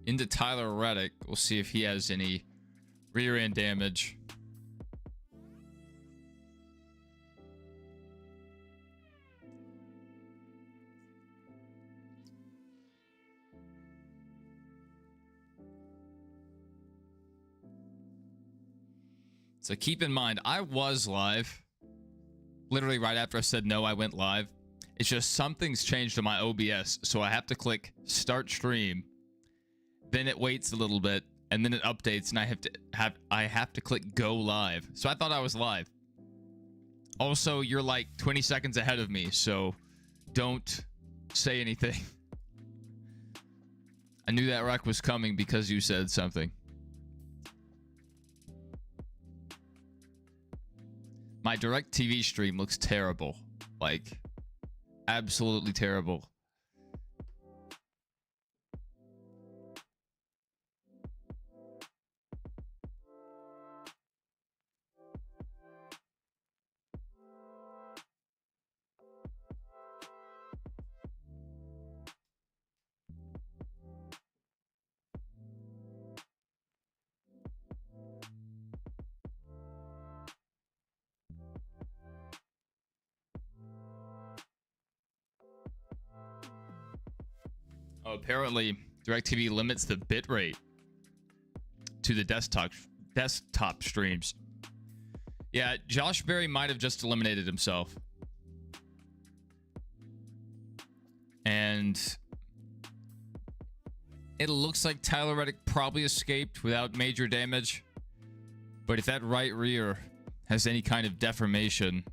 into Tyler Reddick. We'll see if he has any rear end damage. So keep in mind, I was live. Literally right after I said no, I went live. It's just something's changed on my OBS, so I have to click start stream. Then it waits a little bit, and then it updates, and I have to click go live. So I thought I was live. Also, you're like 20 seconds ahead of me, so don't say anything. I knew that wreck was coming because you said something. My DirecTV stream looks terrible. Like, absolutely terrible. Oh, apparently DirecTV limits the bitrate to the desktop streams. Yeah, Josh Berry might have just eliminated himself. And it looks like Tyler Reddick probably escaped without major damage. But if that right rear has any kind of deformation,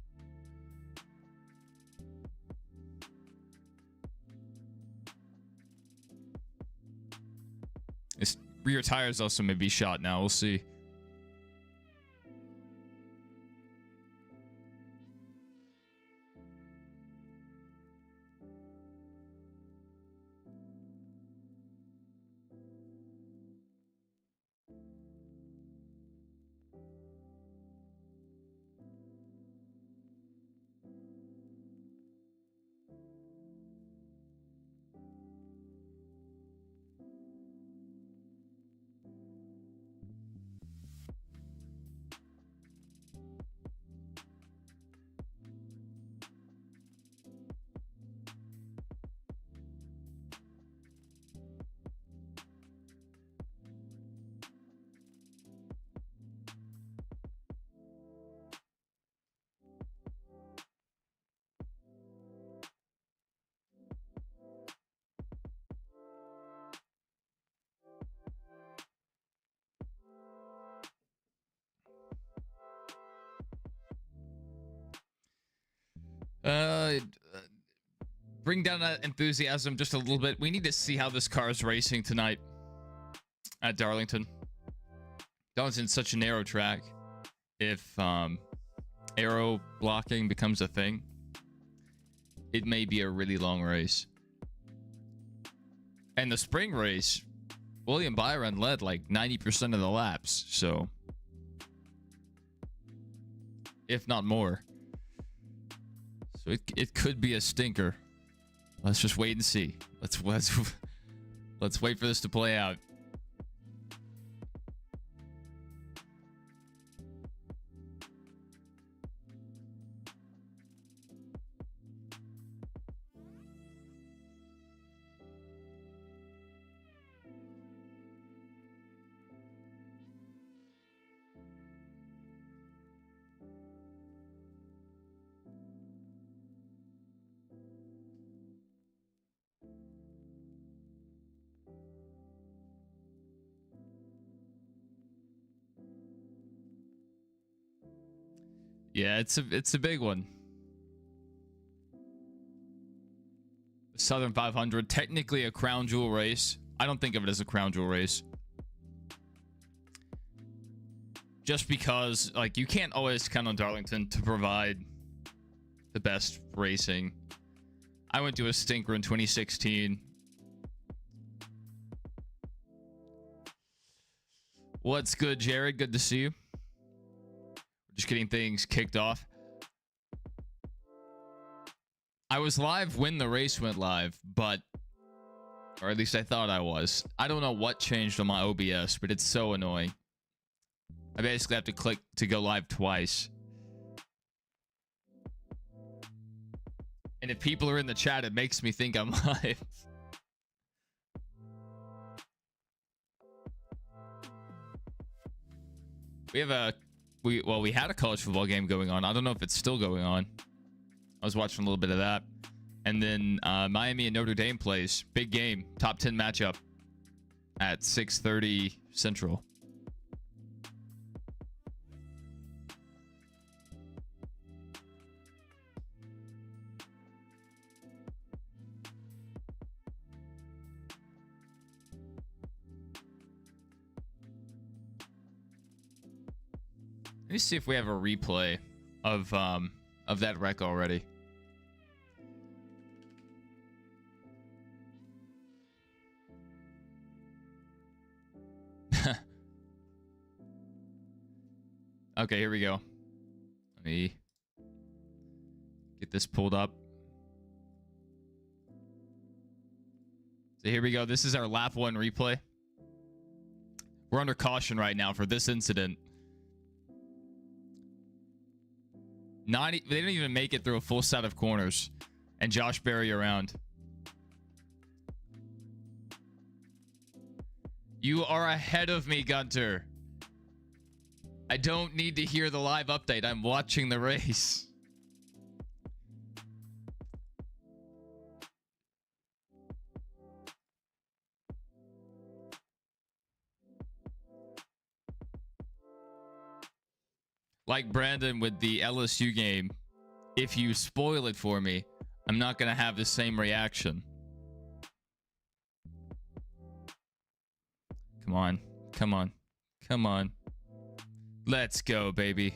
his rear tires also may be shot now. We'll see. Bring down that enthusiasm just a little bit. We need to see how this car is racing tonight at Darlington. Darlington's such a narrow track. If aero blocking becomes a thing, it may be a really long race. And the spring race, William Byron led like 90% of the laps, so if not more. So it could be a stinker. Let's just wait and see. Let's wait for this to play out. Yeah, it's a big one. The Southern 500, technically a crown jewel race. I don't think of it as a crown jewel race. Just because, like, you can't always count on Darlington to provide the best racing. I went to a stinker in 2016. What's good, Jared? Good to see you. Just getting things kicked off. I was live when the race went live, but Or at least I thought I was. I don't know what changed on my OBS, but it's so annoying. I basically have to click to go live twice. And if people are in the chat, it makes me think I'm live. We had a college football game going on. I don't know if it's still going on. I was watching a little bit of that. And then Miami and Notre Dame plays. Big game. Top 10 matchup at 6:30 Central. Let me see if we have a replay of that wreck already. Okay, here we go. Let me get this pulled up. So here we go. This is our lap 1 replay. We're under caution right now for this incident. They didn't even make it through a full set of corners. And Josh Berry around. You are ahead of me, Gunter. I don't need to hear the live update. I'm watching the race. Like Brandon with the LSU game, if you spoil it for me, I'm not going to have the same reaction. Come on. Come on. Come on. Let's go, baby.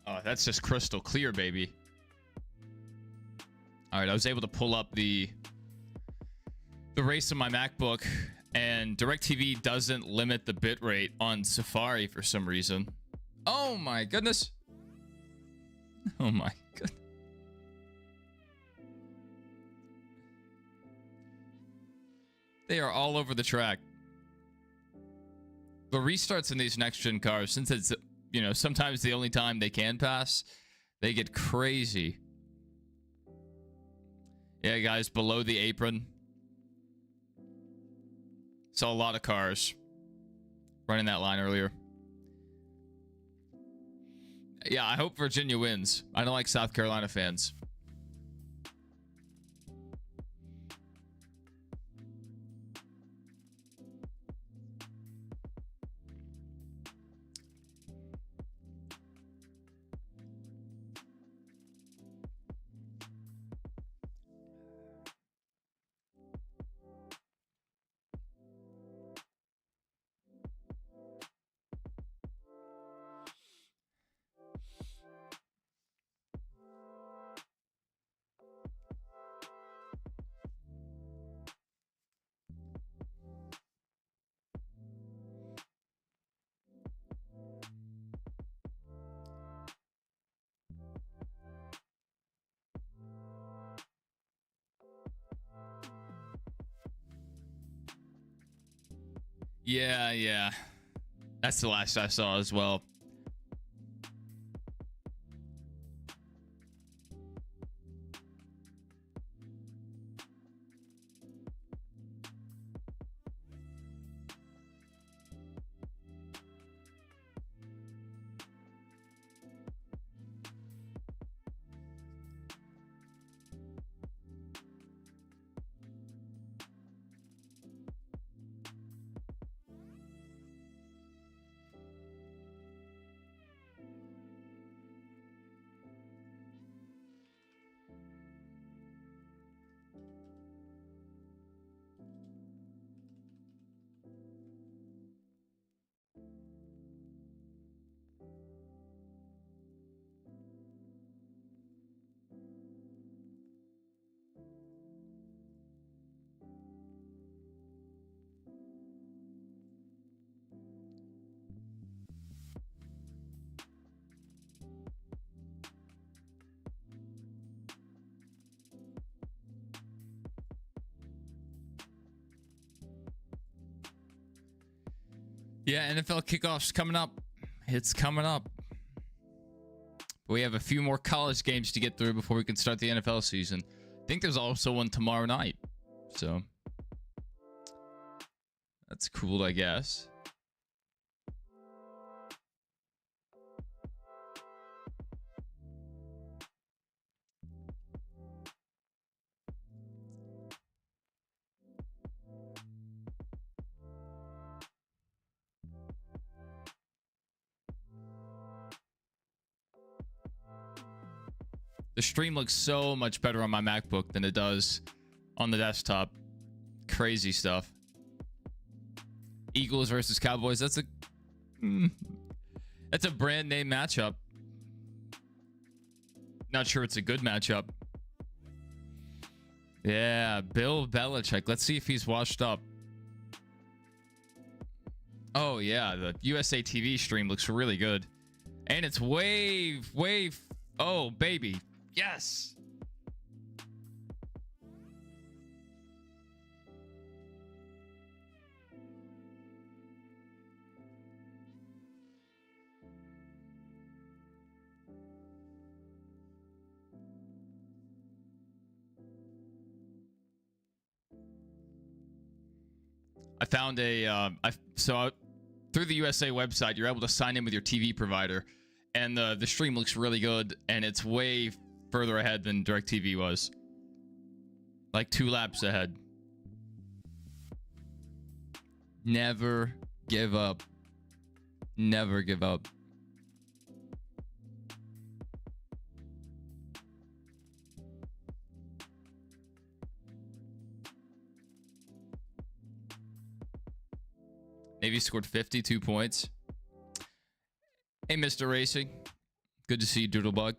Oh, that's just crystal clear, baby. All right, I was able to pull up the race on my MacBook, and DirecTV doesn't limit the bitrate on Safari for some reason. Oh my goodness. Oh my goodness. They are all over the track. The restarts in these next-gen cars, since it's, you know, sometimes the only time they can pass, they get crazy. Yeah, guys, below the apron. Saw a lot of cars running that line earlier. Yeah, I hope Virginia wins. I don't like South Carolina fans. Yeah. That's the last I saw as well. Yeah, NFL kickoff's coming up. It's coming up. We have a few more college games to get through before we can start the NFL season. I think there's also one tomorrow night. So that's cool, I guess. The stream looks so much better on my MacBook than it does on the desktop. Crazy stuff. Eagles versus Cowboys. That's a brand name matchup. Not sure it's a good matchup. Yeah, Bill Belichick. Let's see if he's washed up. Oh yeah, the USA TV stream looks really good. And it's way. Oh, baby. Yes. I found through the USA website, you're able to sign in with your TV provider, and the stream looks really good, and it's way further ahead than DirecTV was. Like 2 laps ahead. Never give up. Never give up. Navy scored 52 points. Hey, Mr. Racing. Good to see you, Doodlebug.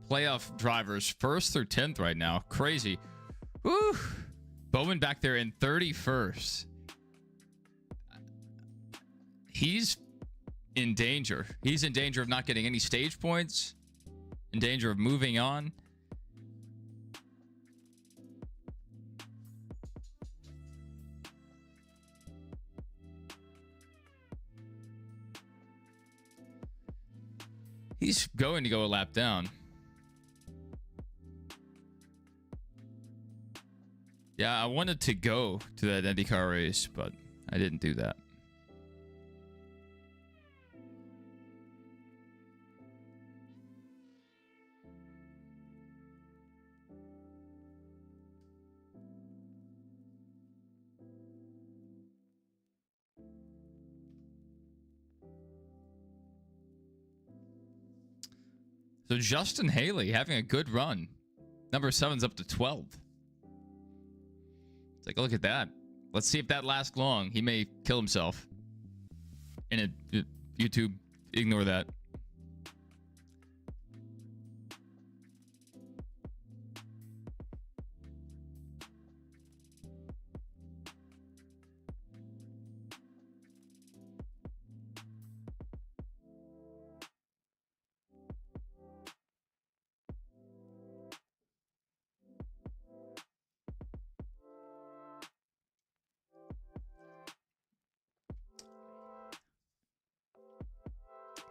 Playoff drivers 1st through 10th right now. Crazy. Woo! Bowman back there in 31st. He's in danger. He's in danger of not getting any stage points. In danger of moving on. He's going to go a lap down. Yeah, I wanted to go to that IndyCar race, but I didn't do that. So Justin Haley having a good run. Number 7's up to 12. Take a look at that. Let's see if that lasts long. He may kill himself. And YouTube, ignore that.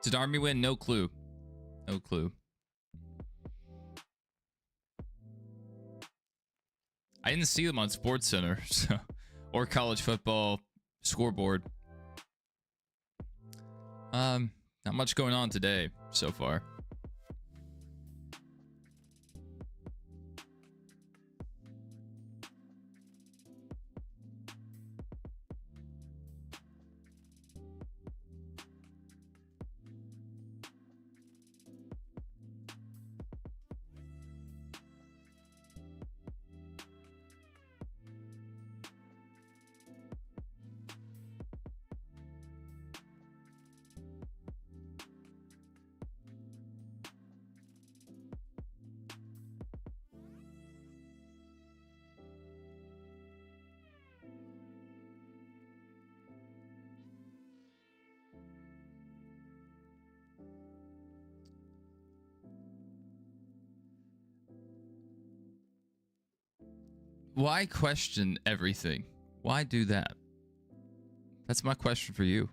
Did Army win? No clue. No clue. I didn't see them on Sports Center, so, or college football scoreboard. Not much going on today so far. Why question everything? Why do that? That's my question for you.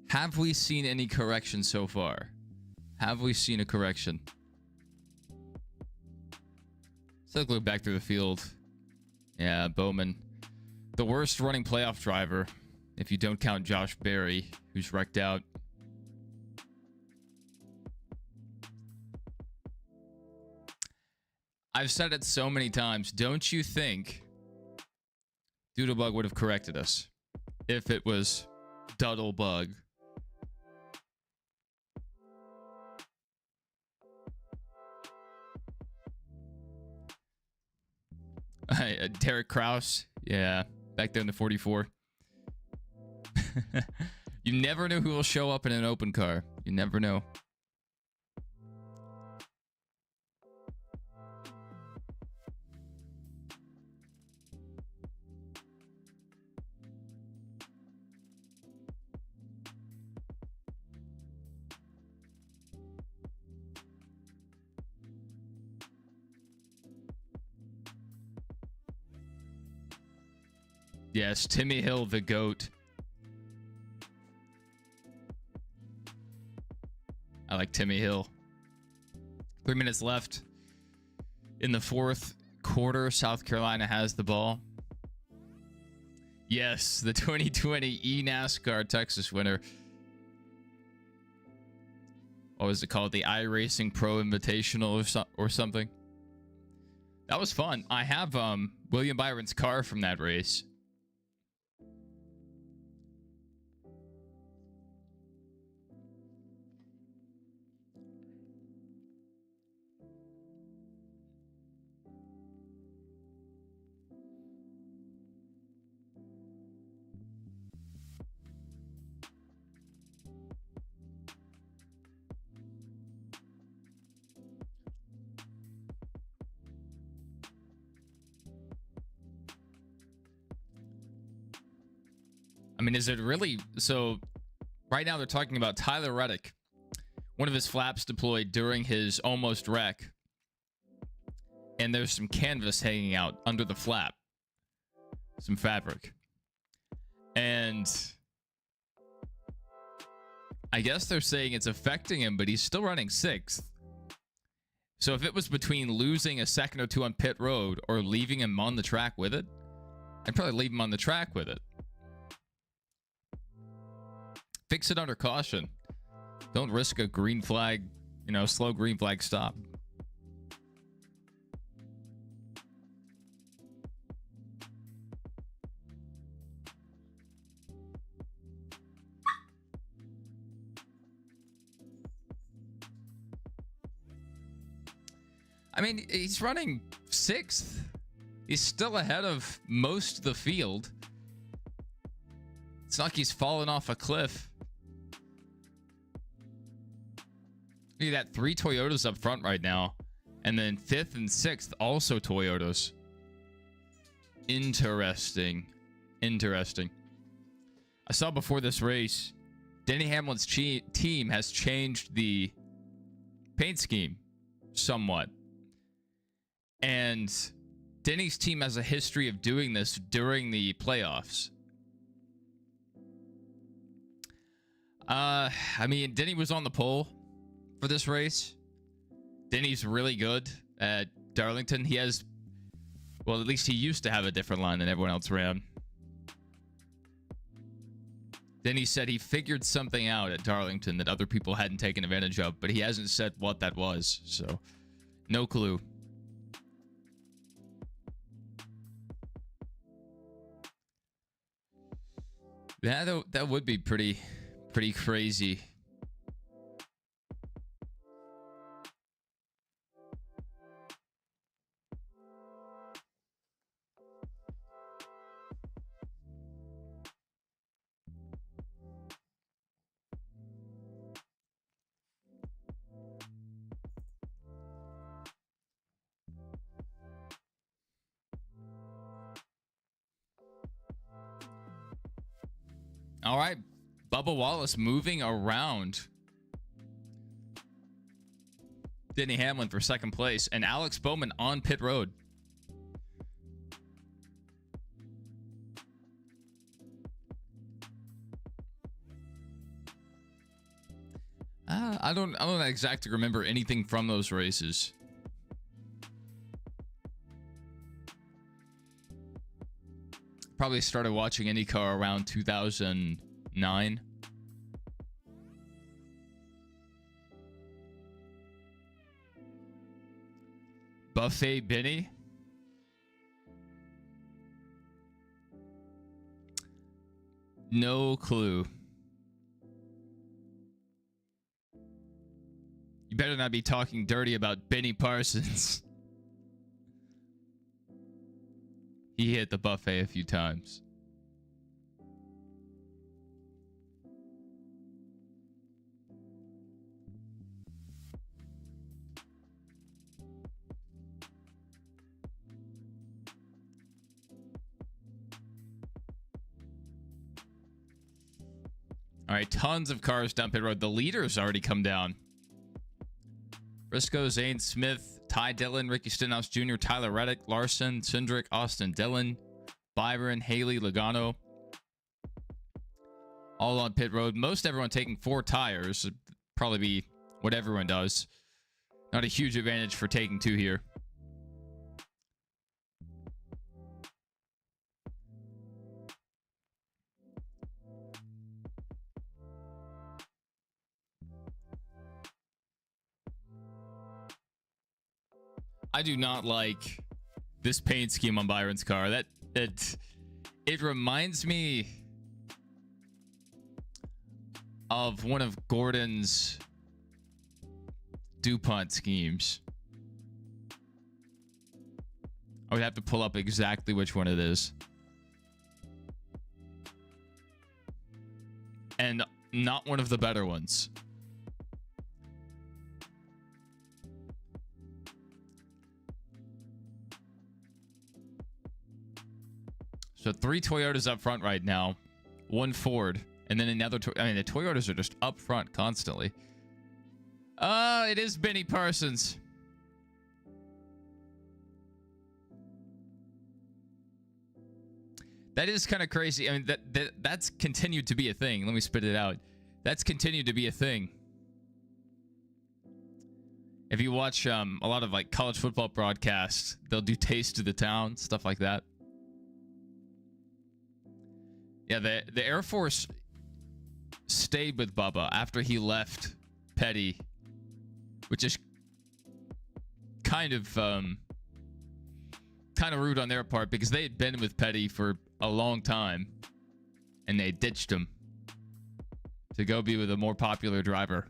Have we seen any correction so far? Have we seen a correction? So look back through the field. Yeah, Bowman. The worst running playoff driver, if you don't count Josh Berry, who's wrecked out. I've said it so many times. Don't you think Doodlebug would have corrected us if it was Duddlebug? Derek Kraus. Yeah, back there in the 44. You never know who will show up in an open car. You never know. Yes, Timmy Hill, the GOAT. I like Timmy Hill. 3 minutes left in the fourth quarter. South Carolina has the ball. Yes, the 2020 NASCAR Texas winner. What was it called? The iRacing Pro Invitational or something. That was fun. I have William Byron's car from that race. I mean, is it really? So right now they're talking about Tyler Reddick. One of his flaps deployed during his almost wreck. And there's some canvas hanging out under the flap. Some fabric. And I guess they're saying it's affecting him, but he's still running 6th. So if it was between losing a second or two on pit road or leaving him on the track with it, I'd probably leave him on the track with it. Fix it under caution. Don't risk a green flag, slow green flag stop. I mean, he's running 6th. He's still ahead of most of the field. It's not like he's fallen off a cliff. Look at that, 3 Toyotas up front right now. And then 5th and 6th, also Toyotas. Interesting. Interesting. I saw before this race, Denny Hamlin's team has changed the paint scheme somewhat. And Denny's team has a history of doing this during the playoffs. I mean, Denny was on the pole for this race. Denny's really good at Darlington. He has, well, at least he used to have a different line than everyone else ran. Denny said he figured something out at Darlington that other people hadn't taken advantage of, but he hasn't said what that was, so no clue. Yeah, that would be pretty crazy. All right, Bubba Wallace moving around. Denny Hamlin for second place, and Alex Bowman on pit road. I don't exactly remember anything from those races. Probably started watching IndyCar around 2009. Buffet Benny? No clue. You better not be talking dirty about Benny Parsons. He hit the buffet a few times. All right, tons of cars down pit road. The leaders already come down. Briscoe, Zane Smith, Ty Dillon, Ricky Stenhouse Jr., Tyler Reddick, Larson, Cindric, Austin Dillon, Byron, Haley, Logano. All on pit road. Most everyone taking 4 tires. Would probably be what everyone does. Not a huge advantage for taking 2 here. I do not like this paint scheme on Byron's car. It reminds me of one of Gordon's DuPont schemes. I would have to pull up exactly which one it is. And not one of the better ones. So 3 Toyotas up front right now, 1 Ford, and then another. I mean, the Toyotas are just up front constantly. It is Benny Parsons. That is kind of crazy. I mean, that's continued to be a thing. Let me spit it out. That's continued to be a thing. If you watch a lot of like college football broadcasts, they'll do Taste of the Town, stuff like that. Yeah, the Air Force stayed with Bubba after he left Petty, which is kind of rude on their part because they had been with Petty for a long time and they ditched him to go be with a more popular driver.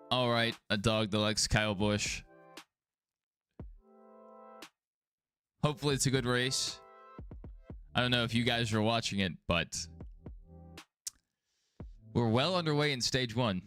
All right, a dog that likes Kyle Busch. Hopefully it's a good race. I don't know if you guys are watching it, but we're well underway in stage 1.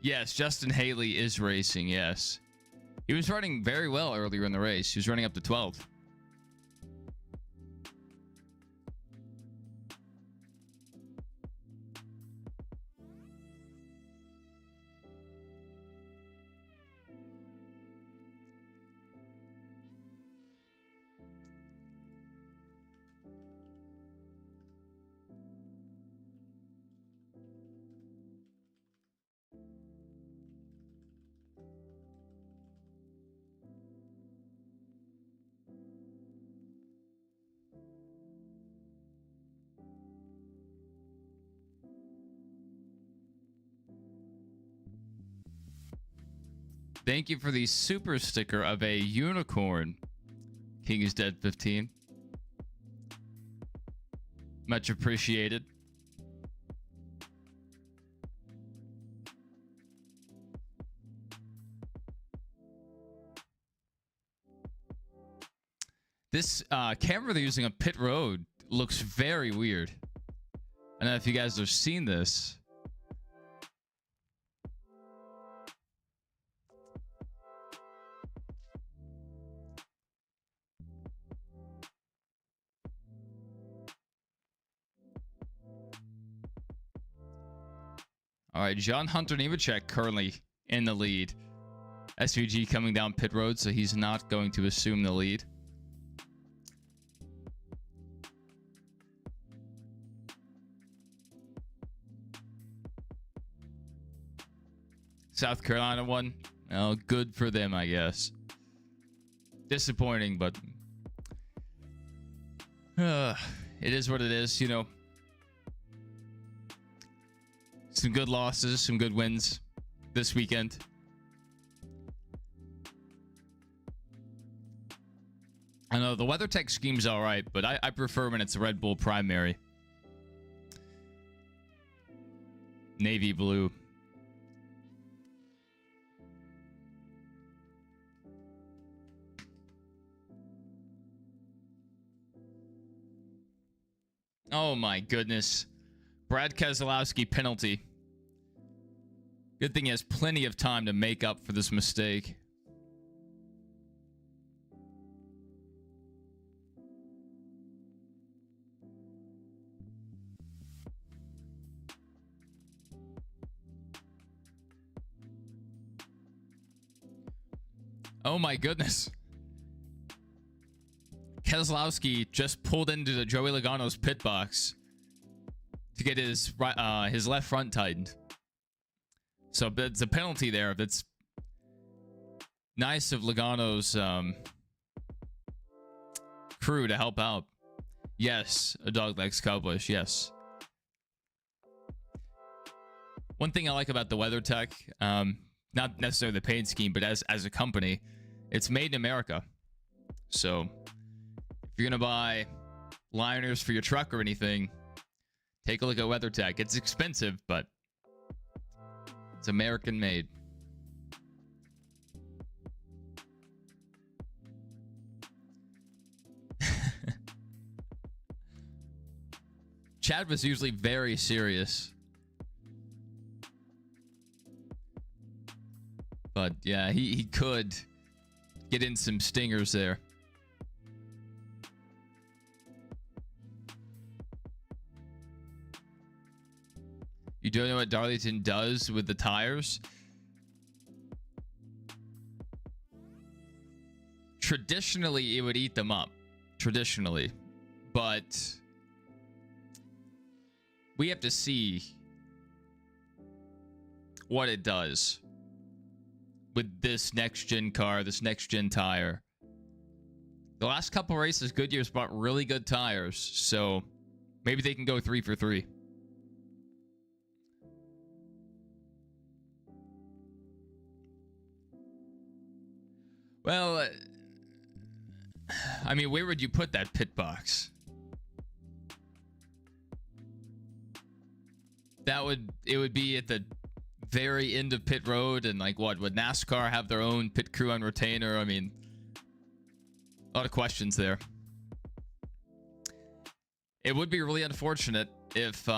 Yes, Justin Haley is racing, yes. He was running very well earlier in the race. He was running up to 12th. Thank you for the super sticker of a unicorn. King is dead 15. Much appreciated. This camera they're using on pit road looks very weird. I don't know if you guys have seen this. All right, John Hunter Nemechek currently in the lead. SVG coming down pit road, so he's not going to assume the lead. South Carolina won. Well, good for them, I guess. Disappointing, but it is what it is, you know. Some good losses, some good wins this weekend. I know the WeatherTech scheme's all right, but I prefer when it's a Red Bull primary. Navy blue. Oh my goodness. Brad Keselowski penalty. Good thing he has plenty of time to make up for this mistake. Oh my goodness. Keselowski just pulled into the Joey Logano's pit box to get his left front tightened. So it's a penalty there. That's nice of Logano's crew to help out. Yes, a dog likes cowboys. Yes. One thing I like about the WeatherTech, not necessarily the paint scheme, but as a company, it's made in America. So if you're gonna buy liners for your truck or anything, take a look at WeatherTech. It's expensive, but it's American made. Chad was usually very serious. But yeah, he could get in some stingers there. You don't know what Darlington does with the tires? Traditionally, it would eat them up. Traditionally. But we have to see what it does with this next-gen car, this next-gen tire. The last couple races, Goodyear's bought really good tires, so maybe they can go 3 for 3. Well, I mean, where would you put that pit box? It would be at the very end of pit road, and like what, would NASCAR have their own pit crew on retainer? I mean, a lot of questions there. It would be really unfortunate if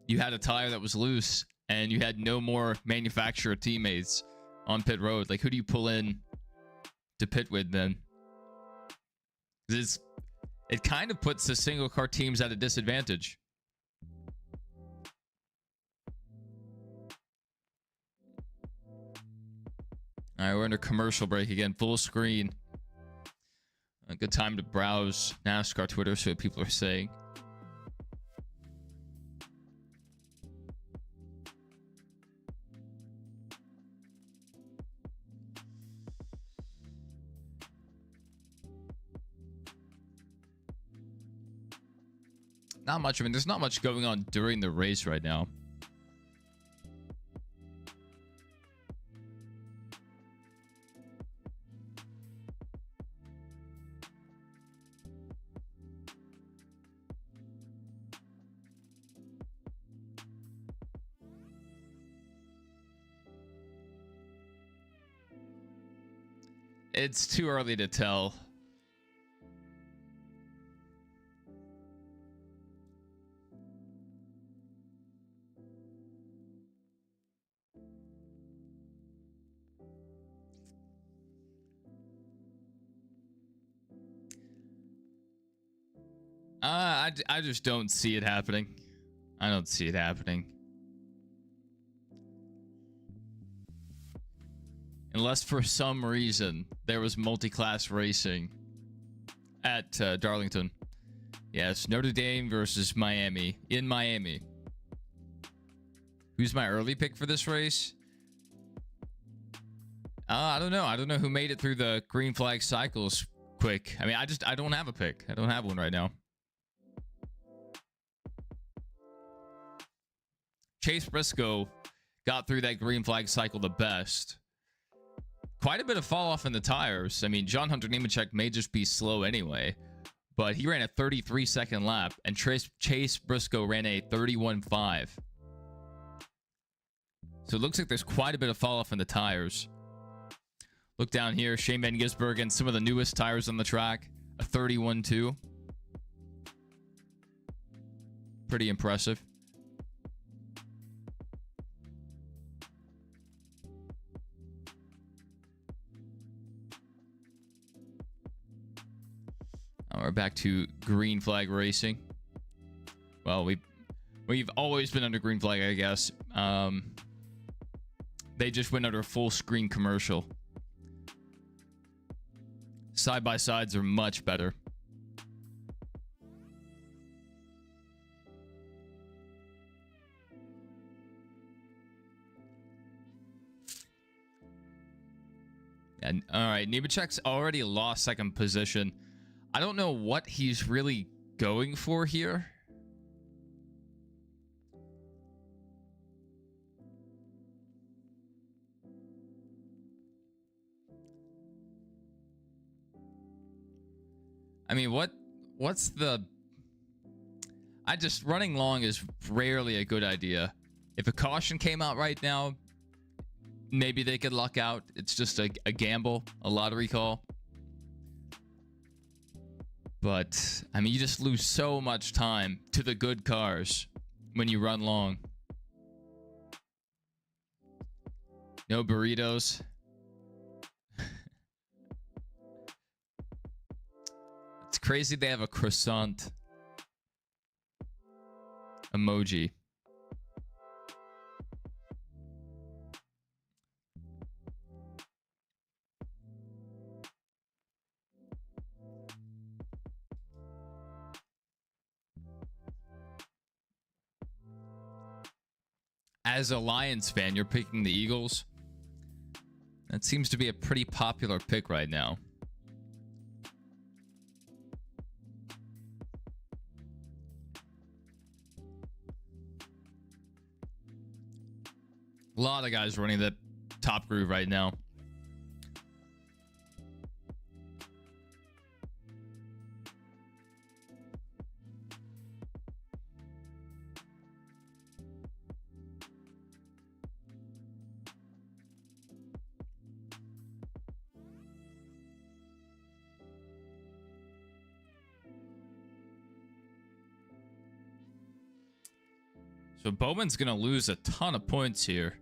you had a tire that was loose and you had no more manufacturer teammates on pit road. Like, who do you pull in to pit with then? It kind of puts the single car teams at a disadvantage. All right, we're under commercial break again, full screen. A good time to browse NASCAR Twitter, see what people are saying. Not much. I mean, there's not much going on during the race right now. It's too early to tell. I just don't see it happening. I don't see it happening. Unless for some reason there was multi-class racing at Darlington. Yes, Notre Dame versus Miami in Miami. Who's my early pick for this race? I don't know. I don't know who made it through the green flag cycles quick. I mean, I don't have a pick. I don't have one right now. Chase Briscoe got through that green flag cycle the best. Quite a bit of fall off in the tires. I mean, John Hunter Nemechek may just be slow anyway, but he ran a 33-second lap, and Chase Briscoe ran a 31.5. So it looks like there's quite a bit of fall off in the tires. Look down here, Shane Van Gisbergen, some of the newest tires on the track, a 31.2. Pretty impressive. We're back to green flag racing. Well, we've always been under green flag, I guess. They just went under a full screen commercial. Side by sides are much better. And all right, Nemechek's already lost second position. I don't know what he's really going for here. I mean, what's the... running long is rarely a good idea. If a caution came out right now, maybe they could luck out. It's just a gamble, a lottery call. But, I mean, you just lose so much time to the good cars when you run long. No burritos. It's crazy they have a croissant emoji. As a Lions fan, you're picking the Eagles. That seems to be a pretty popular pick right now. A lot of guys running the top groove right now. So Bowman's going to lose a ton of points here.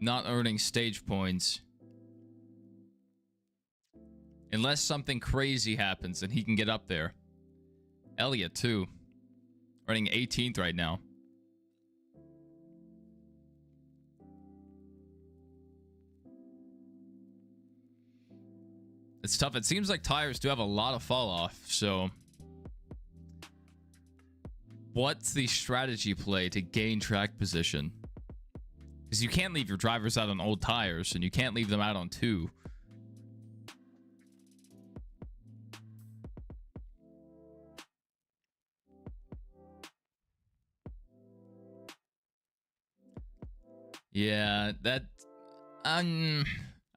Not earning stage points. Unless something crazy happens and he can get up there. Elliott too. Running 18th right now. It's tough. It seems like tires do have a lot of fall off, so... What's the strategy play to gain track position? Because you can't leave your drivers out on old tires, and you can't leave them out on 2. Yeah, that... I'm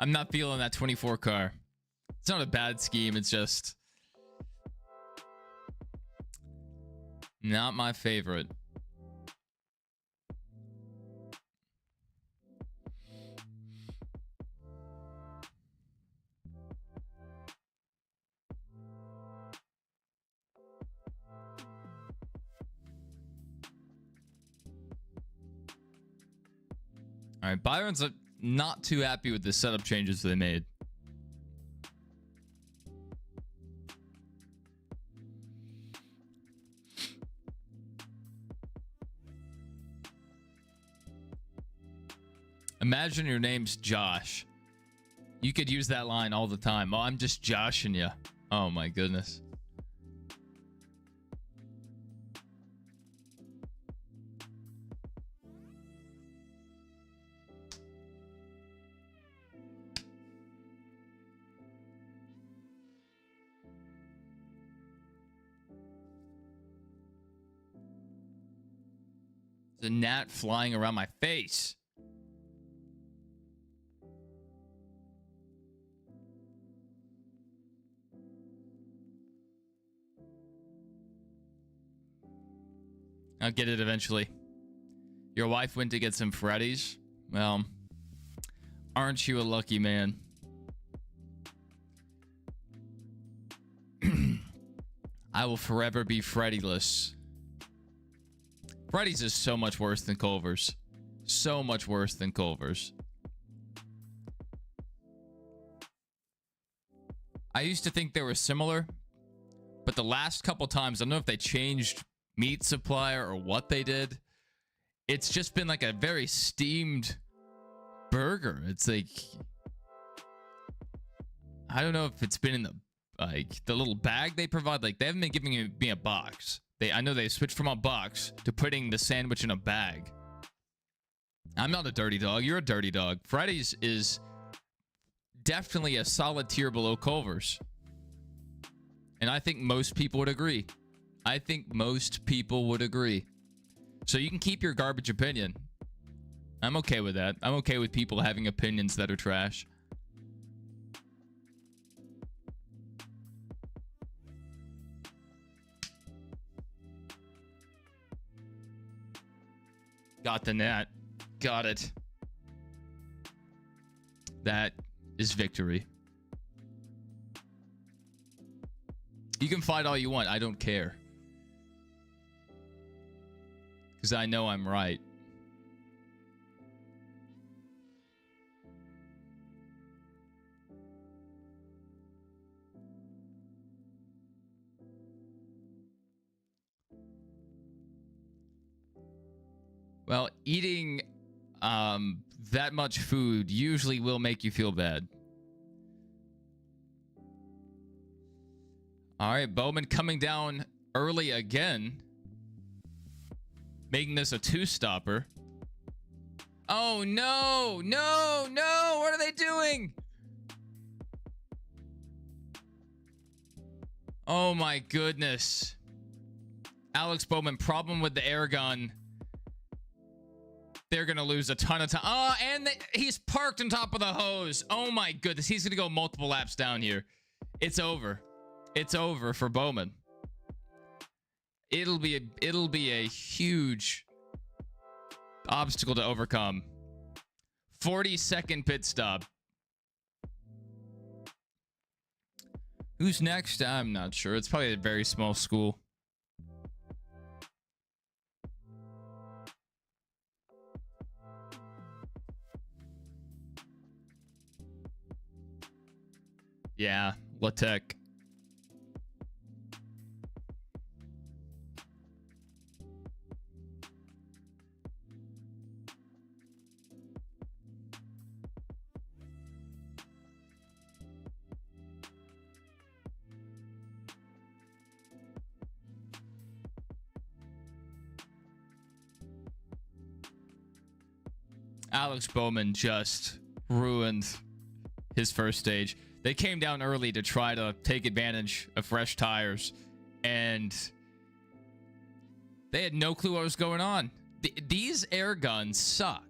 not feeling that 24 car. It's not a bad scheme, it's just... not my favorite. All right, Byron's not too happy with the setup changes they made. Imagine your name's Josh. You could use that line all the time. Oh, I'm just joshing you. Oh my goodness. The gnat flying around my face. I'll get it eventually. Your wife went to get some Freddy's? Well, aren't you a lucky man? I will forever be Freddyless. Freddy's is so much worse than Culver's. So much worse than Culver's. I used to think they were similar, but the last couple times, I don't know if they changed meat supplier or what they did. It's just been like a very steamed burger. It's like, I don't know if it's been in the the little bag they provide. Like, they haven't been giving me a box. I know they switched from a box to putting the sandwich in a bag. I'm not a dirty dog. You're a dirty dog. Freddy's is definitely a solid tier below Culver's. And I think most people would agree. I think most people would agree. So you can keep your garbage opinion. I'm okay with that. I'm okay with people having opinions that are trash. Got the net. Got it. That is victory. You can fight all you want. I don't care. Because I know I'm right. Well, eating that much food usually will make you feel bad. All right, Bowman coming down early again, making this a two-stopper. Oh, no, no, no. What are they doing? Oh, my goodness. Alex Bowman, problem with the air gun. They're going to lose a ton of time. Oh, and he's parked on top of the hose. Oh, my goodness. He's going to go multiple laps down here. It's over. It's over for Bowman. It'll be a huge obstacle to overcome. 40-second pit stop. Who's next? I'm not sure. It's probably a very small school. Yeah, LaTeX. Alex Bowman just ruined his first stage. They came down early to try to take advantage of fresh tires, and they had no clue what was going on. These air guns suck.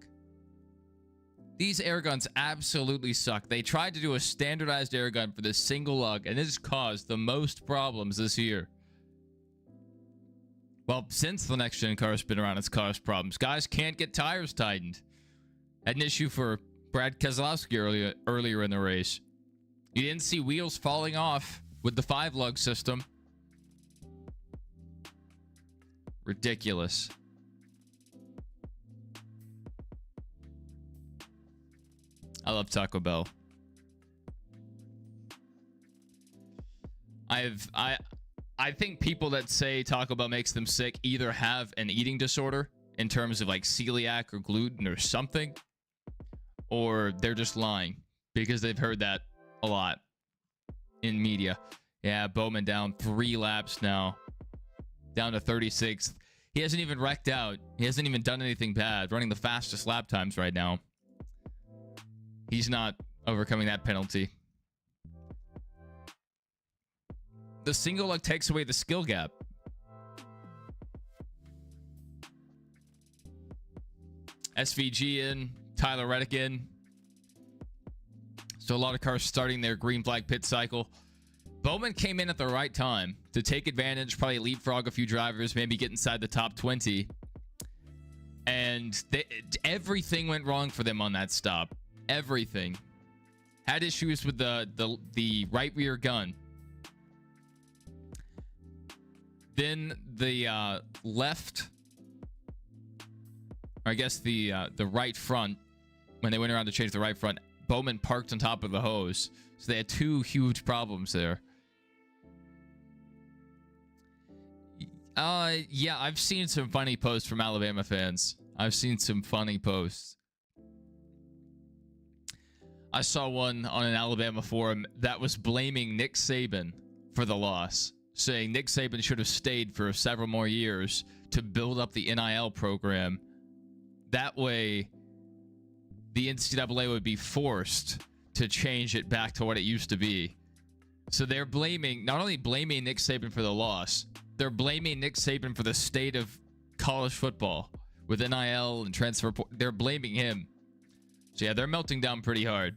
These air guns absolutely suck. They tried to do a standardized air gun for this single lug, and it has caused the most problems this year. Well, since the next gen car's been around, it's caused problems. Guys can't get tires tightened. Had an issue for Brad Keselowski earlier in the race. You didn't see wheels falling off with the 5-lug system. Ridiculous. I love Taco Bell. I think people that say Taco Bell makes them sick either have an eating disorder in terms of like celiac or gluten or something, or they're just lying because they've heard that a lot in media. Yeah, Bowman down 3 laps now, down to 36th. He hasn't even wrecked out. He hasn't even done anything bad, running the fastest lap times right now. He's not overcoming that penalty. The single luck takes away the skill gap. SVG in, Tyler Reddick in. So a lot of cars starting their green flag pit cycle. Bowman came in at the right time to take advantage, probably leapfrog a few drivers, maybe get inside the top 20. And everything went wrong for them on that stop. Everything. Had issues with the right rear gun. Then the left, or I guess the right front, when they went around to change the right front, Bowman parked on top of the hose. So they had 2 huge problems there. Yeah, I've seen some funny posts from Alabama fans. I've seen some funny posts. I saw one on an Alabama forum that was blaming Nick Saban for the loss, saying Nick Saban should have stayed for several more years to build up the NIL program. That way, the NCAA would be forced to change it back to what it used to be. So they're blaming, not only blaming Nick Saban for the loss, they're blaming Nick Saban for the state of college football with NIL and transfer. They're blaming him. So yeah, they're melting down pretty hard.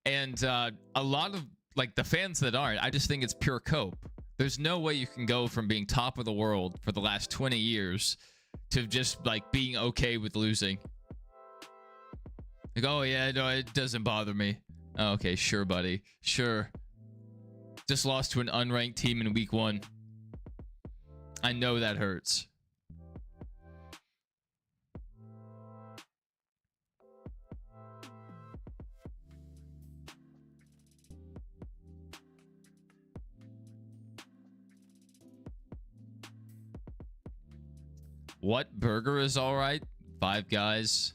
And a lot of like the fans that aren't, I just think it's pure cope. There's no way you can go from being top of the world for the last 20 years to just like being okay with losing. Like, oh yeah, no, it doesn't bother me. Oh, okay, sure, buddy. Sure. Just lost to an unranked team in week 1. I know that hurts. What burger is all right? 5 Guys.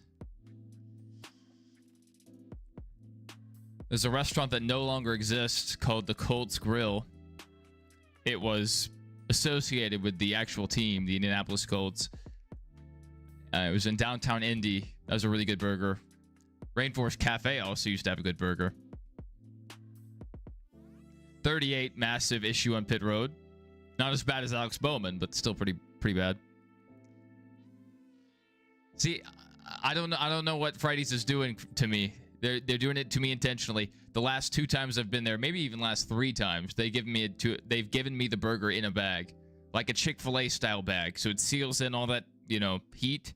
There's a restaurant that no longer exists called the Colts Grill. It was associated with the actual team, the Indianapolis Colts. It was in downtown Indy. That was a really good burger. Rainforest Cafe also used to have a good burger. 38, massive issue on pit road. Not as bad as Alex Bowman, but still pretty bad. See, I don't know what Fridays is doing to me. They're doing it to me intentionally. The last 2 times I've been there, maybe even last 3 times, they've given me the burger in a bag, like a Chick-fil-A style bag, so it seals in all that, you know, heat,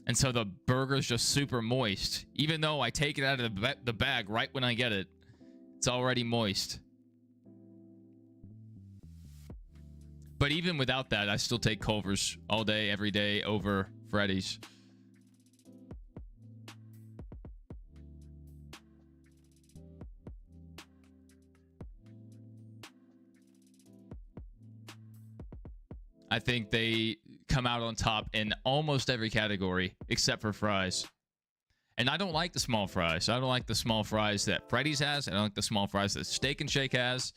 and so the burger's just super moist. Even though I take it out of the bag right when I get it, it's already moist. But even without that, I still take Culver's all day, every day over Freddy's. I think they come out on top in almost every category except for fries. And I don't like the small fries. I don't like the small fries that Freddy's has. I don't like the small fries that Steak and Shake has.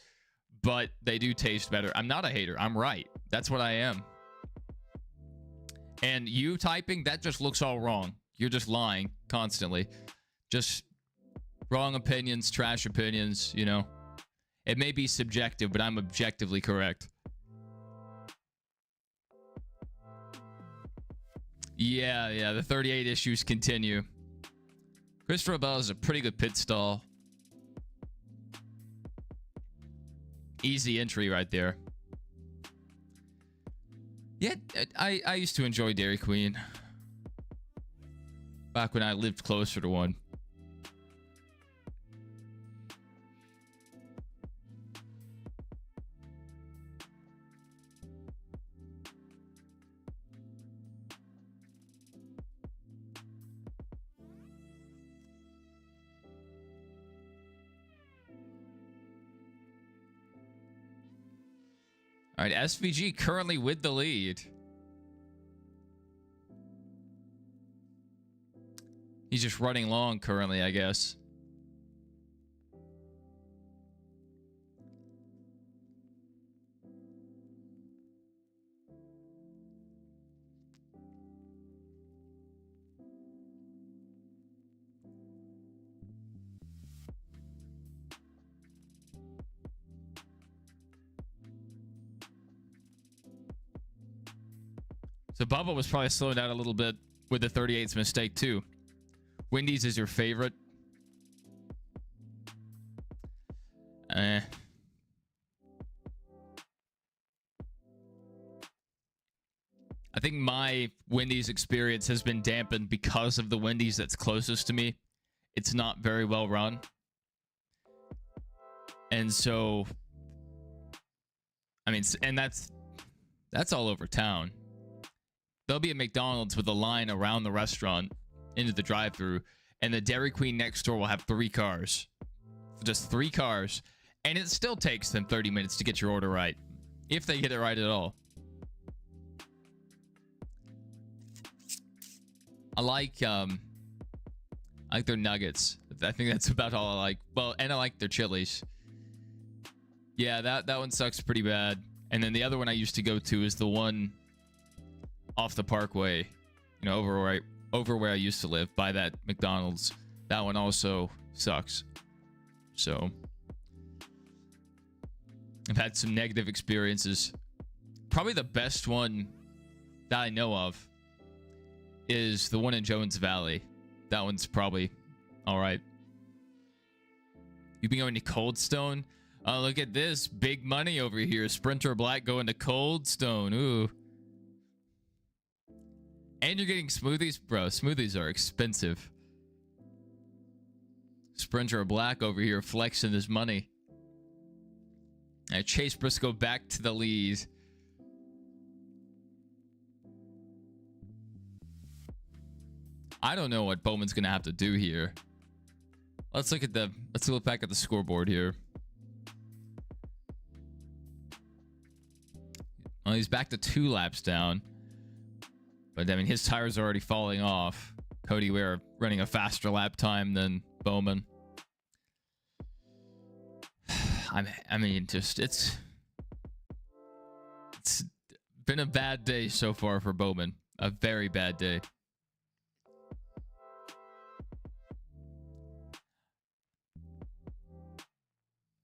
But they do taste better. I'm not a hater. I'm right. That's what I am. And you typing, that just looks all wrong. You're just lying constantly. Just wrong opinions, trash opinions, you know. It may be subjective, but I'm objectively correct. Yeah, the 38 issues continue. Christopher Bell is a pretty good pit stall. Easy entry right there. Yeah, I used to enjoy Dairy Queen. Back when I lived closer to one. All right, SVG currently with the lead. He's just running long currently, I guess. So Bubba was probably slowing down a little bit with the 38's mistake too. Wendy's is your favorite? I think my Wendy's experience has been dampened because of the Wendy's that's closest to me. It's not very well run. And so, I mean, and that's all over town. There'll be a McDonald's with a line around the restaurant into the drive-thru, and the Dairy Queen next door will have 3 cars. Just 3 cars. And it still takes them 30 minutes to get your order right. If they get it right at all. I like their nuggets. I think that's about all I like. Well, and I like their chilies. Yeah, that one sucks pretty bad. And then the other one I used to go to is the one off the Parkway, you know, over where I used to live, by that McDonald's. That one also sucks. So I've had some negative experiences. Probably the best one that I know of is the one in Jones Valley. That one's probably all right. You've been going to Cold Stone? Oh, look at this. Big money over here. Sprinter Black going to Cold Stone. Ooh. And you're getting smoothies? Bro, smoothies are expensive. Sprinter Black over here flexing his money. All right, Chase Briscoe back to the lead. I don't know what Bowman's gonna have to do here. Let's look back at the scoreboard here. Well, he's back to 2 laps down. But I mean, his tires are already falling off. Cody Ware running a faster lap time than Bowman. I mean, just it's been a bad day so far for Bowman. A very bad day.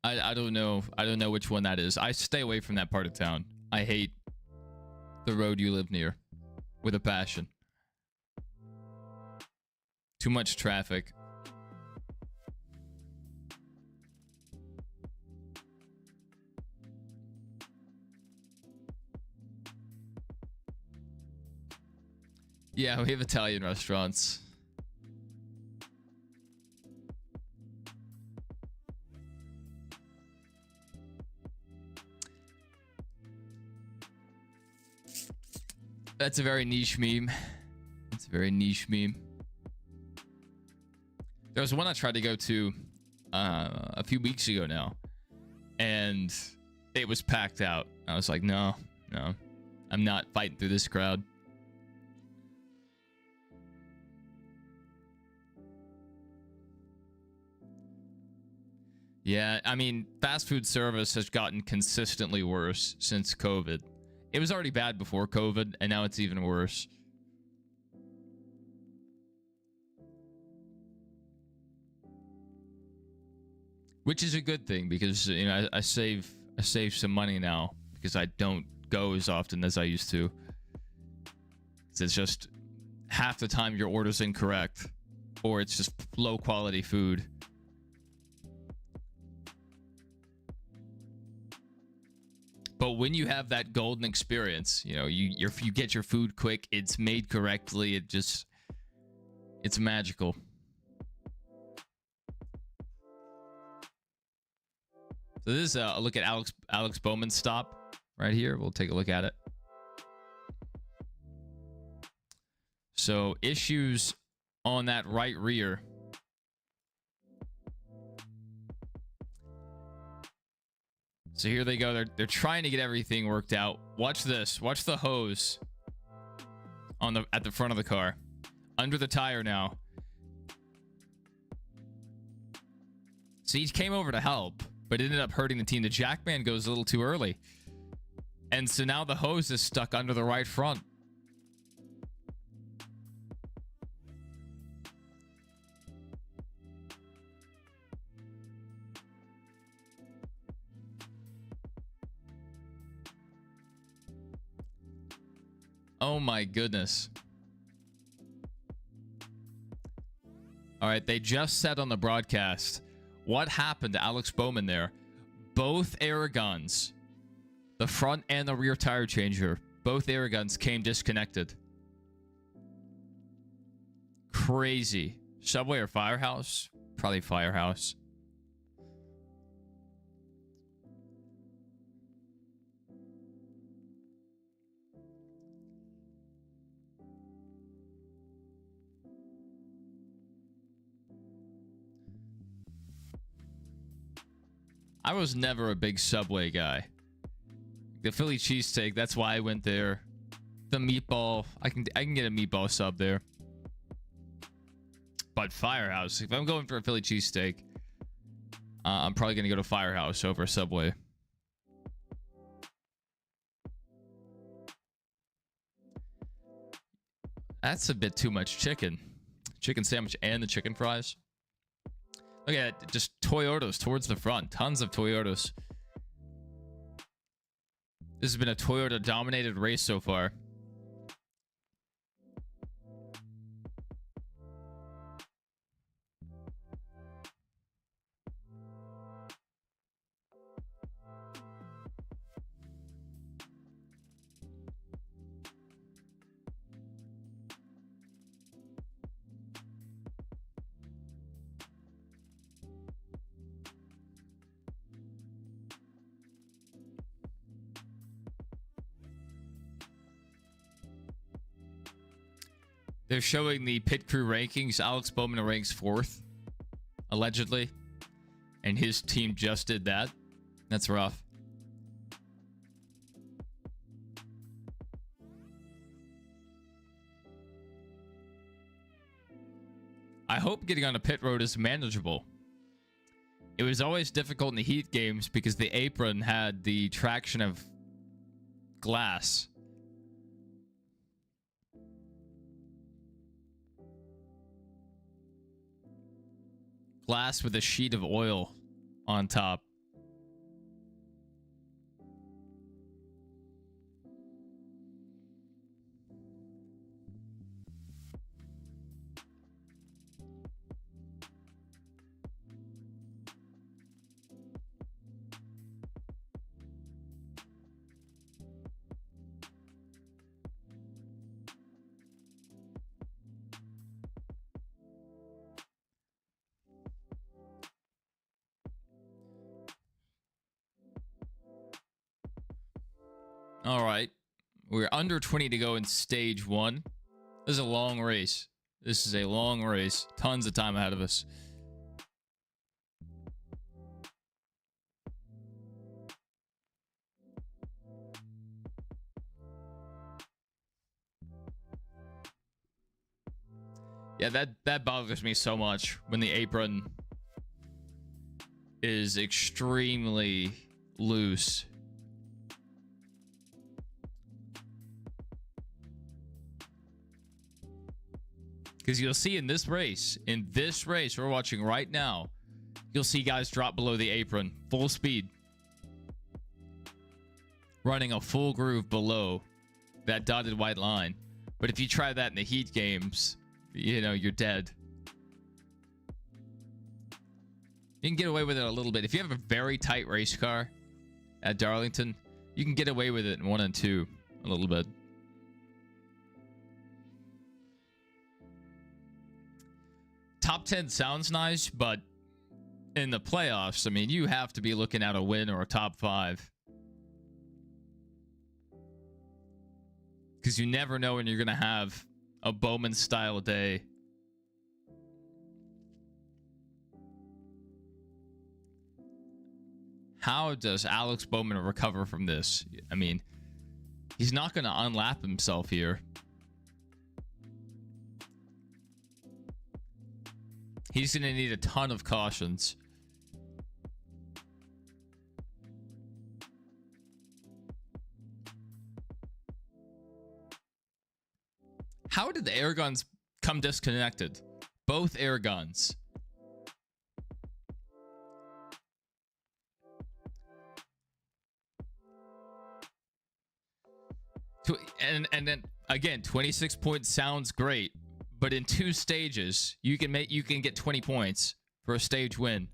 I don't know. I don't know which one that is. I stay away from that part of town. I hate the road you live near with a passion. Too much traffic. Yeah, we have Italian restaurants. That's a very niche meme. It's a very niche meme. There was one I tried to go to a few weeks ago now, and it was packed out. I was like, no, I'm not fighting through this crowd. Yeah, I mean, fast food service has gotten consistently worse since COVID. It was already bad before COVID, and now it's even worse. Which is a good thing, because, you know, I save some money now because I don't go as often as I used to. It's just half the time your order's incorrect, or it's just low quality food. But when you have that golden experience, you know, you get your food quick, it's made correctly, it's magical. So this is a look at Alex Bowman's stop right here. We'll take a look at it. So issues on that right rear. So here they go. They're trying to get everything worked out. Watch this. Watch the hose at the front of the car. Under the tire now. So he came over to help, but ended up hurting the team. The Jackman goes a little too early. And so now the hose is stuck under the right front. Oh my goodness. All right, they just said on the broadcast, what happened to Alex Bowman there? Both air guns, the front and the rear tire changer, both air guns came disconnected. Crazy. Subway or Firehouse? Probably Firehouse. I was never a big Subway guy. The Philly cheesesteak, that's why I went there. The meatball, I can get a meatball sub there. But Firehouse, if I'm going for a Philly cheesesteak, I'm probably gonna go to Firehouse over Subway. That's a bit too much chicken. Chicken sandwich and the chicken fries. Look at it, just Toyotas towards the front. Tons of Toyotas. This has been a Toyota-dominated race so far. They're showing the pit crew rankings. Alex Bowman ranks 4th, allegedly. And his team just did that. That's rough. I hope getting on a pit road is manageable. It was always difficult in the heat games because the apron had the traction of glass. Glass with a sheet of oil on top. All right. We're under 20 to go in stage 1. This is a long race. This is a long race. Tons of time ahead of us. Yeah, that bothers me so much when the apron is extremely loose. Because you'll see in this race we're watching right now, you'll see guys drop below the apron, full speed, running a full groove below that dotted white line. But if you try that in the heat games, you know, you're dead. You can get away with it a little bit. If you have a very tight race car at Darlington, you can get away with it in 1 and 2 a little bit. Top 10 sounds nice, but in the playoffs, I mean, you have to be looking at a win or a top 5. Because you never know when you're going to have a Bowman-style day. How does Alex Bowman recover from this? I mean, he's not going to unlap himself here. He's going to need a ton of cautions. did the air guns come disconnected? Both air guns. And then again, 26 points sounds great, but in 2 stages, you can get 20 points for a stage win.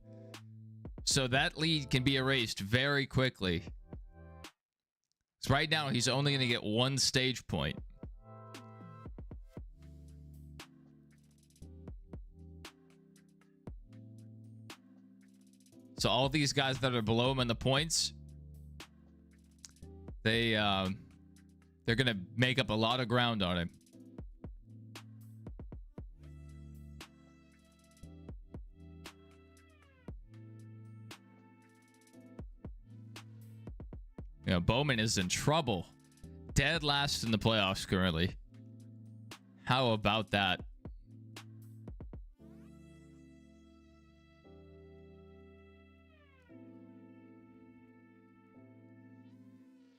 So that lead can be erased very quickly. So right now, he's only going to get 1 stage point. So all these guys that are below him in the points, they're going to make up a lot of ground on him. You know, Bowman is in trouble. Dead last in the playoffs currently. How about that?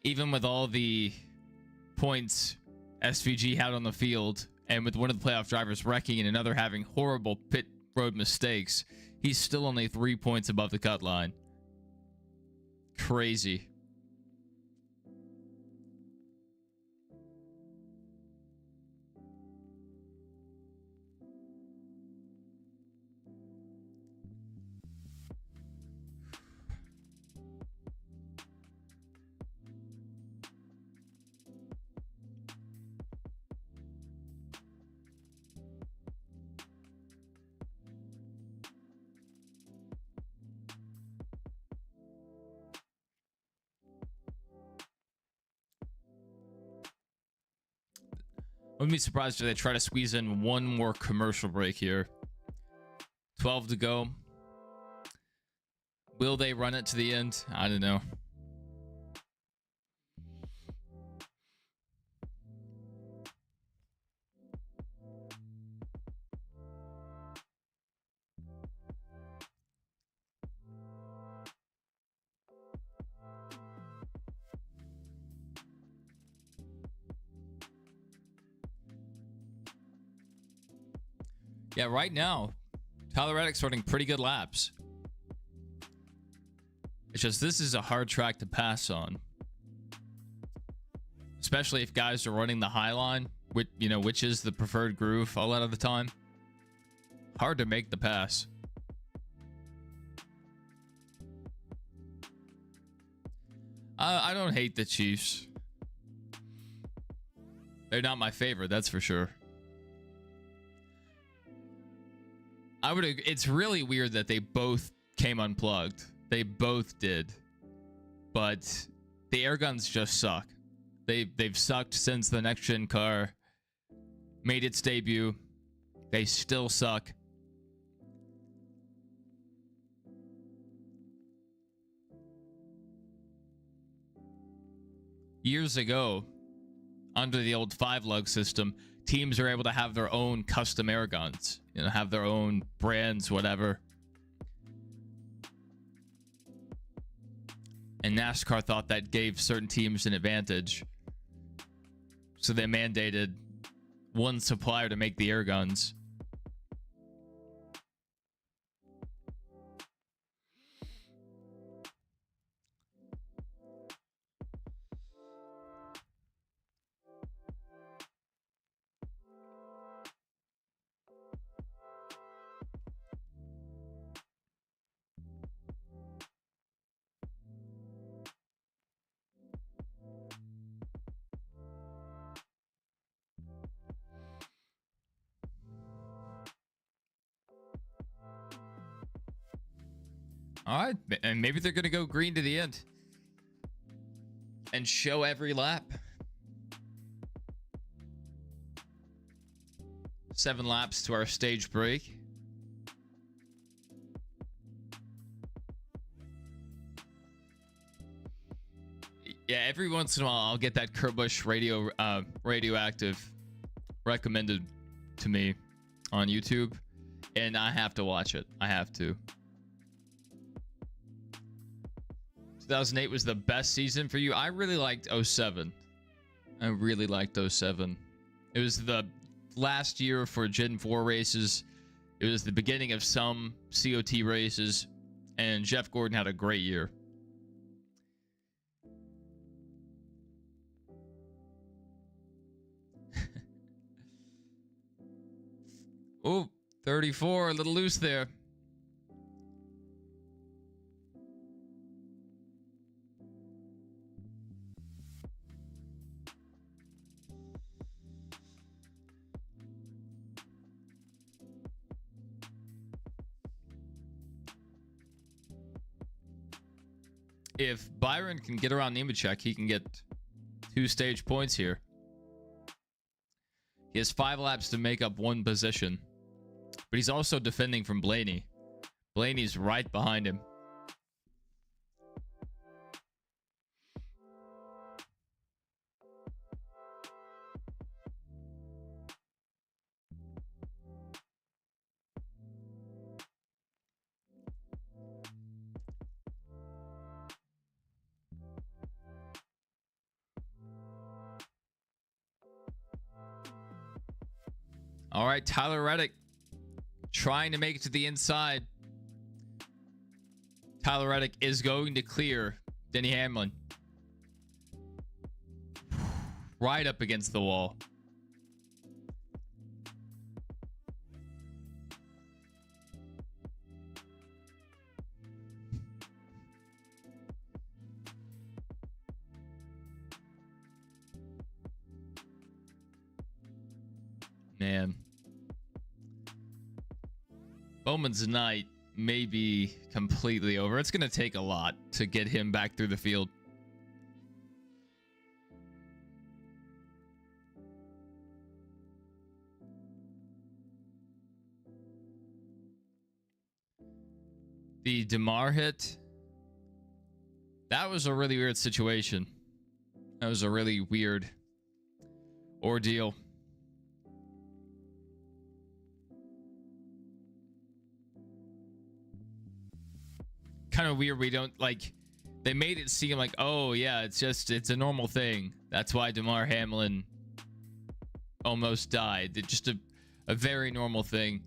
Even with all the points SVG had on the field, and with one of the playoff drivers wrecking and another having horrible pit road mistakes, he's still only 3 points above the cut line. Crazy. I wouldn't be surprised if they try to squeeze in one more commercial break here. 12 to go. Will they run it to the end? I don't know. Yeah, right now, Tyler Reddick's running pretty good laps. It's just this is a hard track to pass on. Especially if guys are running the high line, which is the preferred groove a lot of the time. Hard to make the pass. I don't hate the Chiefs. They're not my favorite, that's for sure. It's really weird that they both came unplugged. They both did. But the air guns just suck. They've sucked since the next gen car made its debut. They still suck. Years ago, under the old 5-lug system, teams are able to have their own custom air guns, have their own brands, whatever. And NASCAR thought that gave certain teams an advantage. So they mandated one supplier to make the air guns. All right, and maybe they're going to go green to the end and show every lap. 7 laps to our stage break. Yeah, every once in a while I'll get that Kurt Busch radioactive recommended to me on YouTube, and I have to watch it. I have to. 2008 was the best season for you. I really liked 07. I really liked 07. It was the last year for Gen 4 races. It was the beginning of some COT races, and Jeff Gordon had a great year. Oh, 34, a little loose there. If Byron can get around Nemechek, he can get 2 stage points here. He has 5 laps to make up 1 position. But he's also defending from Blaney. Blaney's right behind him. All right, Tyler Reddick trying to make it to the inside. Tyler Reddick is going to clear Denny Hamlin. Right up against the wall. Man. Bowman's night may be completely over. It's going to take a lot to get him back through the field. The DeMar hit. That was a really weird situation. That was a really weird ordeal. Kind of weird. We don't like, they made it seem like, oh yeah, it's a normal thing. That's why DeMar Hamlin almost died. It's just a very normal thing.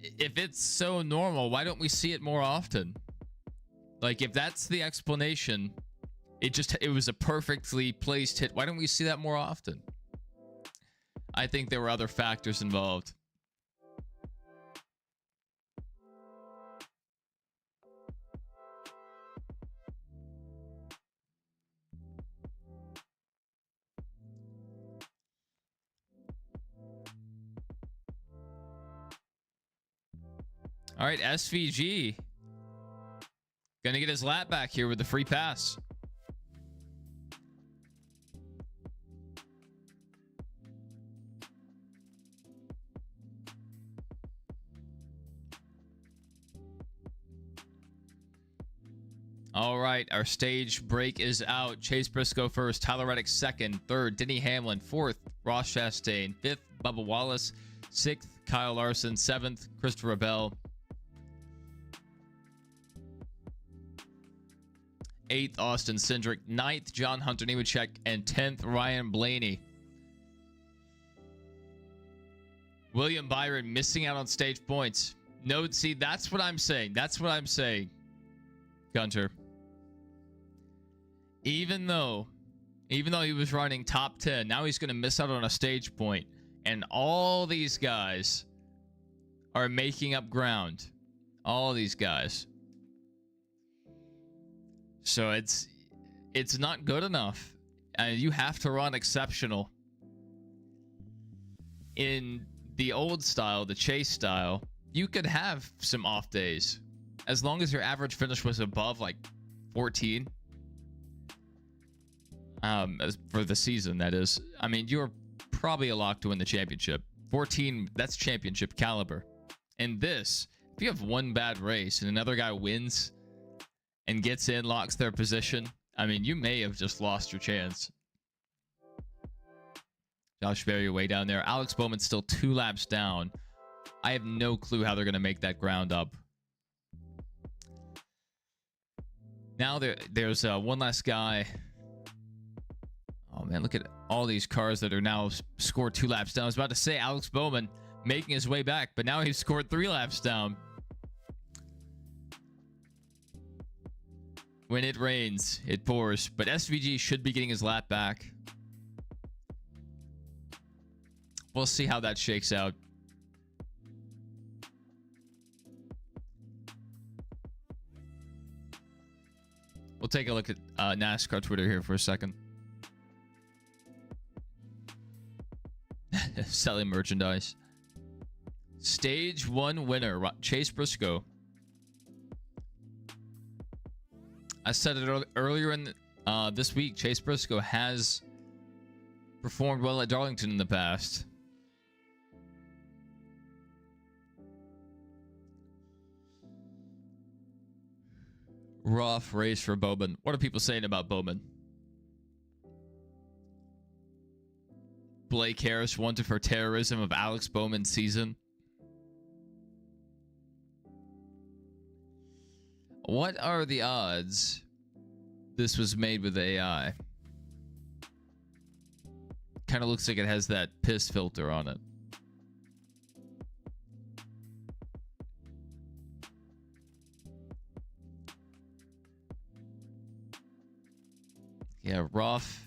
If it's so normal, why don't we see it more often? Like, if that's the explanation, it was a perfectly placed hit. Why don't we see that more often? I think there were other factors involved. All right, SVG gonna get his lap back here with the free pass. All right, our stage break is out. Chase Briscoe first, Tyler Reddick second, third, Denny Hamlin fourth, Ross Chastain fifth, Bubba Wallace sixth, Kyle Larson seventh, Christopher Bell 8th, Austin Cindric 9th, John Hunter Nemechek, and 10th, Ryan Blaney. William Byron missing out on stage points. No, see, that's what I'm saying. That's what I'm saying, Gunter. Even though he was running top 10, now he's going to miss out on a stage point. And all these guys are making up ground. All these guys. So it's not good enough. You have to run exceptional. In the old style, the chase style, you could have some off days. As long as your average finish was above like 14. As for the season, that is. I mean, you're probably a lock to win the championship. 14, that's championship caliber. And this, if you have one bad race and another guy wins and gets in, locks their position, I mean, you may have just lost your chance. Josh Berry way down there. Alex Bowman's still 2 laps down. I have no clue how they're going to make that ground up. Now there's one last guy. Oh man, look at all these cars that are now scored 2 laps down. I was about to say Alex Bowman making his way back, but now he's scored 3 laps down. When it rains, it pours. But SVG should be getting his lap back. We'll see how that shakes out. We'll take a look at NASCAR Twitter here for a second. Selling merchandise. Stage 1 winner, Chase Briscoe. I said it earlier in this week. Chase Briscoe has performed well at Darlington in the past. Rough race for Bowman. What are people saying about Bowman? Blake Harris wanted for terrorism of Alex Bowman's season. What are the odds this was made with AI? Kind of looks like it has that piss filter on it. Yeah, rough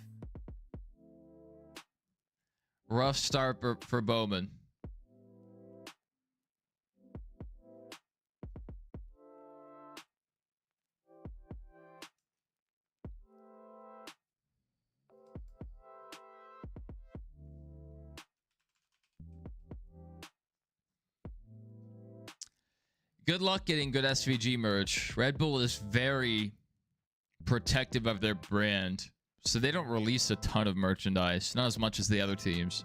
start for Bowman. Good luck getting good SVG merch. Red Bull is very protective of their brand, so they don't release a ton of merchandise, not as much as the other teams.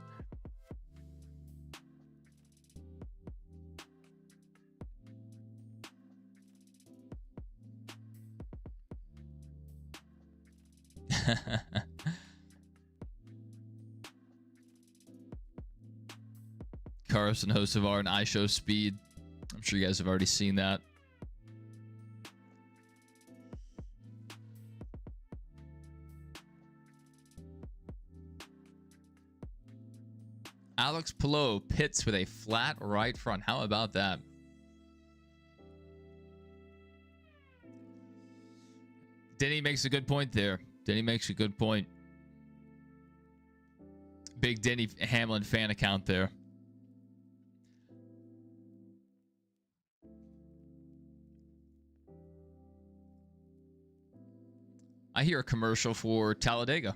Carson Hocevar and I Show Speed. I'm sure you guys have already seen that. Alex Palou pits with a flat right front. How about that? Denny makes a good point there. Denny makes a good point. Big Denny Hamlin fan account there. I hear a commercial for Talladega.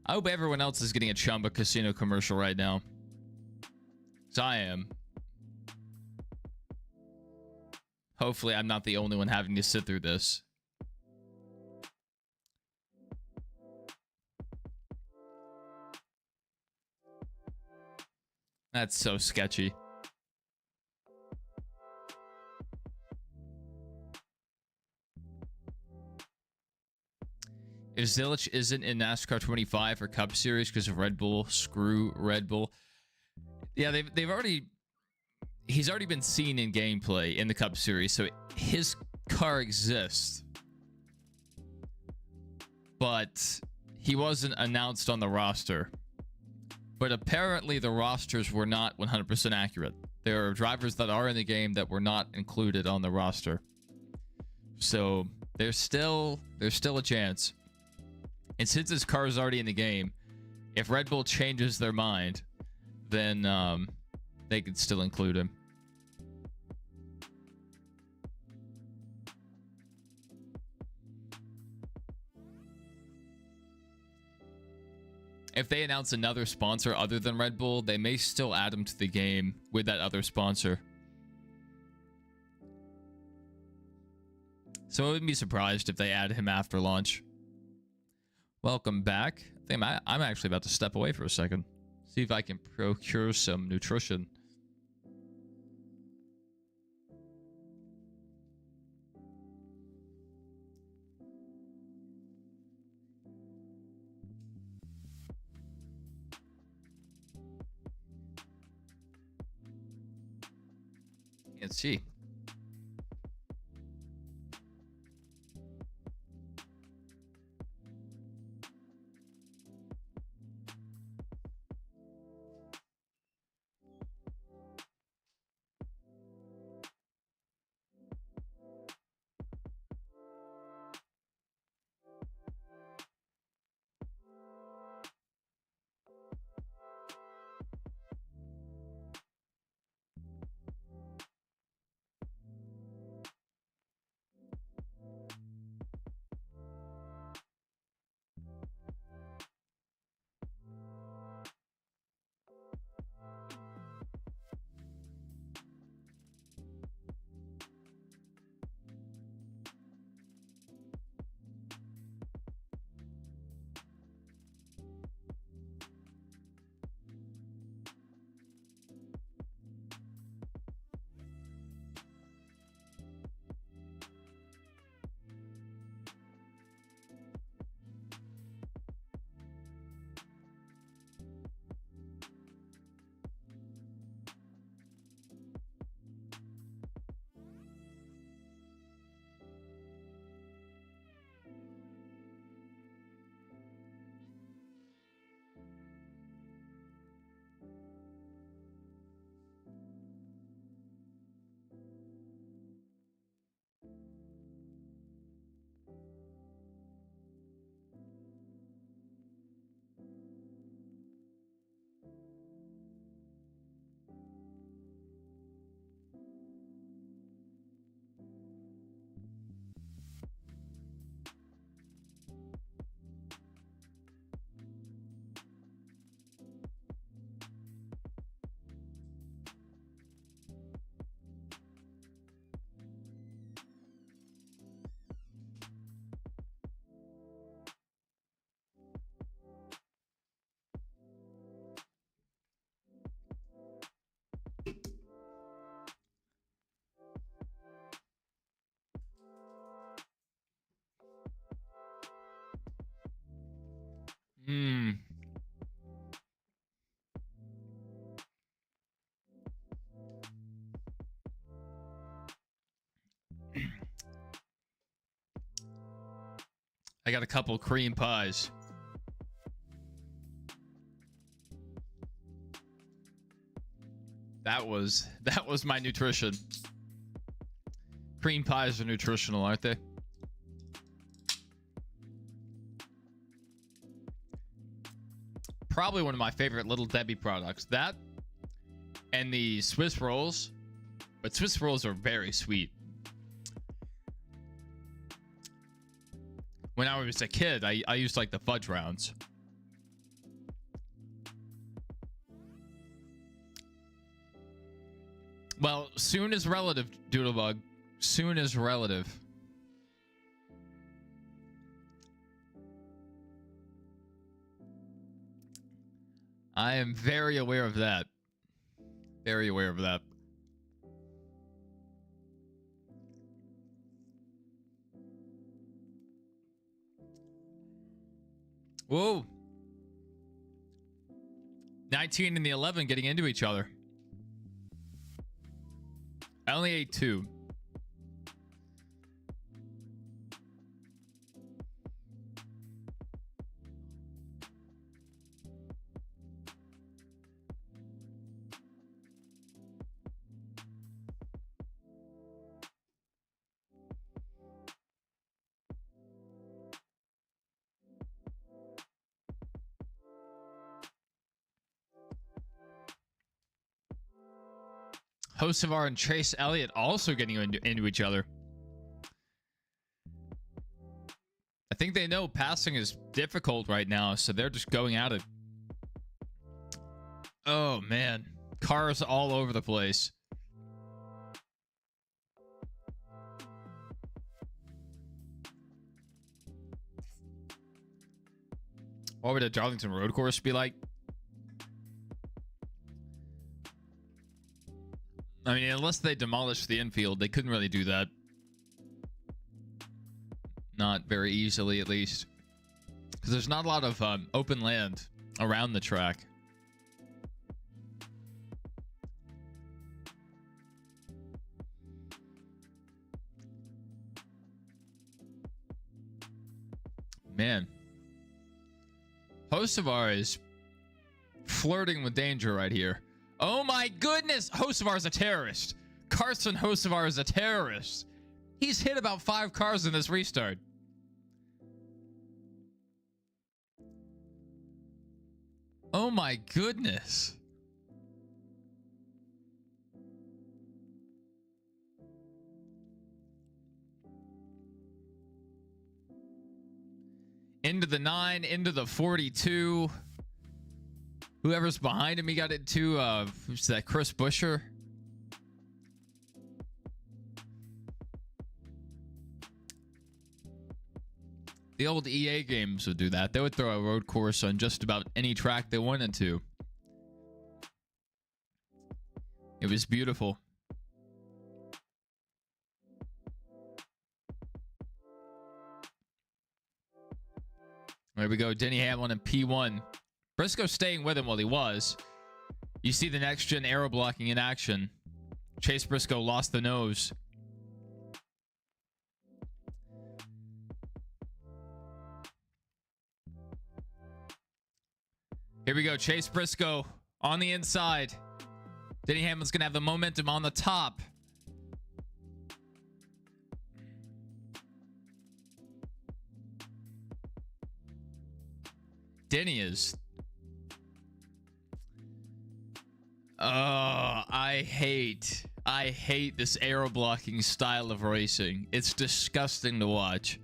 I hope everyone else is getting a Chumba Casino commercial right now. 'Cause I am. Hopefully I'm not the only one having to sit through this. That's so sketchy. If Zilich isn't in NASCAR 25 or Cup Series because of Red Bull, screw Red Bull. Yeah, he's already been seen in gameplay in the Cup Series, so his car exists. But he wasn't announced on the roster. But apparently the rosters were not 100% accurate. There are drivers that are in the game that were not included on the roster. So there's still a chance. And since his car is already in the game, if Red Bull changes their mind, then they could still include him. If they announce another sponsor other than Red Bull, they may still add him to the game with that other sponsor. So I wouldn't be surprised if they add him after launch. Welcome back. I think I'm actually about to step away for a second. See if I can procure some nutrition. Can't see. Hmm. I got a couple cream pies. That was my nutrition. Cream pies are nutritional, aren't they? Probably one of my favorite Little Debbie products. That and the Swiss rolls. But Swiss rolls are very sweet. When I was a kid, I used like the fudge rounds. Well, soon is relative, Doodlebug. Soon is relative. I am very aware of that. Very aware of that. Whoa. 19 and the 11 getting into each other. I only ate 2. Hocevar and Chase Elliott also getting into each other. I think they know passing is difficult right now, so they're just going at it. Oh, man. Cars all over the place. What would a Darlington road course be like? I mean, unless they demolished the infield, they couldn't really do that. Not very easily, at least. Because there's not a lot of open land around the track. Man. Hocevar is flirting with danger right here. Oh my goodness! Hocevar is a terrorist. Carson Hocevar is a terrorist. He's hit about 5 cars in this restart. Oh my goodness. Into the 9, into the 42. Whoever's behind him, he got into, who's that, Chris Buescher? The old EA games would do that. They would throw a road course on just about any track they wanted to. It was beautiful. There we go. Denny Hamlin in P1. Briscoe staying with him while he was. You see the next gen aero blocking in action. Chase Briscoe lost the nose. Here we go. Chase Briscoe on the inside. Denny Hamlin's going to have the momentum on the top. Denny is. Oh, I hate this aero blocking style of racing. It's disgusting to watch.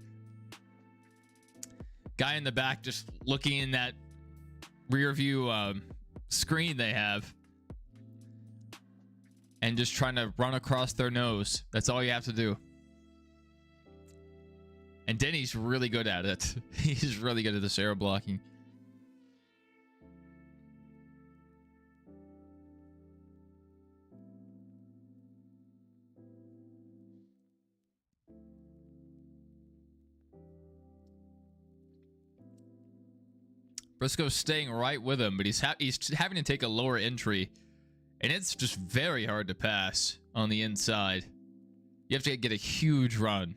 Guy in the back just looking in that rear view screen they have and just trying to run across their nose. That's all you have to do. And Denny's really good at it. He's really good at this aero blocking. Briscoe's staying right with him, but he's having to take a lower entry, and it's just very hard to pass on the inside. You have to get a huge run.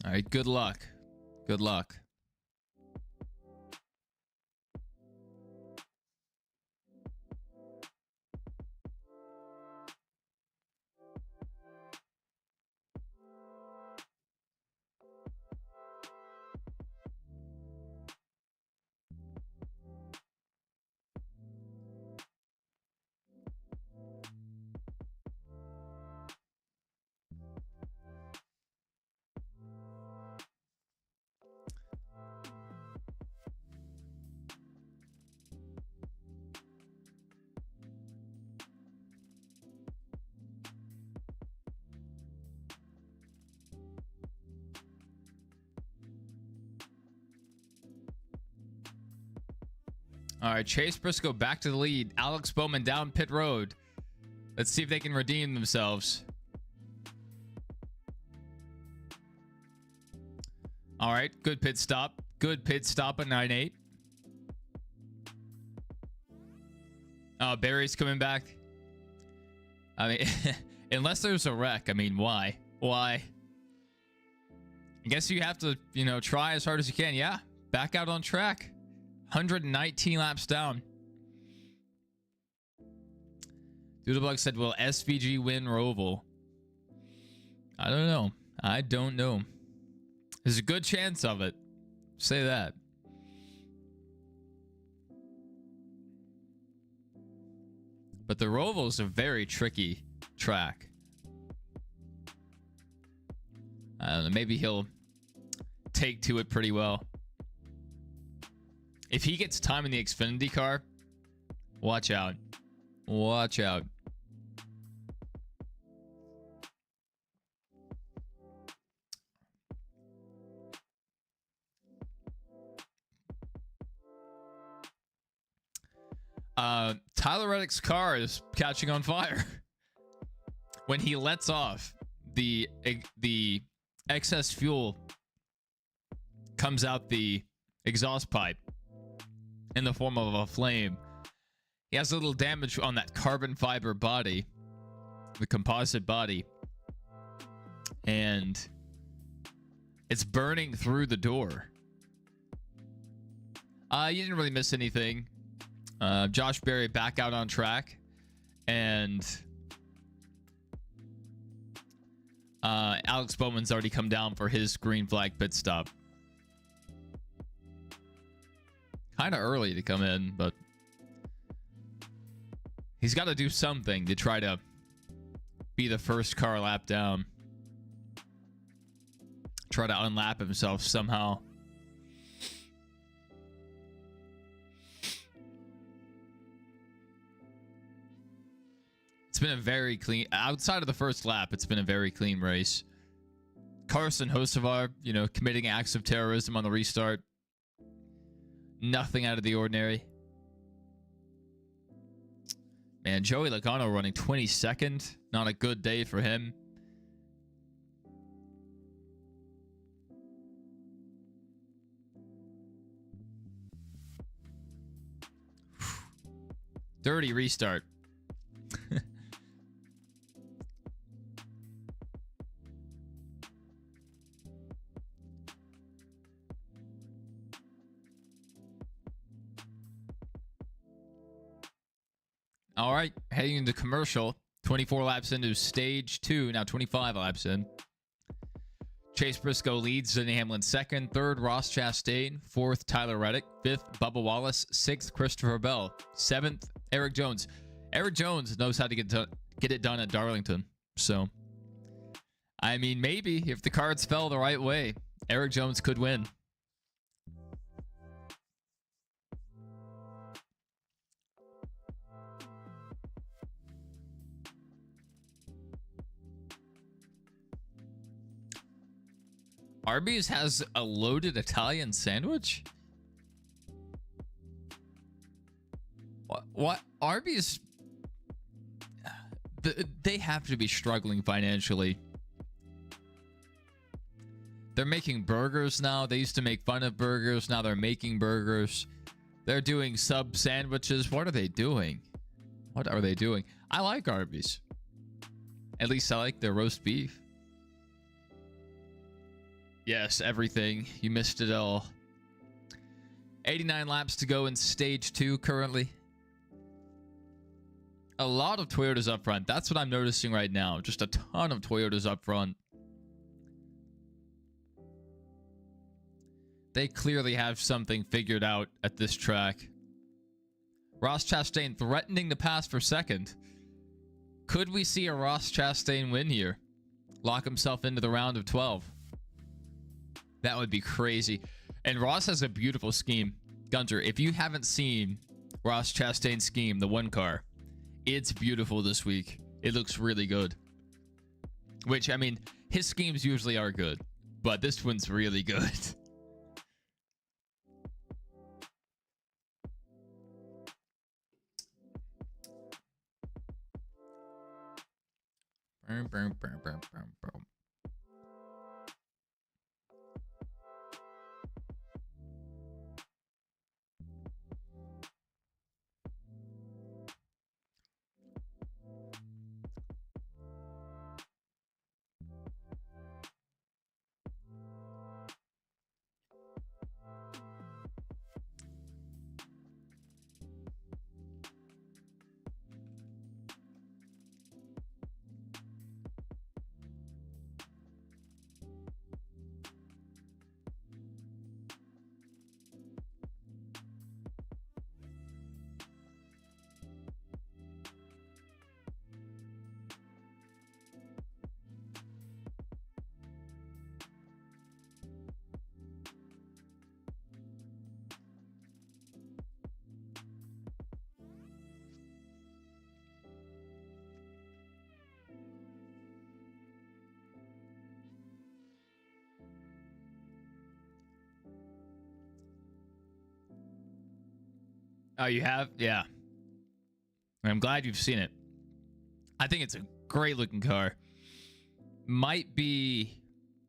All right, good luck. Good luck. All right, Chase Briscoe back to the lead. Alex Bowman down pit road. Let's see if they can redeem themselves. All right, good pit stop. Good pit stop at 9-8. Oh, Barry's coming back. I mean, unless there's a wreck, I mean, why? Why? I guess you have to, you know, try as hard as you can. Yeah, back out on track. 119 laps down. Doodlebug said, will SVG win Roval? I don't know. I don't know. There's a good chance of it. Say that. But the Roval is a very tricky track. I don't know. Maybe he'll take to it pretty well. If he gets time in the Xfinity car, watch out. Watch out. Tyler Reddick's car is catching on fire. When he lets off, the excess fuel comes out the exhaust pipe in the form of a flame. He has a little damage on that carbon fiber body, the composite body, and it's burning through the door. You didn't really miss anything. Josh Berry back out on track, and Alex Bowman's already come down for his green flag pit stop. Kind of early to come in, but he's got to do something to try to be the first car lap down. Try to unlap himself somehow. It's been a very clean, outside of the first lap, it's been a very clean race. Carson Hocevar, you know, committing acts of terrorism on the restart. Nothing out of the ordinary. Man, Joey Logano running 22nd. Not a good day for him. Dirty restart. All right, heading into commercial. 24 laps into stage 2. Now 25 laps in. Chase Briscoe leads. Denny Hamlin second. Third, Ross Chastain. Fourth, Tyler Reddick. Fifth, Bubba Wallace. Sixth, Christopher Bell. Seventh, Eric Jones. Eric Jones knows how to get it done at Darlington. So, I mean, maybe if the cards fell the right way, Eric Jones could win. Arby's has a loaded Italian sandwich? What? Arby's... They have to be struggling financially. They're making burgers now. They used to make fun of burgers. Now they're making burgers. They're doing sub sandwiches. What are they doing? What are they doing? I like Arby's. At least I like their roast beef. Yes, everything. You missed it all. 89 laps to go in stage 2 currently. A lot of Toyotas up front. That's what I'm noticing right now. Just a ton of Toyotas up front. They clearly have something figured out at this track. Ross Chastain threatening to pass for second. Could we see a Ross Chastain win here? Lock himself into the round of 12. That would be crazy. And Ross has a beautiful scheme. Gunter, if you haven't seen Ross Chastain's scheme, the one car, it's beautiful this week. It looks really good. Which, I mean, his schemes usually are good, but this one's really good. Oh, you have? Yeah. I'm glad you've seen it. I think it's a great looking car. Might be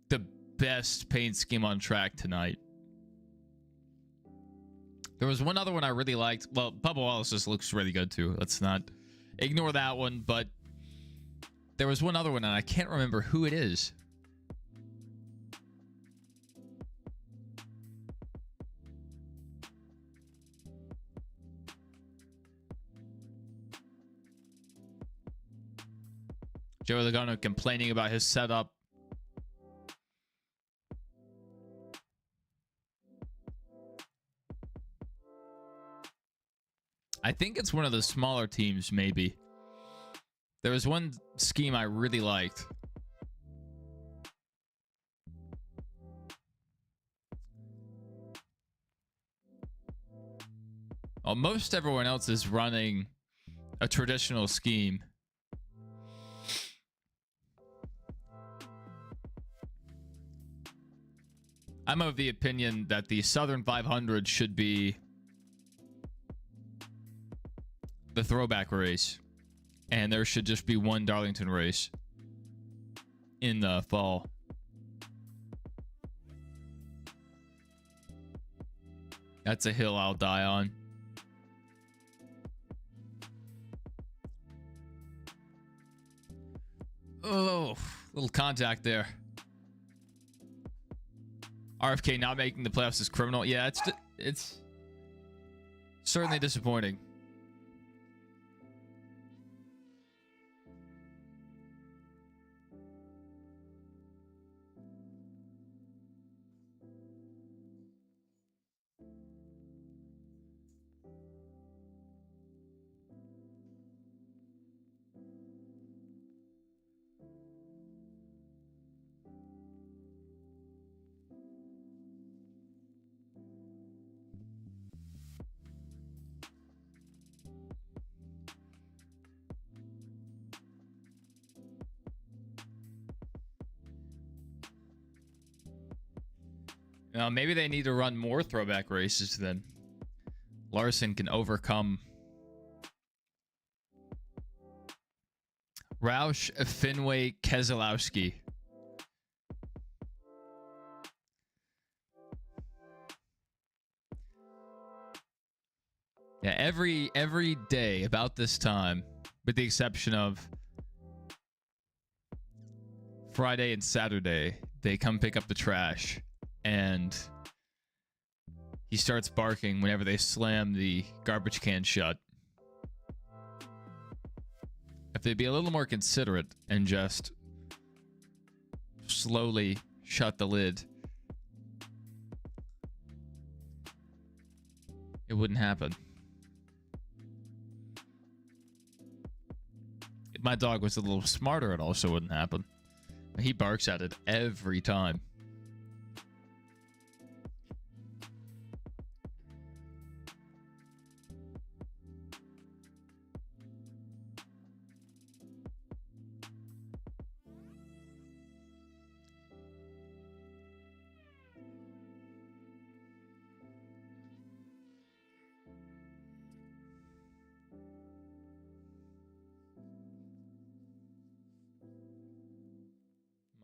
the best paint scheme on track tonight. There was one other one I really liked. Well, Bubba Wallace just looks really good too. Let's not ignore that one. But there was one other one, and I can't remember who it is. Joe Logano complaining about his setup. I think it's one of the smaller teams, maybe. There was one scheme I really liked. Well, most everyone else is running a traditional scheme. I'm of the opinion that the Southern 500 should be the throwback race, and there should just be one Darlington race in the fall. That's a hill I'll die on. Oh, little contact there. RFK not making the playoffs is criminal. Yeah, it's certainly disappointing. Maybe they need to run more throwback races then. Larson can overcome Roush, Finway, Keselowski. Yeah, every day about this time, with the exception of Friday and Saturday, they come pick up the trash. And he starts barking whenever they slam the garbage can shut. If they'd be a little more considerate and just slowly shut the lid, it wouldn't happen. If my dog was a little smarter, it also wouldn't happen. He barks at it every time.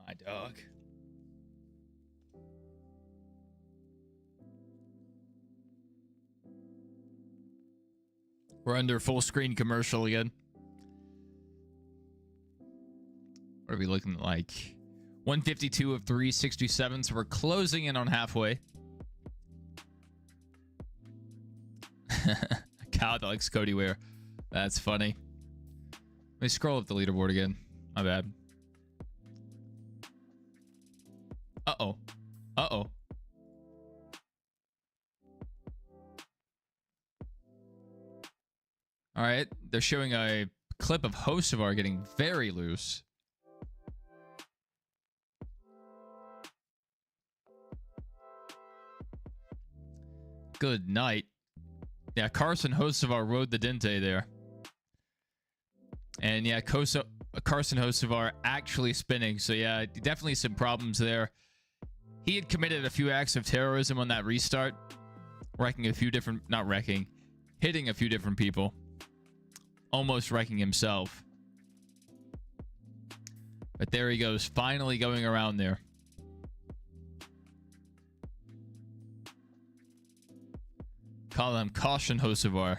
My dog. We're under full screen commercial again. What are we looking like? 152 of 367, so we're closing in on halfway. A cow that likes Cody Ware. That's funny. Let me scroll up the leaderboard again. My bad. Uh-oh. Uh-oh. All right. They're showing a clip of Hocevar getting very loose. Good night. Yeah, Carson Hocevar rode the Dente there. And yeah, Carson Hocevar actually spinning. So yeah, definitely some problems there. He had committed a few acts of terrorism on that restart. Hitting a few different people. Almost wrecking himself. But there he goes, finally going around there. call them caution Hocevar.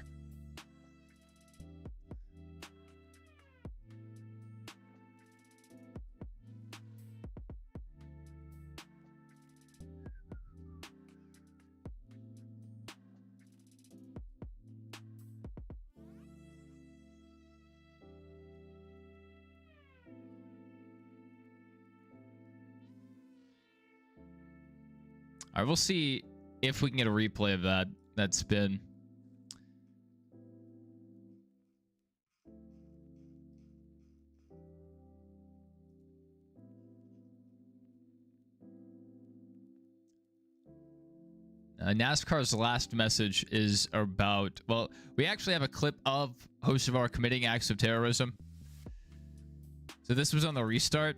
All right, we'll see if we can get a replay of that spin. NASCAR's last message is about, well, we actually have a clip of Hocevar committing acts of terrorism. So this was on the restart.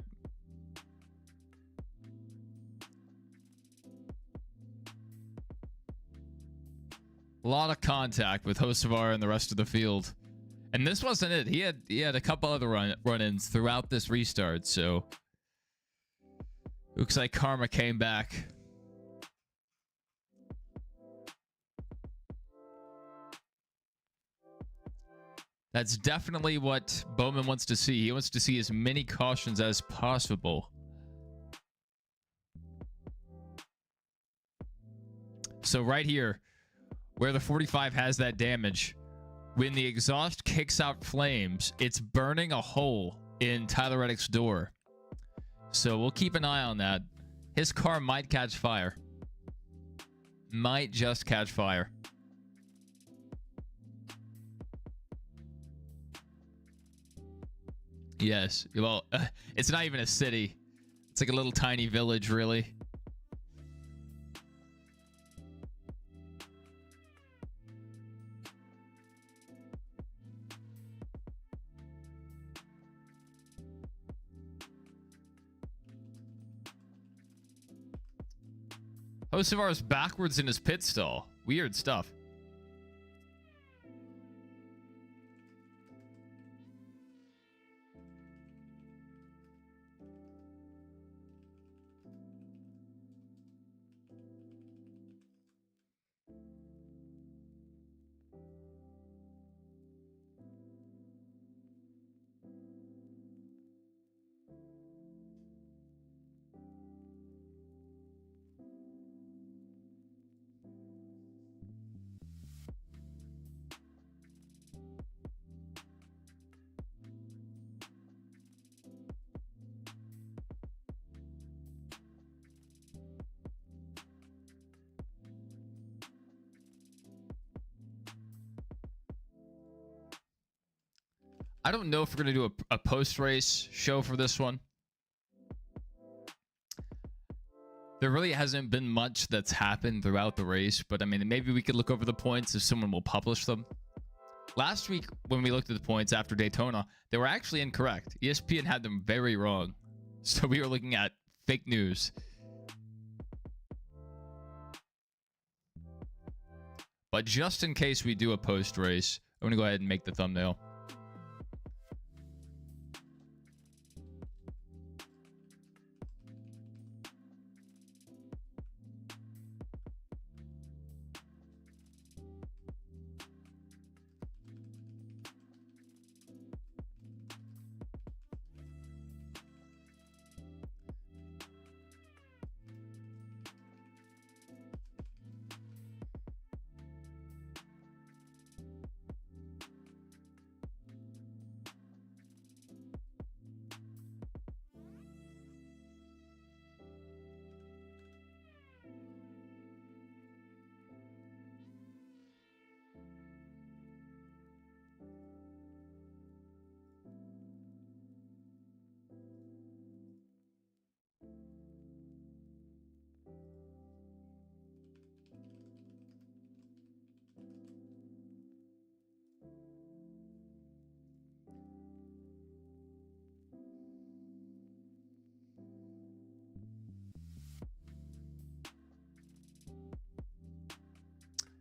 A lot of contact with Hocevar and the rest of the field. And this wasn't it. He had a couple other run-ins throughout this restart, so looks like karma came back. That's definitely what Bowman wants to see. He wants to see as many cautions as possible. So right here, where the 45 has that damage, when the exhaust kicks out flames, it's burning a hole in Tyler Reddick's door. So we'll keep an eye on that. His car might catch fire. Might just catch fire. Yes. Well, it's not even a city. It's like a little tiny village, really. Hocevar's backwards in his pit stall. Weird stuff. I don't know if we're going to do a post-race show for this one. There really hasn't been much that's happened throughout the race, but I mean, maybe we could look over the points if someone will publish them. Last week, when we looked at the points after Daytona, they were actually incorrect. ESPN had them very wrong. So we were looking at fake news. But just in case we do a post-race, I'm going to go ahead and make the thumbnail.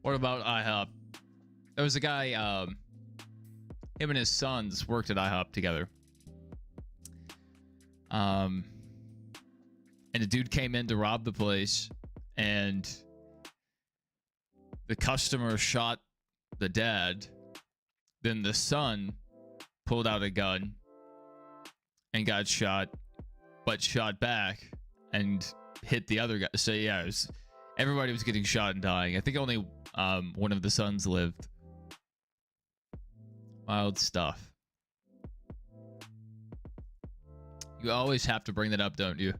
What about IHOP? There was a guy, him and his sons worked at IHOP together. And a dude came in to rob the place, and the customer shot the dad. Then the son pulled out a gun and got shot, but shot back and hit the other guy. So yeah, everybody was getting shot and dying. I think only one of the sons lived. Wild stuff. You always have to bring that up, don't you?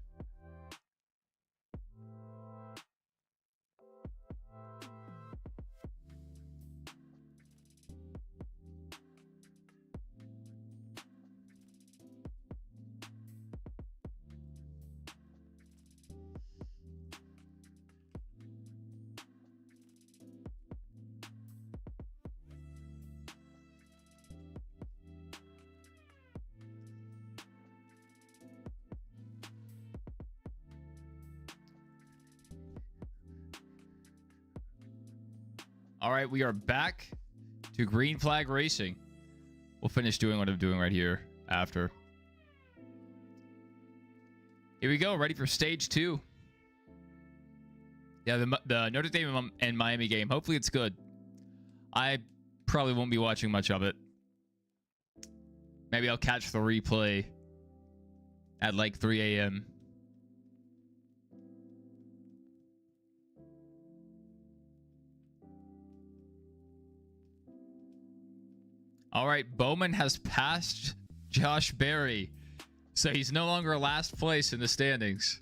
All right, we are back to green flag racing. We'll finish doing what I'm doing right here after. Here we go, ready for stage 2. Yeah, the Notre Dame and Miami game. Hopefully it's good. I probably won't be watching much of it. Maybe I'll catch the replay at like 3 a.m. All right, Bowman has passed Josh Berry, so he's no longer last place in the standings.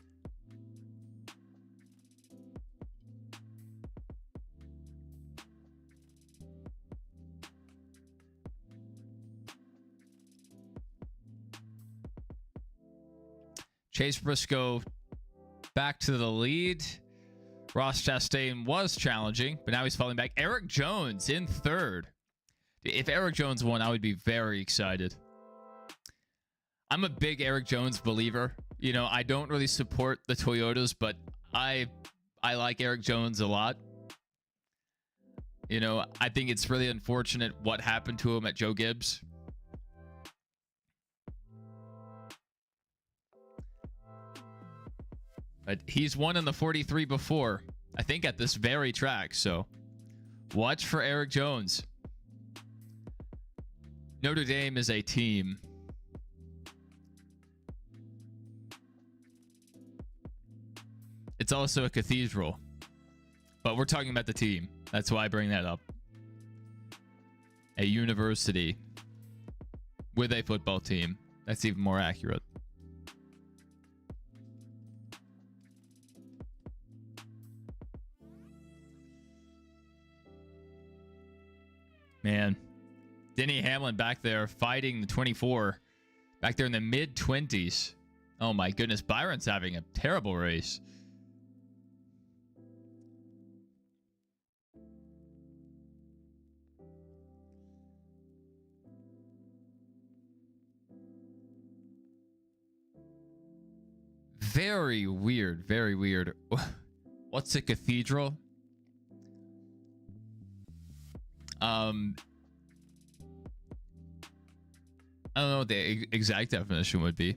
Chase Briscoe back to the lead. Ross Chastain was challenging, but now he's falling back. Eric Jones in third. If Eric Jones won, I would be very excited. I'm a big Eric Jones believer. You know, I don't really support the Toyotas, but I like Eric Jones a lot. You know, I think it's really unfortunate what happened to him at Joe Gibbs. But he's won in the 43 before, I think at this very track. So watch for Eric Jones. Notre Dame is a team. It's also a cathedral. But we're talking about the team. That's why I bring that up. A university with a football team. That's even more accurate. Man. Denny Hamlin back there fighting the 24. Back there in the mid-20s. Oh my goodness. Byron's having a terrible race. Very weird. Very weird. What's a cathedral? I don't know what the exact definition would be.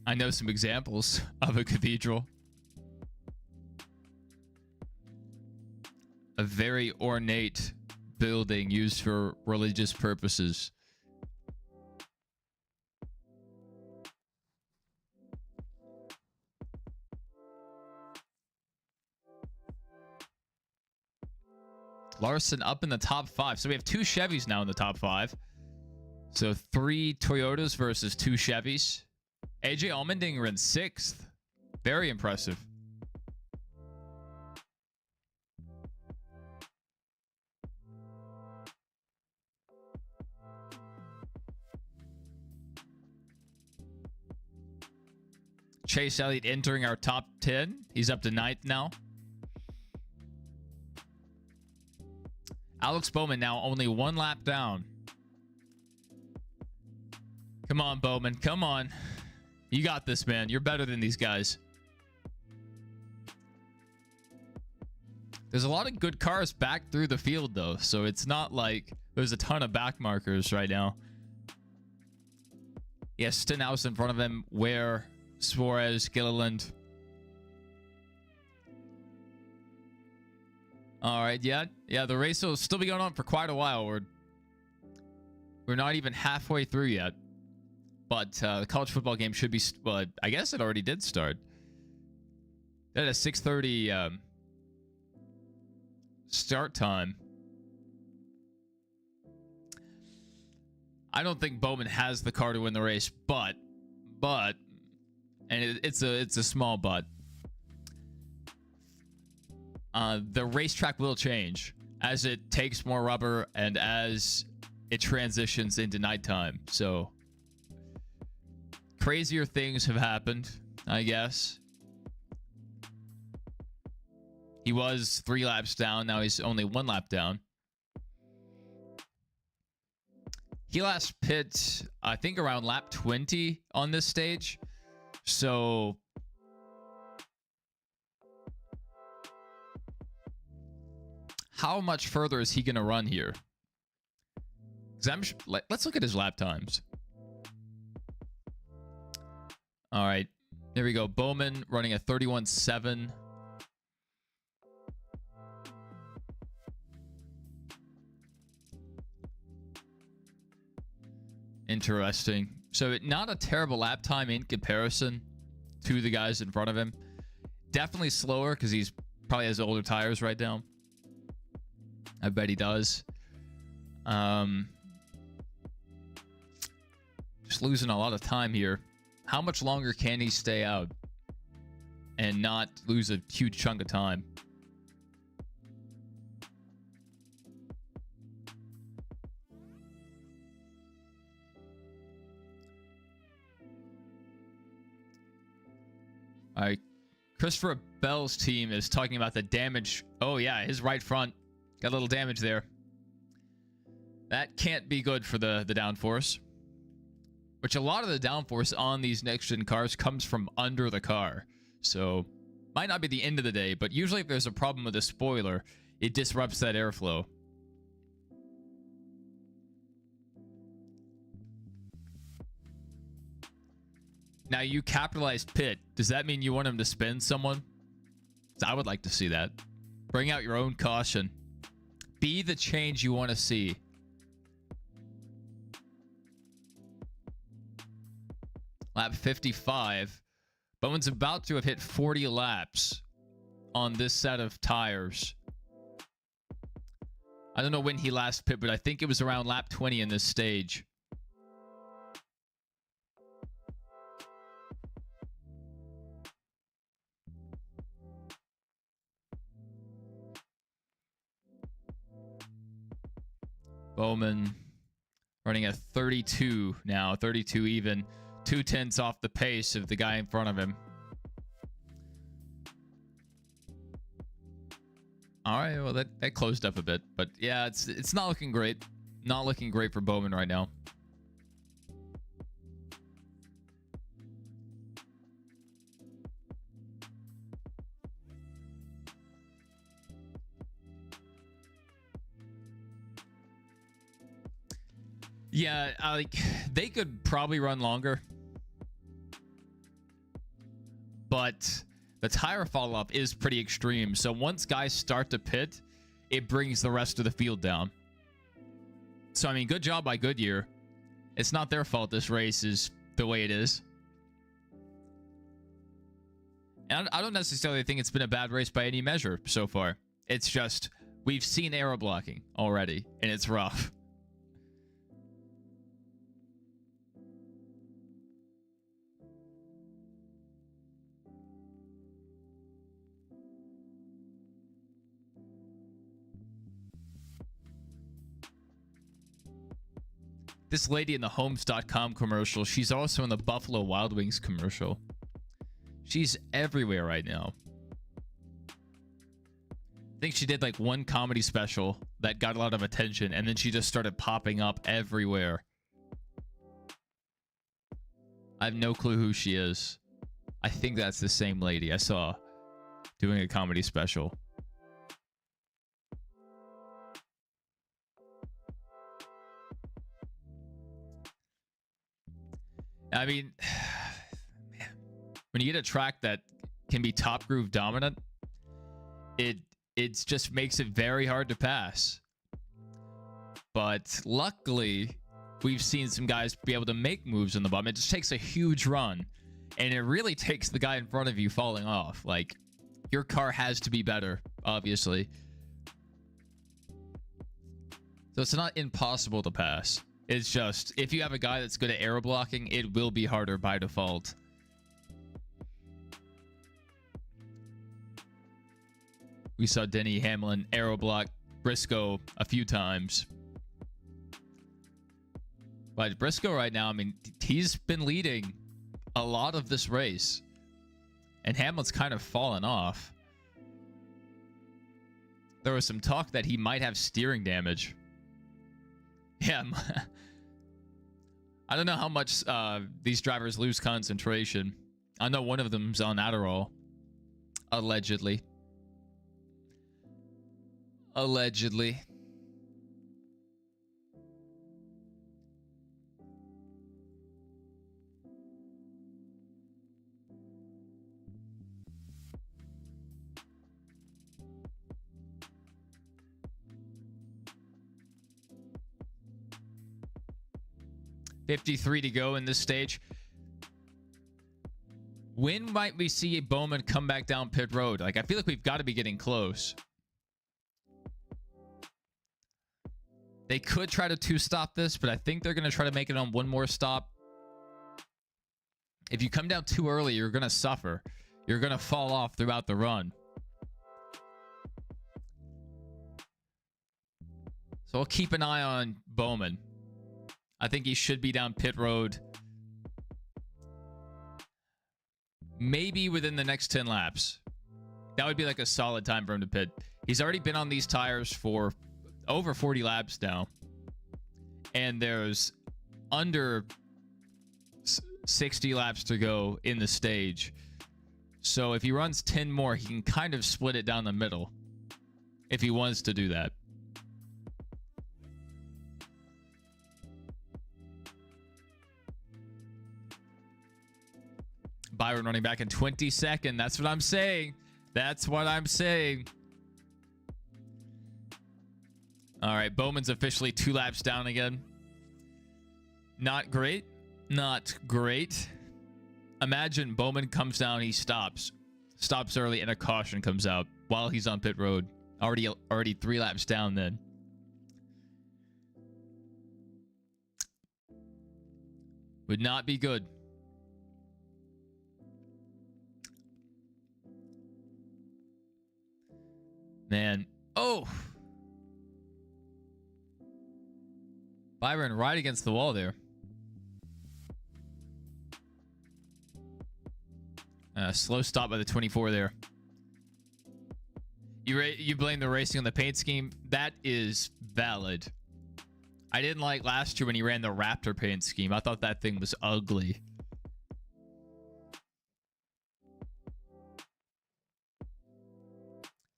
I know some examples of a cathedral. A very ornate building used for religious purposes. Larson up in the top 5. So we have 2 Chevys now in the top 5. So 3 Toyotas versus 2 Chevys. AJ Allmendinger in 6th. Very impressive. Chase Elliott entering our top 10. He's up to 9th now. Alex Bowman now only 1 lap down. Come on, Bowman. Come on. You got this, man. You're better than these guys. There's a lot of good cars back through the field, though. So it's not like there's a ton of back markers right now. Yes, Stenhouse in front of him. Ware, Suarez, Gilliland. All right, yeah. The race will still be going on for quite a while. We're not even halfway through yet. But the college football game should be... Well, I guess it already did start. At a 6:30 start time. I don't think Bowman has the car to win the race, but, and it's a small but. The racetrack will change as it takes more rubber and as it transitions into nighttime. So crazier things have happened, I guess. He was 3 laps down. Now he's only 1 lap down. He last pit, I think, around lap 20 on this stage. So how much further is he going to run here? Let's look at his lap times. All right. There we go. Bowman running a 31.7. Interesting. So not a terrible lap time in comparison to the guys in front of him. Definitely slower because he's probably has older tires right now. I bet he does. Just losing a lot of time here. How much longer can he stay out and not lose a huge chunk of time? All right, Christopher Bell's team is talking about the damage. Oh yeah, his right front got a little damage there. That can't be good for the downforce. Which a lot of the downforce on these next-gen cars comes from under the car. So, might not be the end of the day, but usually if there's a problem with the spoiler, it disrupts that airflow. Now, you capitalized pit. Does that mean you want him to spin someone? I would like to see that. Bring out your own caution. Be the change you want to see. Lap 55. Bowman's about to have hit 40 laps on this set of tires. I don't know when he last pit, but I think it was around lap 20 in this stage. Bowman running a 32 now, 32 even. 2/10 off the pace of the guy in front of him. All right, well that closed up a bit, but yeah, it's not looking great. Not looking great for Bowman right now. Yeah, they could probably run longer. But the tire fall off is pretty extreme. So once guys start to pit, it brings the rest of the field down. So, I mean, good job by Goodyear. It's not their fault this race is the way it is. And I don't necessarily think it's been a bad race by any measure so far. It's just, we've seen aero blocking already, and it's rough. This lady in the Homes.com commercial, she's also in the Buffalo Wild Wings commercial. She's everywhere right now. I think she did like one comedy special that got a lot of attention, and then she just started popping up everywhere. I have no clue who she is. I think that's the same lady I saw doing a comedy special. I mean, man, when you get a track that can be top groove dominant, it it just makes it very hard to pass. But luckily, we've seen some guys be able to make moves on the bottom. It just takes a huge run, and it really takes the guy in front of you falling off. Like, your car has to be better, obviously. So it's not impossible to pass. It's just, if you have a guy that's good at aero blocking, it will be harder by default. We saw Denny Hamlin aero block Briscoe a few times. But Briscoe right now, I mean, he's been leading a lot of this race. And Hamlin's kind of fallen off. There was some talk that he might have steering damage. Yeah. I don't know how much these drivers lose concentration. I know one of them's on Adderall. Allegedly. Allegedly. $53 to go in this stage. When might we see Bowman come back down pit road? Like, I feel like we've got to be getting close. They could try to two-stop this, but I think they're going to try to make it on one more stop. If you come down too early, you're going to suffer. You're going to fall off throughout the run. So I'll keep an eye on Bowman. I think he should be down pit road maybe within the next 10 laps. That would be like a solid time for him to pit. He's already been on these tires for over 40 laps now. And there's under 60 laps to go in the stage. So if he runs 10 more, he can kind of split it down the middle if he wants to do that. Byron running back in 22nd. That's what I'm saying. That's what I'm saying. All right, Bowman's officially 2 laps down again. Not great. Not great. Imagine Bowman comes down, he stops. Stops early, and a caution comes out while he's on pit road. Already 3 laps down then. Would not be good. Man. Oh! Byron right against the wall there. Slow stop by the 24 there. You blame the racing on the paint scheme. That is valid. I didn't like last year when he ran the Raptor paint scheme. I thought that thing was ugly.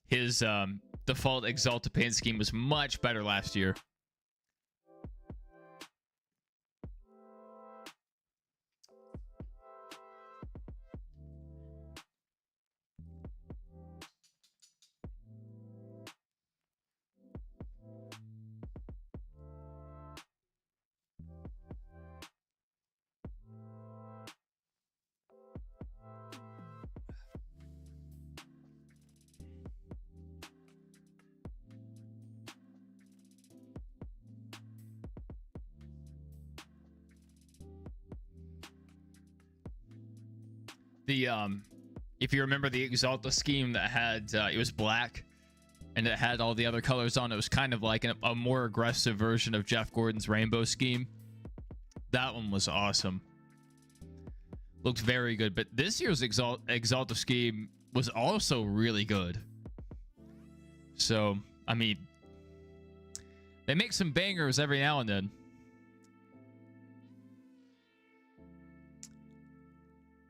His default Exalta paint scheme was much better last year. If you remember the Exalta scheme that had it was black and it had all the other colors on, it was kind of like a more aggressive version of Jeff Gordon's rainbow scheme. That one was awesome. Looked very good. But this year's Exalta scheme was also really good. So, I mean, they make some bangers every now and then.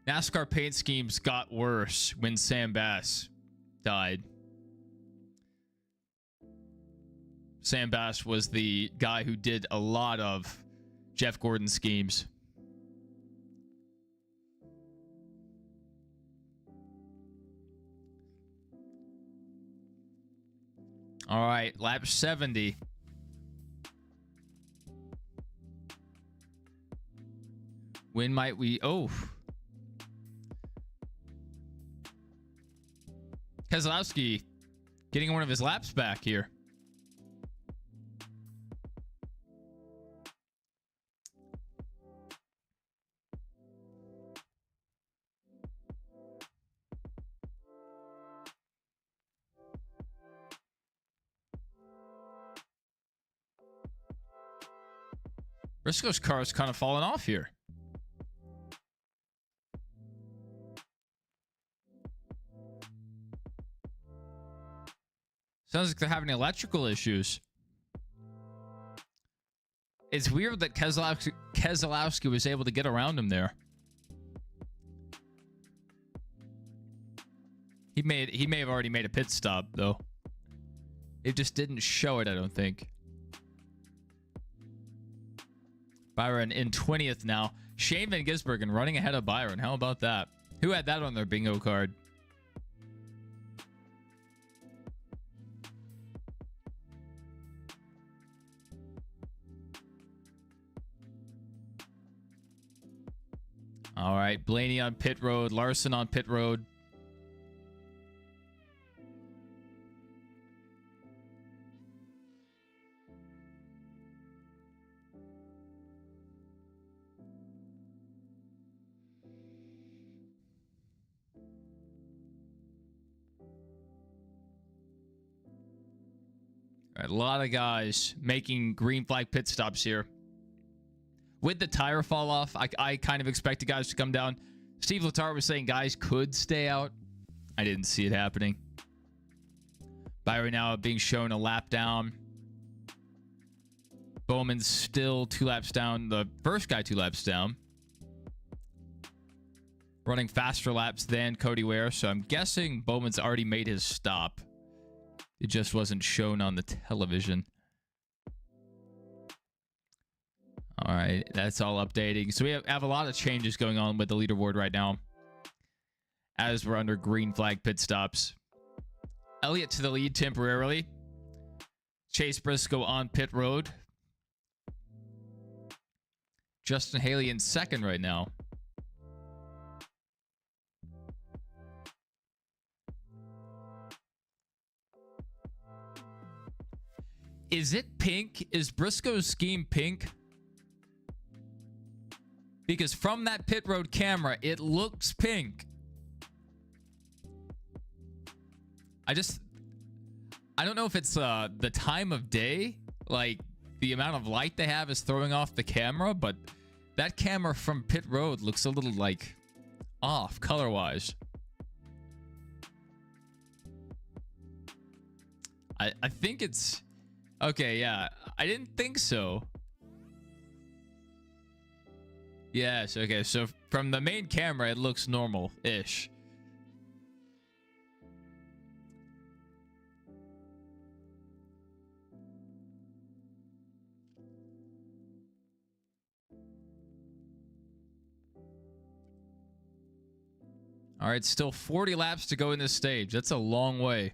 NASCAR paint schemes got worse when Sam Bass died. Sam Bass was the guy who did a lot of Jeff Gordon schemes. All right, lap 70. When might we... Oh. Keselowski getting one of his laps back here. Briscoe's car is kind of falling off here. Sounds like they're having electrical issues. It's weird that Keselowski was able to get around him there. He may have already made a pit stop though. It just didn't show it, I don't think. Byron in 20th now. Shane Van Gisbergen running ahead of Byron. How about that? Who had that on their bingo card? All right, Blaney on pit road, Larson on pit road. All right, a lot of guys making green flag pit stops here. With the tire fall off, I kind of expected guys to come down. Steve Letarte was saying guys could stay out. I didn't see it happening. Byron now being shown a lap down. Bowman's still 2 laps down. The first guy 2 laps down. Running faster laps than Cody Ware. So I'm guessing Bowman's already made his stop. It just wasn't shown on the television. All right, that's all updating. So we have a lot of changes going on with the leaderboard right now as we're under green flag pit stops. Elliott to the lead temporarily. Chase Briscoe on pit road. Justin Haley in second right now. Is it pink? Is Briscoe's scheme pink? Because from that pit road camera, it looks pink. I don't know if it's the time of day, like the amount of light they have is throwing off the camera, but that camera from pit road looks a little like off color-wise. I think it's okay. Yeah, I didn't think so. Yes, okay, so from the main camera, it looks normal-ish. All right, still 40 laps to go in this stage. That's a long way.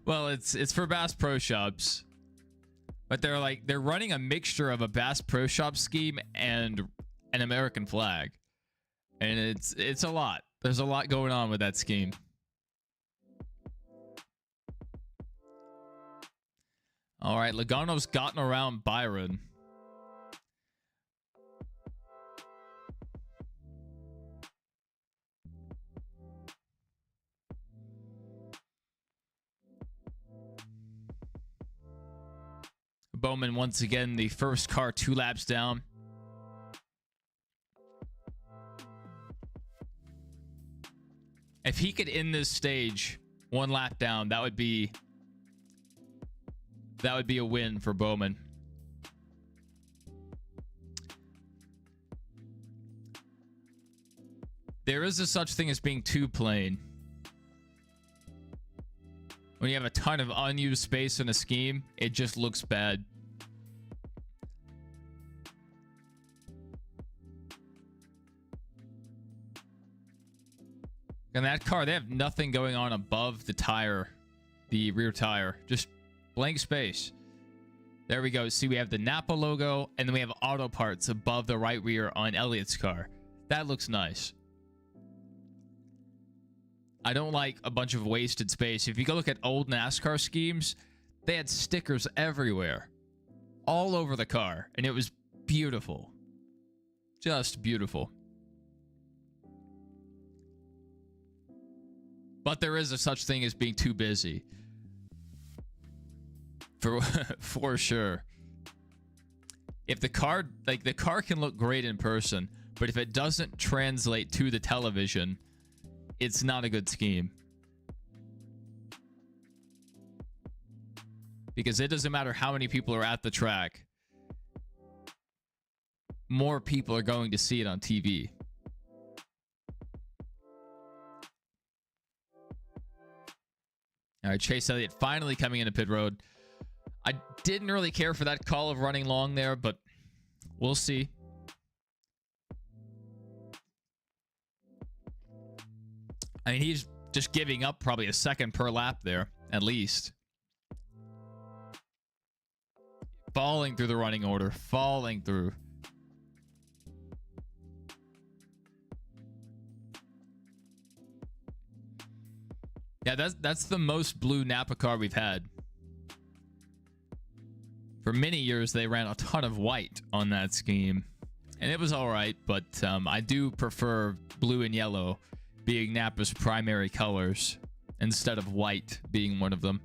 Well, it's for Bass Pro Shops, but they're running a mixture of a Bass Pro Shop scheme and an American flag, and it's a lot. There's a lot going on with that scheme. All right, Logano's gotten around Byron. Bowman once again, the first car 2 laps down. If he could end this stage 1 lap down, that would be a win for Bowman. There is a such thing as being too plain. When you have a ton of unused space in a scheme, it just looks bad. And that car, they have nothing going on above the tire, the rear tire. Just blank space. There we go. See, we have the Napa logo, and then we have auto parts above the right rear on Elliot's car. That looks nice. I don't like a bunch of wasted space. If you go look at old NASCAR schemes, they had stickers everywhere. All over the car. And it was beautiful. Just beautiful. But there is a such thing as being too busy. For sure. If the car, like, the car can look great in person, but if it doesn't translate to the television, it's not a good scheme. Because it doesn't matter how many people are at the track. More people are going to see it on TV. All right, Chase Elliott finally coming into pit road. I didn't really care for that call of running long there, but we'll see. I mean, he's just giving up probably a second per lap there, at least. Falling through the running order. Falling through. Yeah, that's the most blue Napa car we've had. For many years, they ran a ton of white on that scheme. And it was all right, but I do prefer blue and yellow being Napa's primary colors instead of white being one of them.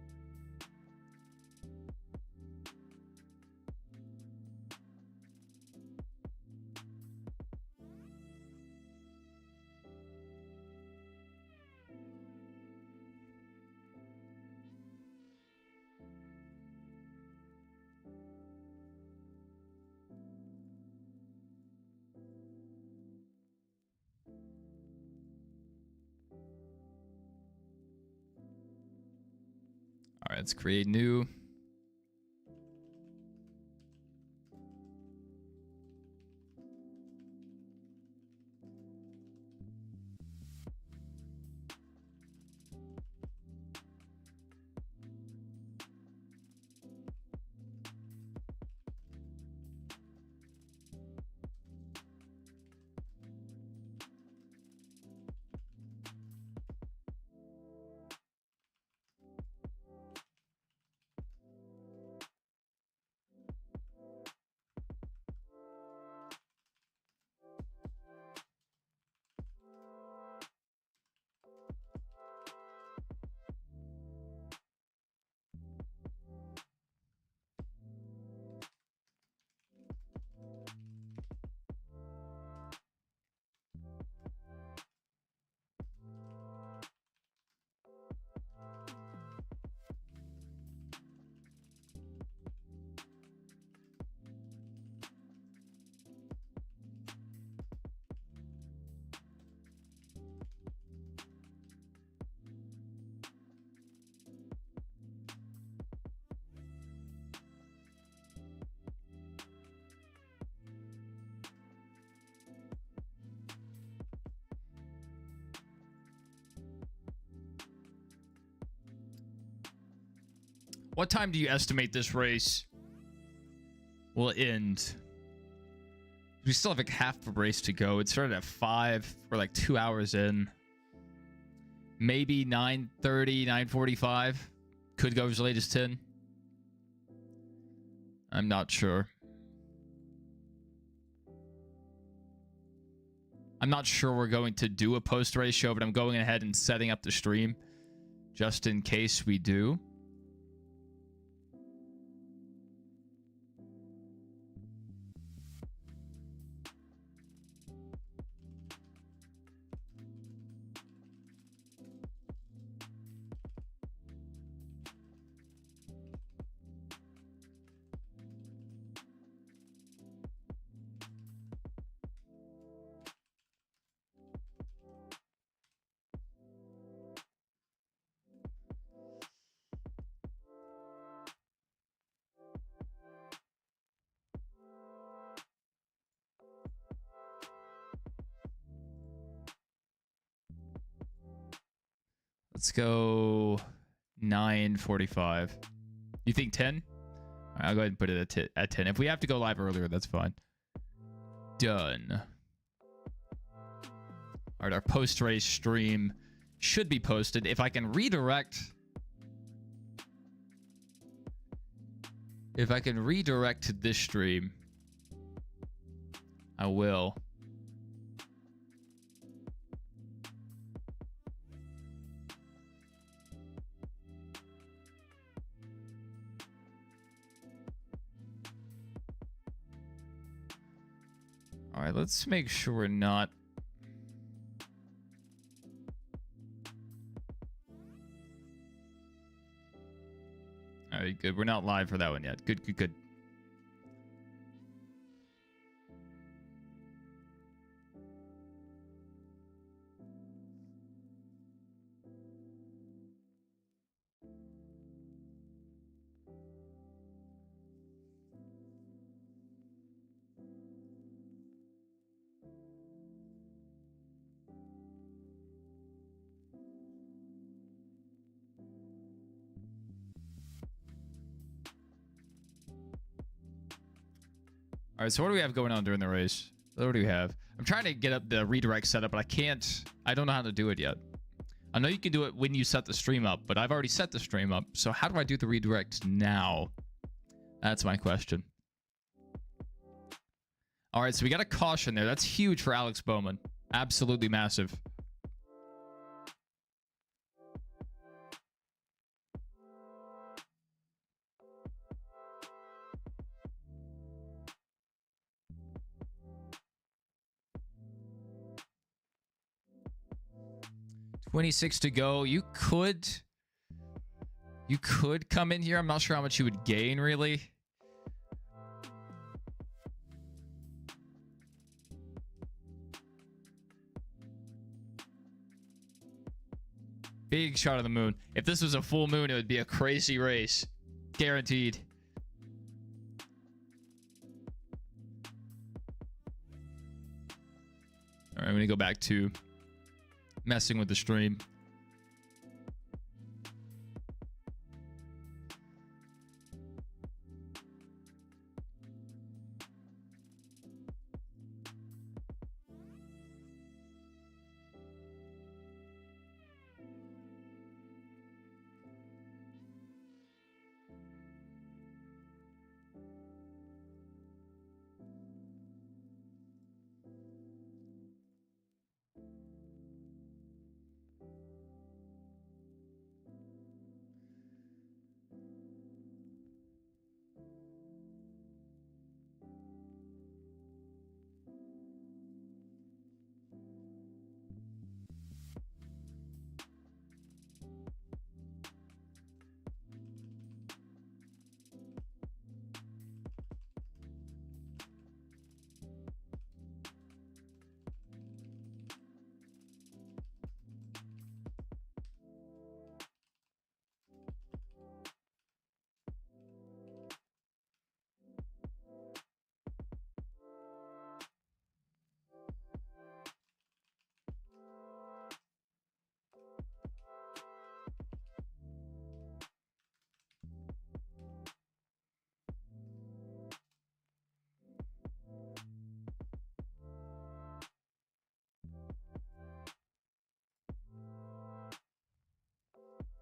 All right, let's create new. What time do you estimate this race will end? We still have like half the race to go. It started at 5. We're like 2 hours in. Maybe 9:30, 9:45. Could go as late as 10. I'm not sure. I'm not sure we're going to do a post-race show, but I'm going ahead and setting up the stream just in case we do. Let's go 9:45. You think 10? All right, I'll go ahead and put it at 10. If we have to go live earlier, that's fine. Done. All right, our post-race stream should be posted. If I can redirect... If I can redirect to this stream, I will. All right, let's make sure we're not... All right, good. We're not live for that one yet. Good, good, good. All right, so what do we have going on during the race? What do we have? I'm trying to get up the redirect setup, but I can't. I don't know how to do it yet. I know you can do it when you set the stream up, but I've already set the stream up. So how do I do the redirect now? That's my question. All right, so we got a caution there. That's huge for Alex Bowman. Absolutely massive. $26 to go. You could come in here. I'm not sure how much you would gain, really. Big shot of the moon. If this was a full moon, it would be a crazy race. Guaranteed. All right, I'm going to go back to messing with the stream.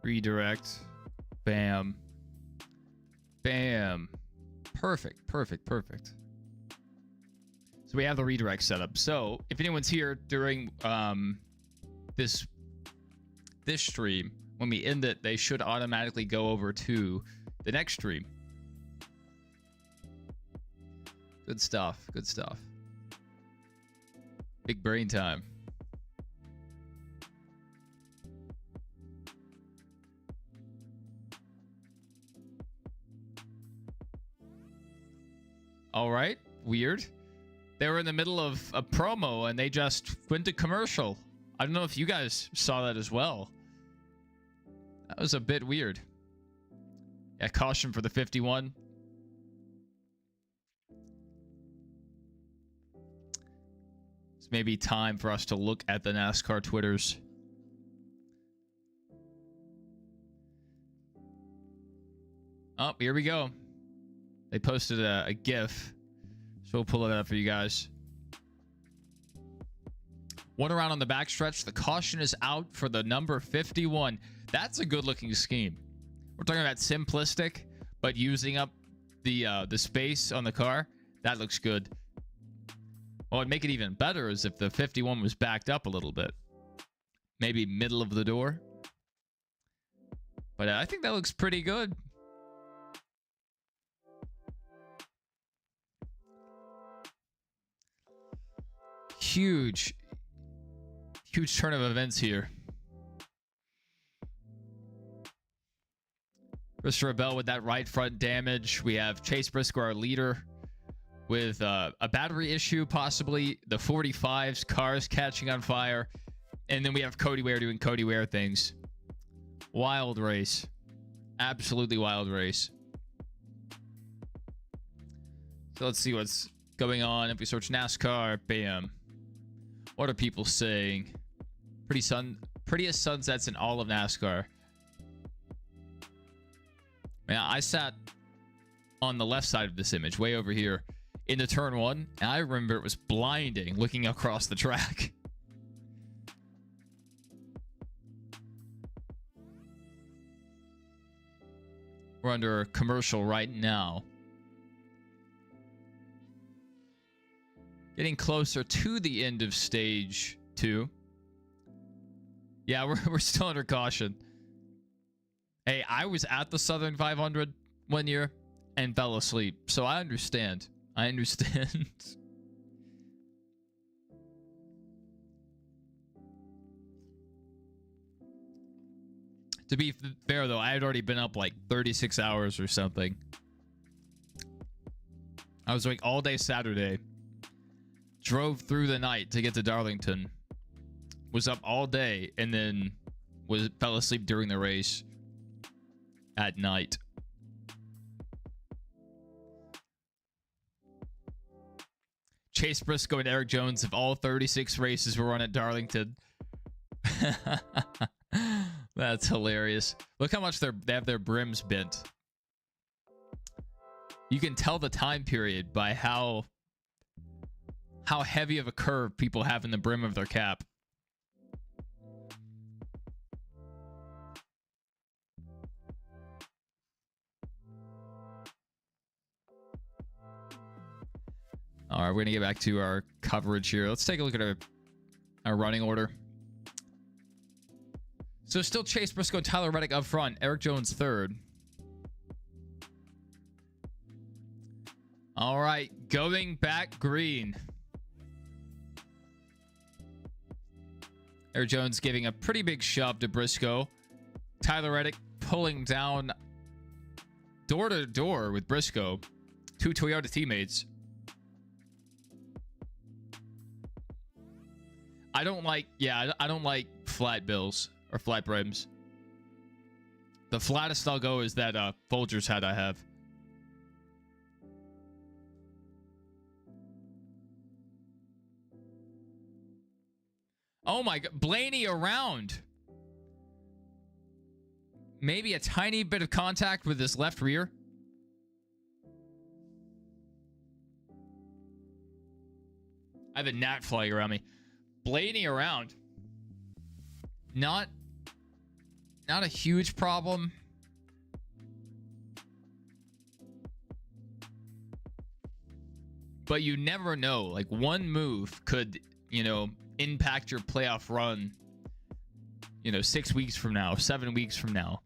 Redirect. Bam. Bam. Perfect, perfect, perfect. So we have the redirect set up. So if anyone's here during this stream, when we end it, they should automatically go over to the next stream. Good stuff. Good stuff. Big brain time. All right. Weird. They were in the middle of a promo and they just went to commercial. I don't know if you guys saw that as well. That was a bit weird. Yeah, caution for the 51. It's maybe time for us to look at the NASCAR Twitters. Oh, here we go. They posted a GIF, so we'll pull it up for you guys. One around on the backstretch. The caution is out for the number 51. That's a good-looking scheme. We're talking about simplistic, but using up the space on the car. That looks good. What would make it even better is if the 51 was backed up a little bit. Maybe middle of the door. But I think that looks pretty good. Huge turn of events here. Christopher Bell with that right front damage. We have Chase Briscoe, our leader, with a battery issue, possibly. The 45's cars catching on fire. And then we have Cody Ware doing Cody Ware things. Wild race. Absolutely wild race. So let's see what's going on. If we search NASCAR, bam. What are people saying? Prettiest sunsets in all of NASCAR. Man, I sat on the left side of this image, way over here, into turn one, and I remember it was blinding looking across the track. We're under a commercial right now. Getting closer to the end of stage 2. Yeah, we're still under caution. Hey, I was at the Southern 500 one year and fell asleep, so I understand. I understand. To be fair, though, I had already been up like 36 hours or something. I was awake all day Saturday. Drove through the night to get to Darlington. Was up all day and then fell asleep during the race at night. Chase Briscoe and Eric Jones of all 36 races were run at Darlington. That's hilarious. Look how much they have their brims bent. You can tell the time period by how heavy of a curve people have in the brim of their cap. All right, we're going to get back to our coverage here. Let's take a look at our running order. So still Chase Briscoe and Tyler Reddick up front. Eric Jones third. All right, going back green. Eric Jones giving a pretty big shove to Briscoe. Tyler Reddick pulling down door to door with Briscoe. Two Toyota teammates. I don't like flat bills or flat brims. The flattest I'll go is that Folgers hat I have. Oh my god, Blaney around. Maybe a tiny bit of contact with his left rear. I have a gnat flying around me. Blaney around. Not a huge problem. But you never know. Like, one move could, impact your playoff run, 6 weeks from now, 7 weeks from now.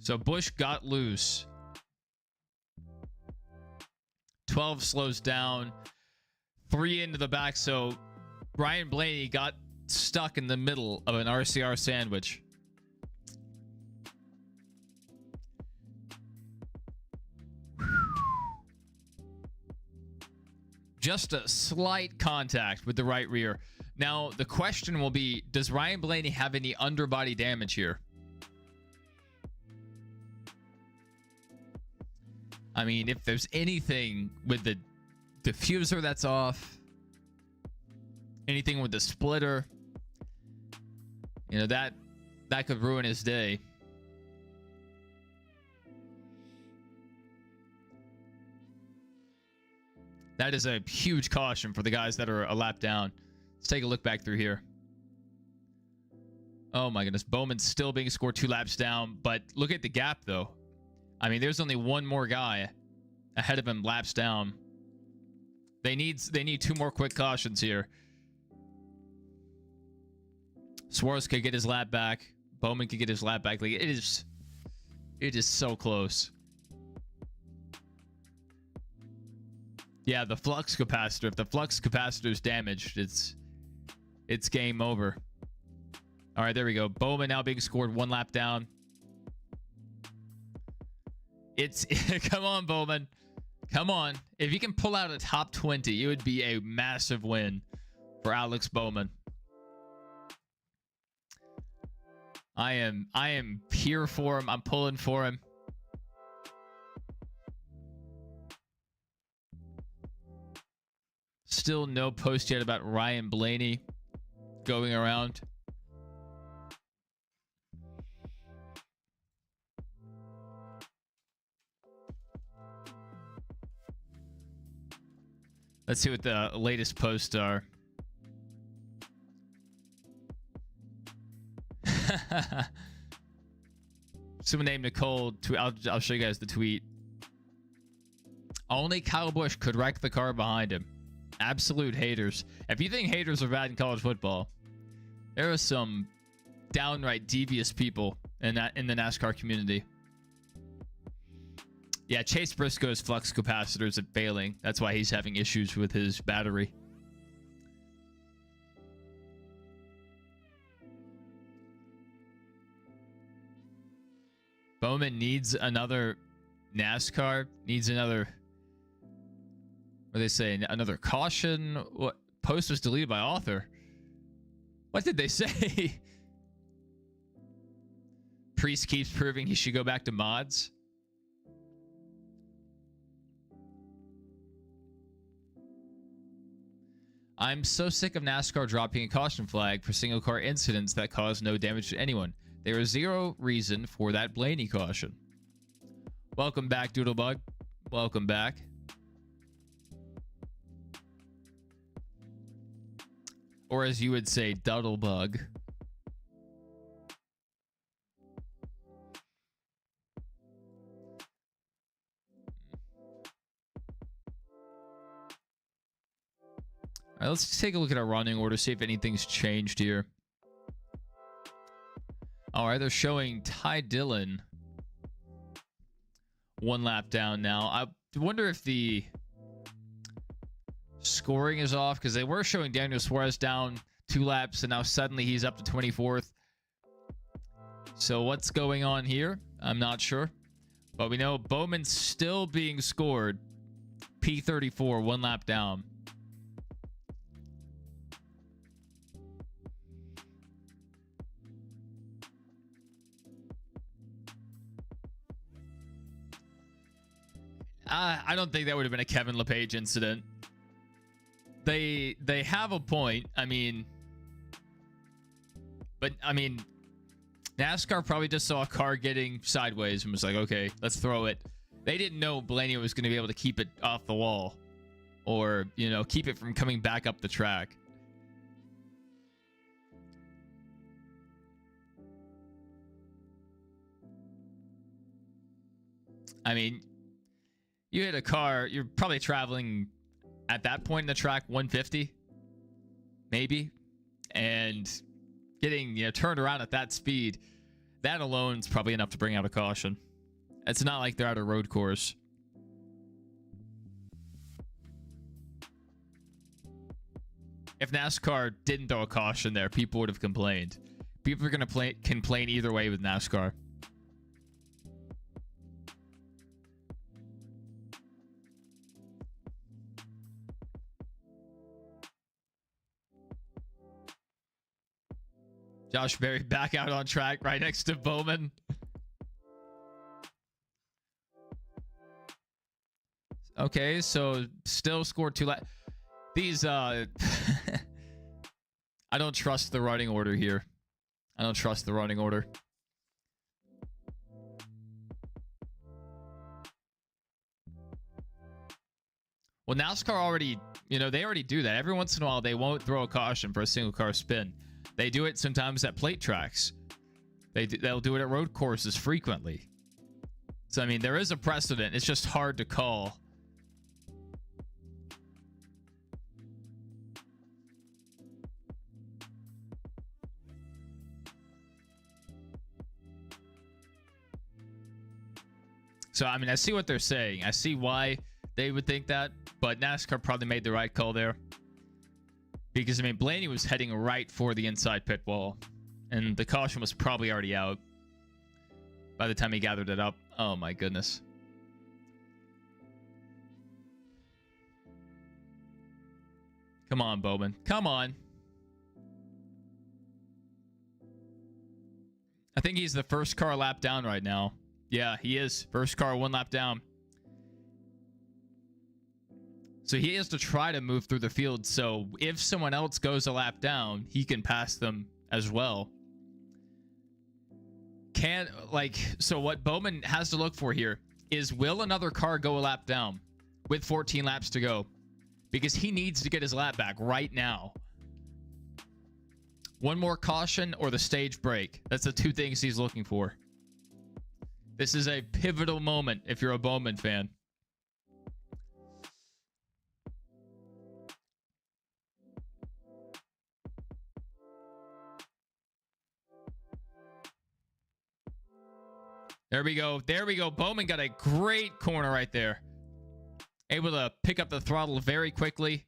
So Busch got loose. 12 slows down. 3 into the back. So Ryan Blaney got stuck in the middle of an RCR sandwich. Just a slight contact with the right rear. Now, the question will be, does Ryan Blaney have any underbody damage here? I mean, if there's anything with the diffuser that's off, anything with the splitter, you know, that could ruin his day. That is a huge caution for the guys that are a lap down. Let's take a look back through here. Oh my goodness. Bowman's still being scored 2 laps down, but look at the gap though. I mean, there's only one more guy ahead of him laps down. They need 2 more quick cautions here. Suarez could get his lap back. Bowman could get his lap back. Like, it is so close. Yeah, the flux capacitor. If the flux capacitor is damaged, it's game over. All right, there we go. Bowman now being scored 1 lap down. Come on, Bowman. Come on. If you can pull out a top 20, it would be a massive win for Alex Bowman. I am here for him. I'm pulling for him. Still no post yet about Ryan Blaney going around. Let's see what the latest posts are. Someone named Nicole. I'll show you guys the tweet. Only Kyle Busch could wreck the car behind him. Absolute haters. If you think haters are bad in college football, there are some downright devious people in the NASCAR community. Yeah, Chase Briscoe's flux capacitor is failing. That's why he's having issues with his battery. Bowman needs another NASCAR. Needs another... What are they saying? Another caution? What post was deleted by author? What did they say? Priest keeps proving he should go back to mods. I'm so sick of NASCAR dropping a caution flag for single car incidents that cause no damage to anyone. There is zero reason for that Blaney caution. Welcome back, Doodlebug. Welcome back. Or as you would say, Duddlebug. All right, let's take a look at our running order, see if anything's changed here. All right, they're showing Ty Dillon 1 lap down now. I wonder if the scoring is off, because they were showing Daniel Suarez down 2 laps, and now suddenly he's up to 24th. So what's going on here? I'm not sure. But we know Bowman's still being scored. P34, 1 lap down. I don't think that would have been a Kevin LePage incident. They have a point. I mean, but I mean, NASCAR probably just saw a car getting sideways and was like, okay, let's throw it. They didn't know Blaney was going to be able to keep it off the wall, or, you know, keep it from coming back up the track. I mean, you hit a car, you're probably traveling at that point in the track 150, maybe, and getting, you know, turned around at that speed, that alone is probably enough to bring out a caution. It's not like they're at a road course. If NASCAR didn't throw a caution there, people would have complained. People are going to complain either way with NASCAR. Josh Berry back out on track right next to Bowman. Okay, so still scored 2 laps. These, I don't trust the running order here. I don't trust the running order. Well, NASCAR already, they already do that. Every once in a while, they won't throw a caution for a single car spin. They do it sometimes at plate tracks. They'll do it at road courses frequently. So, I mean, there is a precedent. It's just hard to call. So, I mean, I see what they're saying. I see why they would think that, but NASCAR probably made the right call there. Because, I mean, Blaney was heading right for the inside pit wall, and the caution was probably already out by the time he gathered it up. Oh, my goodness. Come on, Bowman. Come on. I think he's the first car lap down right now. Yeah, he is. First car, 1 lap down. So he has to try to move through the field. So if someone else goes a lap down, he can pass them as well. So what Bowman has to look for here is, will another car go a lap down with 14 laps to go? Because he needs to get his lap back right now. One more caution or the stage break. That's the 2 things he's looking for. This is a pivotal moment if you're a Bowman fan. There we go. There we go. Bowman got a great corner right there. Able to pick up the throttle very quickly.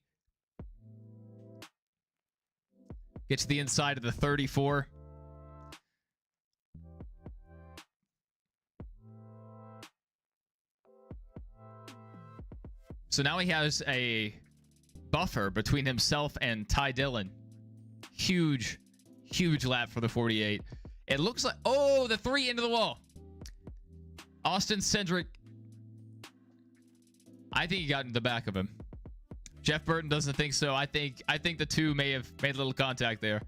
Get to the inside of the 34. So now he has a buffer between himself and Ty Dillon. Huge, huge lap for the 48. It looks like... Oh, the 3 into the wall. Austin Cindric. I think he got in the back of him. Jeff Burton doesn't think so. I think the 2 may have made a little contact there.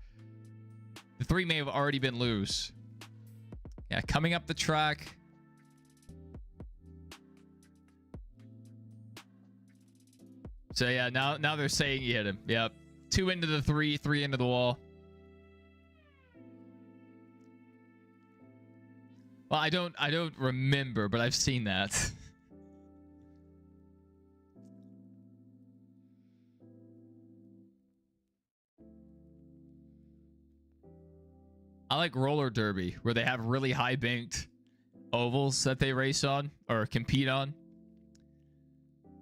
The 3 may have already been loose. Yeah, coming up the track. So yeah, now they're saying he hit him. Yep. 2 into the 3, 3 into the wall. Well, I don't remember, but I've seen that. I like roller derby, where they have really high banked ovals that they race on or compete on.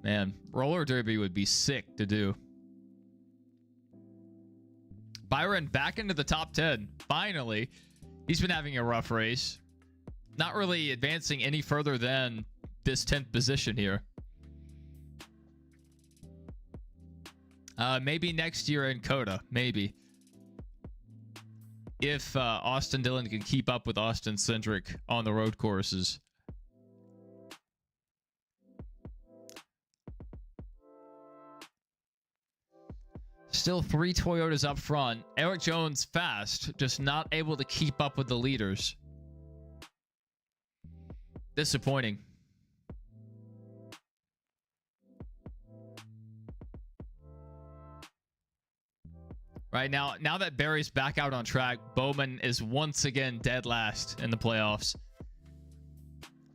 Man, roller derby would be sick to do. Byron back into the top 10. Finally. He's been having a rough race. Not really advancing any further than this 10th position here. Maybe next year in Coda. Maybe. If Austin Dillon can keep up with Austin Cindric on the road courses. Still 3 Toyotas up front. Eric Jones fast, just not able to keep up with the leaders. Disappointing. Right now that Barry's back out on track, Bowman is once again dead last in the playoffs.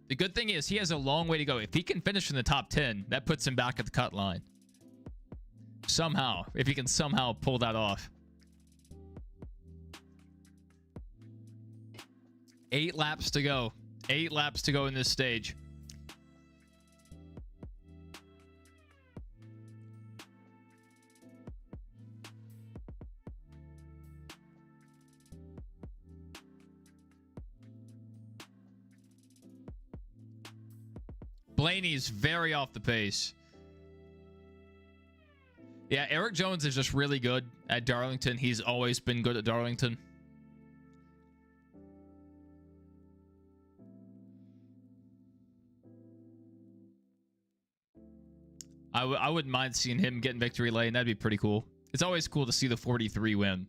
The good thing is he has a long way to go. If he can finish in the top 10, that puts him back at the cut line. Somehow, if he can somehow pull that off. 8 laps to go. 8 laps to go in this stage. Blaney's very off the pace. Yeah, Eric Jones is just really good at Darlington. He's always been good at Darlington. I wouldn't mind seeing him get in victory lane. That'd be pretty cool. It's always cool to see the 43 win.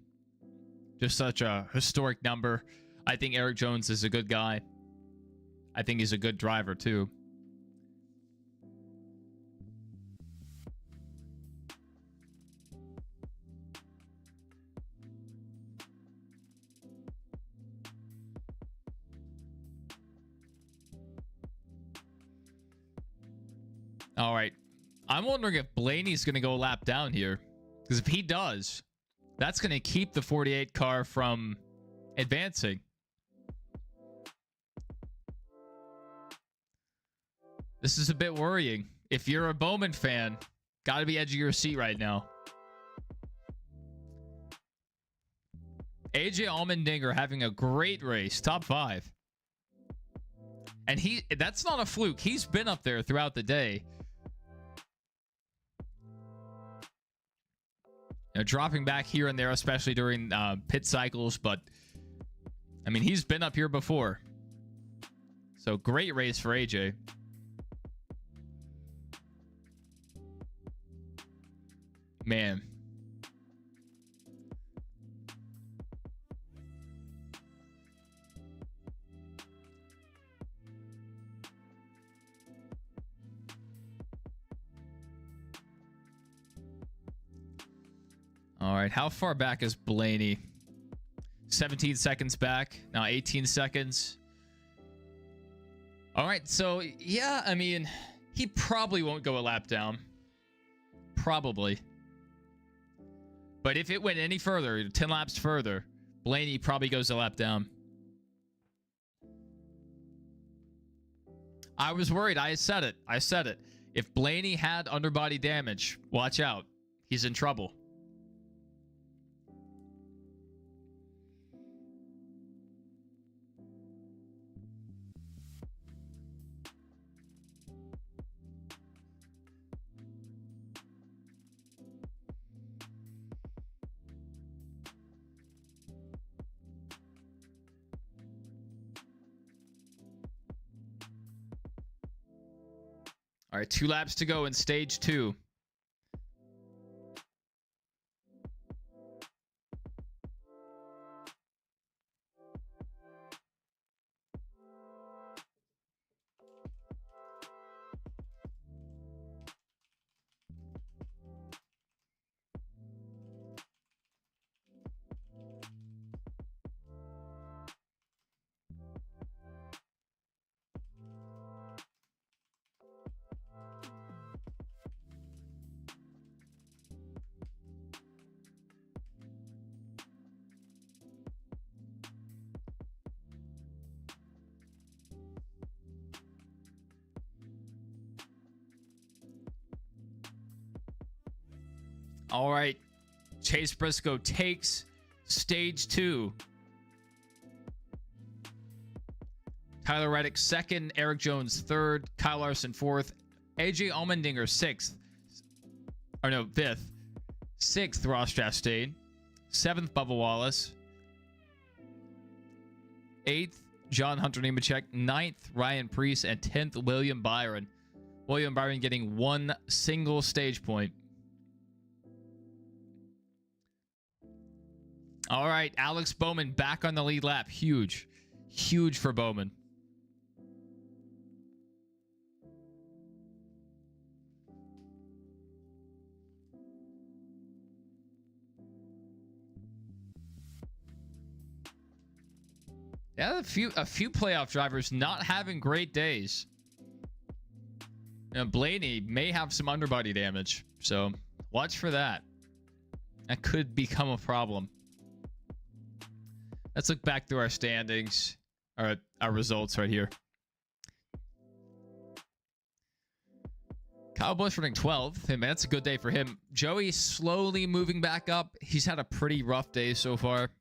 Just such a historic number. I think Eric Jones is a good guy. I think he's a good driver too. All right. I'm wondering if Blaney's going to go a lap down here. Because if he does, that's going to keep the 48 car from advancing. This is a bit worrying. If you're a Bowman fan, got to be edge of your seat right now. AJ Allmendinger having a great race, top 5. And that's not a fluke. He's been up there throughout the day. You know, dropping back here and there, especially during pit cycles. But, I mean, he's been up here before. So, great race for AJ. Man. All right, how far back is Blaney? 17 seconds back. Now 18 seconds. All right, so yeah, I mean, he probably won't go a lap down. Probably. But if it went any further, 10 laps further, Blaney probably goes a lap down. I was worried. I said it. If Blaney had underbody damage, watch out. He's in trouble. All right, 2 laps to go in stage 2. All right. Chase Briscoe takes stage 2. Tyler Reddick second, Eric Jones third, Kyle Larson fourth, AJ Allmendinger sixth. Or no, fifth. Sixth, Ross Chastain. Seventh, Bubba Wallace. Eighth, John Hunter Nemechek. Ninth, Ryan Preece. And 10th, William Byron. William Byron getting 1 single stage point. All right, Alex Bowman back on the lead lap. Huge. Huge for Bowman. Yeah, a few playoff drivers not having great days. You know, Blaney may have some underbody damage, so watch for that. That could become a problem. Let's look back through our standings, our results right here. Kyle Busch running 12th. Hey, man, that's a good day for him. Joey slowly moving back up. He's had a pretty rough day so far.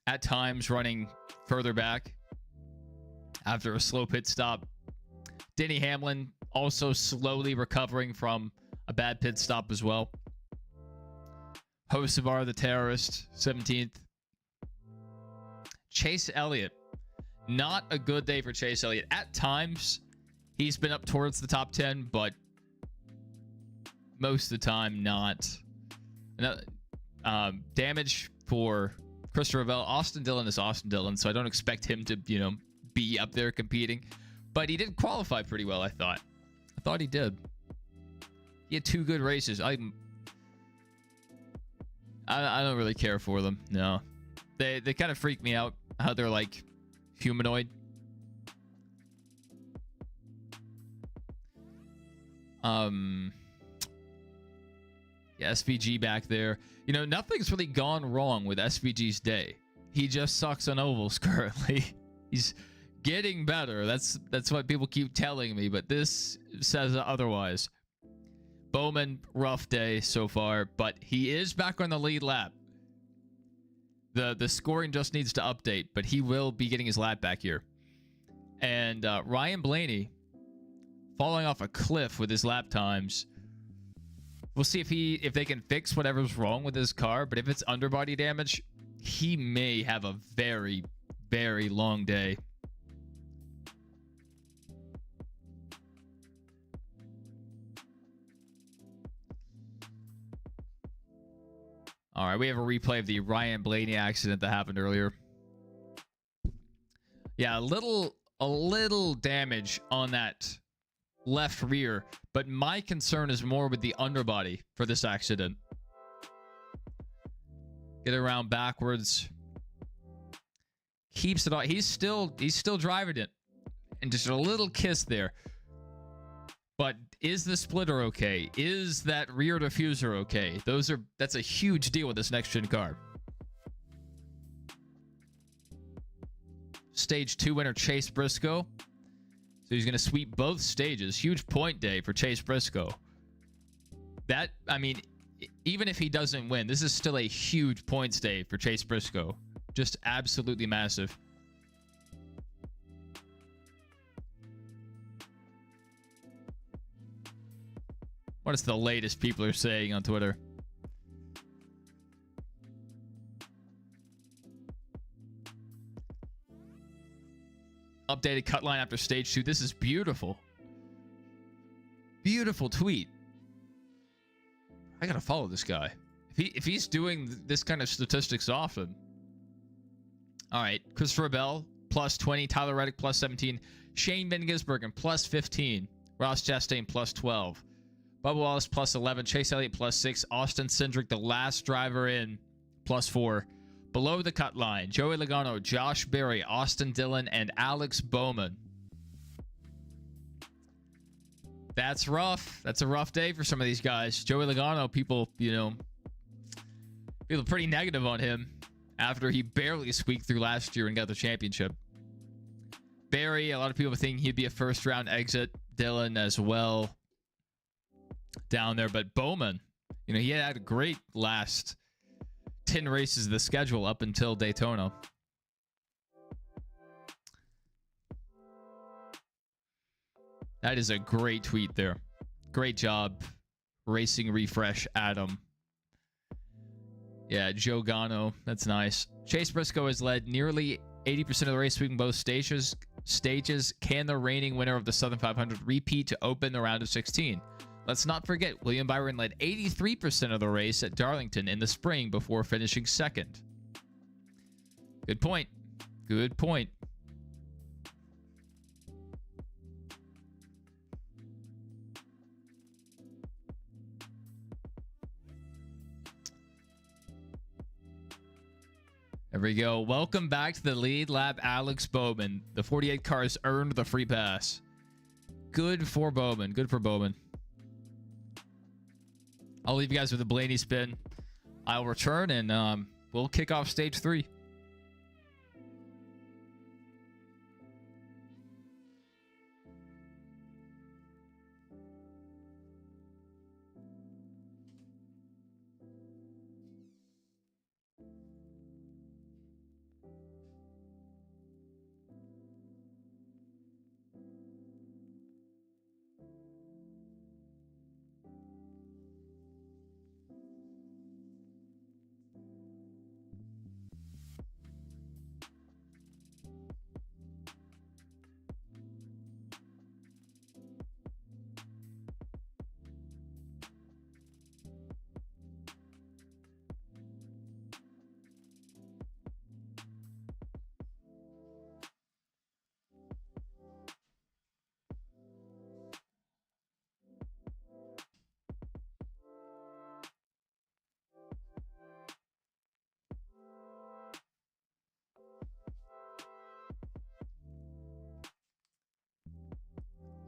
At times running further back after a slow pit stop. Denny Hamlin also slowly recovering from a bad pit stop as well. Hocevar the terrorist, 17th. Chase Elliott. Not a good day for Chase Elliott. At times, he's been up towards the top 10, but most of the time not. Damage for Christopher Bell. Austin Dillon is Austin Dillon, so I don't expect him to, be up there competing. But he did qualify pretty well, I thought. I thought he did. He had 2 good races. I don't really care for them. No. They kind of freak me out how they're like humanoid. Yeah, SVG back there. Nothing's really gone wrong with SVG's day. He just sucks on ovals currently. He's getting better. That's what people keep telling me, but this says otherwise. Bowman, rough day so far, but he is back on the lead lap. The scoring just needs to update, but he will be getting his lap back here. And Ryan Blaney falling off a cliff with his lap times. We'll see if they can fix whatever's wrong with his car, but if it's underbody damage, he may have a very, very long day. All right, we have a replay of the Ryan Blaney accident that happened earlier. Yeah, a little damage on that left rear, but my concern is more with the underbody for this accident. Get around backwards. Keeps it on. He's still driving it. And just a little kiss there. But is the splitter okay? Is that rear diffuser okay? That's a huge deal with this next gen car. Stage 2 winner Chase Briscoe. So he's going to sweep both stages. Huge point day for Chase Briscoe. Even if he doesn't win, this is still a huge points day for Chase Briscoe. Just absolutely massive. What is the latest people are saying on Twitter? Updated cut line after stage 2. This is beautiful. Beautiful tweet. I gotta follow this guy. If he's doing this kind of statistics often. All right, Christopher Bell plus 20, Tyler Reddick plus 17, Shane Van Gisbergen plus 15, Ross Chastain plus 12, Bubba Wallace plus 11, Chase Elliott plus 6, Austin Cindric, the last driver in, plus 4. Below the cut line, Joey Logano, Josh Berry, Austin Dillon, and Alex Bowman. That's rough. That's a rough day for some of these guys. Joey Logano, people pretty negative on him after he barely squeaked through last year and got the championship. Berry, a lot of people think he'd be a first round exit. Dillon as well down there. But Bowman, he had a great last 10 races of the schedule up until Daytona. That is a great tweet there. Great job. Racing Refresh, Adam. Yeah, Joe Gano. That's nice. Chase Briscoe has led nearly 80% of the race, sweeping both stages. Can the reigning winner of the Southern 500 repeat to open the round of 16? Let's not forget, William Byron led 83% of the race at Darlington in the spring before finishing second. Good point. Good point. There we go. Welcome back to the lead lap, Alex Bowman. The 48 cars earned the free pass. Good for Bowman. Good for Bowman. I'll leave you guys with a Blaney spin. I'll return and we'll kick off stage 3.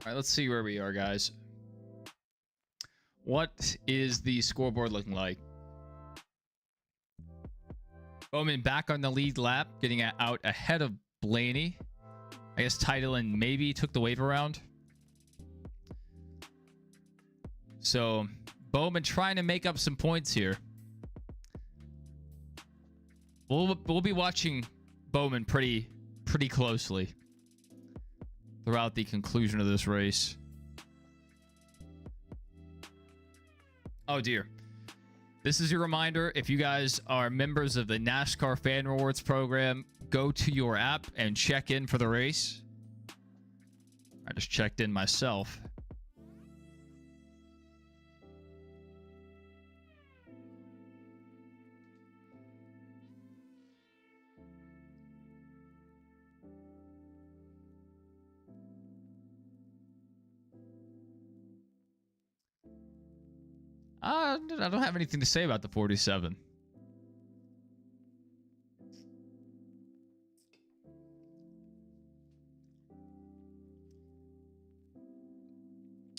All right, let's see where we are, guys. What is the scoreboard looking like? Bowman back on the lead lap, getting out ahead of Blaney. I guess Titlein maybe took the wave around. So Bowman trying to make up some points here. We'll be watching Bowman pretty closely throughout the conclusion of this race. Oh dear. This is your reminder. If you guys are members of the NASCAR Fan Rewards program, go to your app and check in for the race. I just checked in myself. I don't have anything to say about the 47.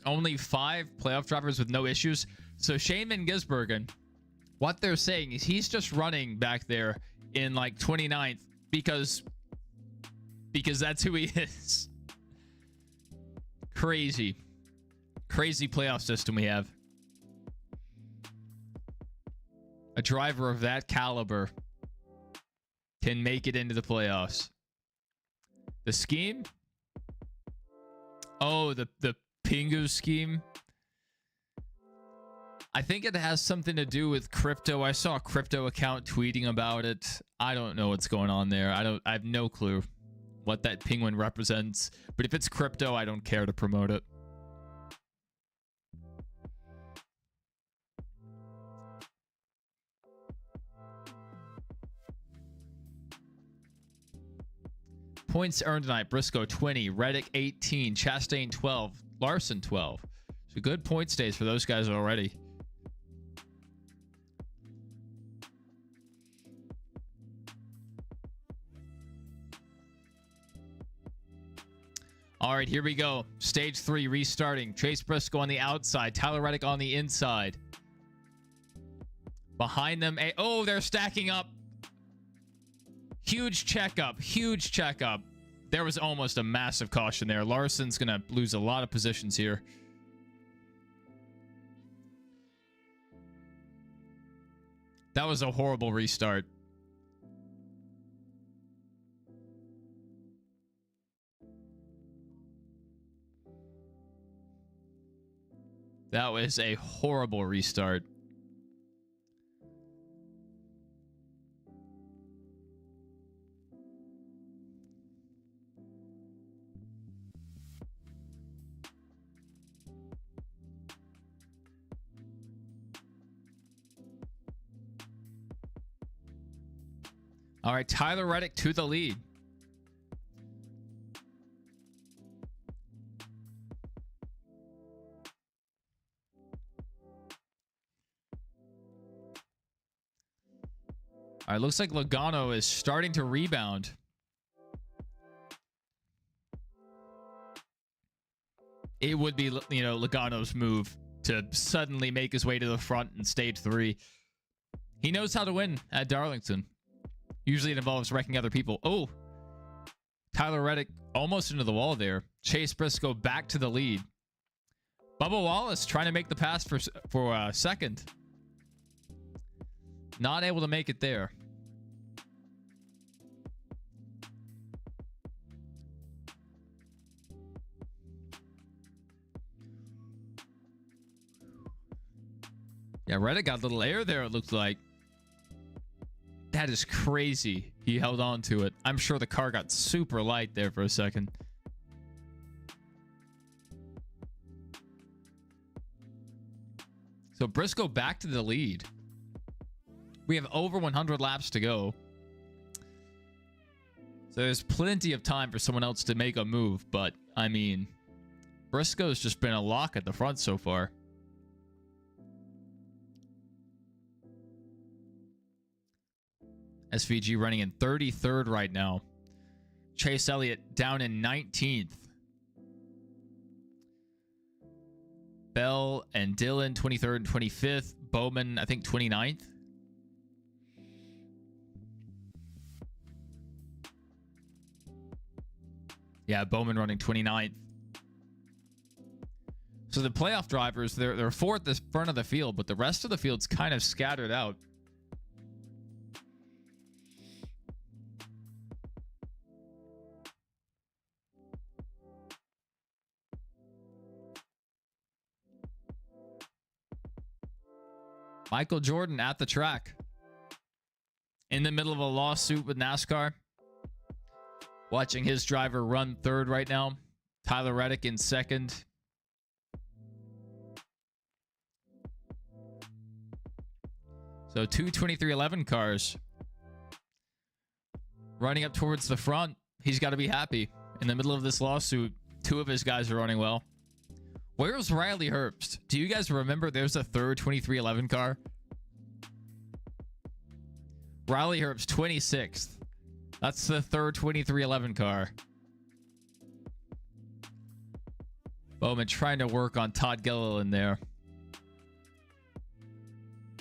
Only 5 playoff drivers with no issues. So Shane Van Gisbergen, what they're saying is he's just running back there in like 29th because that's who he is. Crazy playoff system we have. A driver of that caliber can make it into the playoffs. The scheme? Oh, the Pingu scheme. I think it has something to do with crypto. I saw a crypto account tweeting about it. I don't know what's going on there. I have no clue what that penguin represents. But if it's crypto, I don't care to promote it. Points earned tonight. Briscoe 20, Reddick 18, Chastain 12, Larson 12. So good points days for those guys already. All right, here we go. Stage 3 restarting. Chase Briscoe on the outside. Tyler Reddick on the inside. Behind them. Oh, they're stacking up. Huge checkup. Huge checkup. There was almost a massive caution there. Larson's going to lose a lot of positions here. That was a horrible restart. That was a horrible restart. All right, Tyler Reddick to the lead. All right, looks like Logano is starting to rebound. It would be, you know, Logano's move to suddenly make his way to the front in stage 3. He knows how to win at Darlington. Usually it involves wrecking other people. Oh, Tyler Reddick almost into the wall there. Chase Briscoe back to the lead. Bubba Wallace trying to make the pass for second. Not able to make it there. Yeah, Reddick got a little air there, it looked like. That is crazy. He held on to it. I'm sure the car got super light there for a second. So Briscoe back to the lead. We have over 100 laps to go. So there's plenty of time for someone else to make a move. But, I mean, Briscoe's just been a lock at the front so far. SVG running in 33rd right now. Chase Elliott down in 19th. Bell and Dillon 23rd and 25th. Bowman, I think 29th. Yeah, Bowman running 29th. So the playoff drivers, they're four at the front of the field, but the rest of the field's kind of scattered out. Michael Jordan at the track. In the middle of a lawsuit with NASCAR. Watching his driver run third right now. Tyler Reddick in second. So two 2311 cars running up towards the front. He's got to be happy. In the middle of this lawsuit, two of his guys are running well. Where's Riley Herbst? Do you guys remember there's a third 2311 car? Riley Herbst, 26th. That's the third 2311 car. Bowman trying to work on Todd Gilliland there.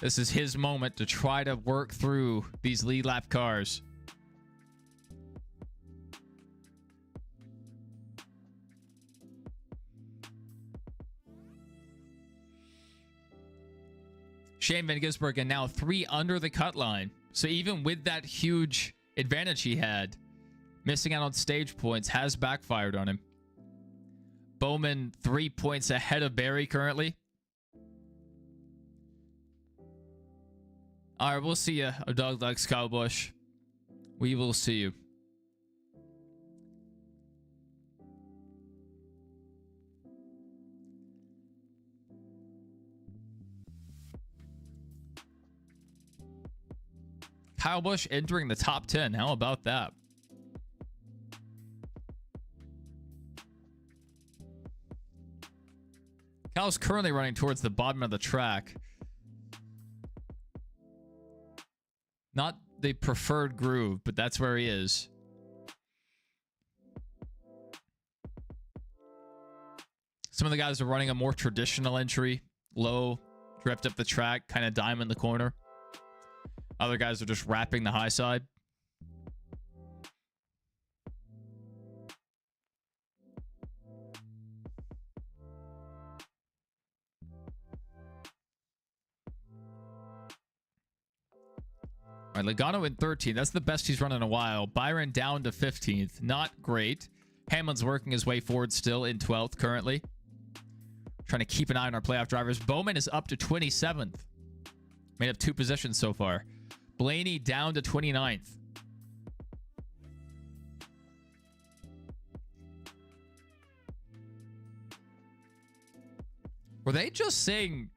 This is his moment to try to work through these lead lap cars. Shane Van Gisbergen now 3 under the cut line. So even with that huge advantage he had, missing out on stage points has backfired on him. Bowman 3 points ahead of Barry currently. All right, we'll see you, a dog like Kyle Busch. We will see you. Kyle Busch entering the top 10. How about that? Kyle's currently running towards the bottom of the track. Not the preferred groove, but that's where he is. Some of the guys are running a more traditional entry. Low, drift up the track, kind of diamond the corner. Other guys are just wrapping the high side. All right, Logano in 13th. That's the best he's run in a while. Byron down to 15th. Not great. Hamlin's working his way forward still in 12th currently. Trying to keep an eye on our playoff drivers. Bowman is up to 27th. Made up 2 positions so far. Blaney down to 29th. Were they just saying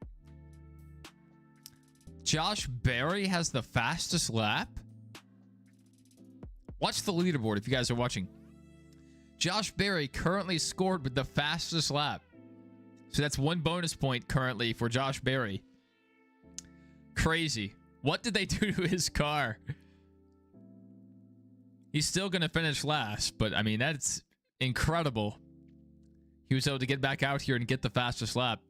Josh Berry has the fastest lap? Watch the leaderboard if you guys are watching. Josh Berry currently scored with the fastest lap. So that's 1 bonus point currently for Josh Berry. Crazy. What did they do to his car? He's still going to finish last, but I mean, that's incredible. He was able to get back out here and get the fastest lap.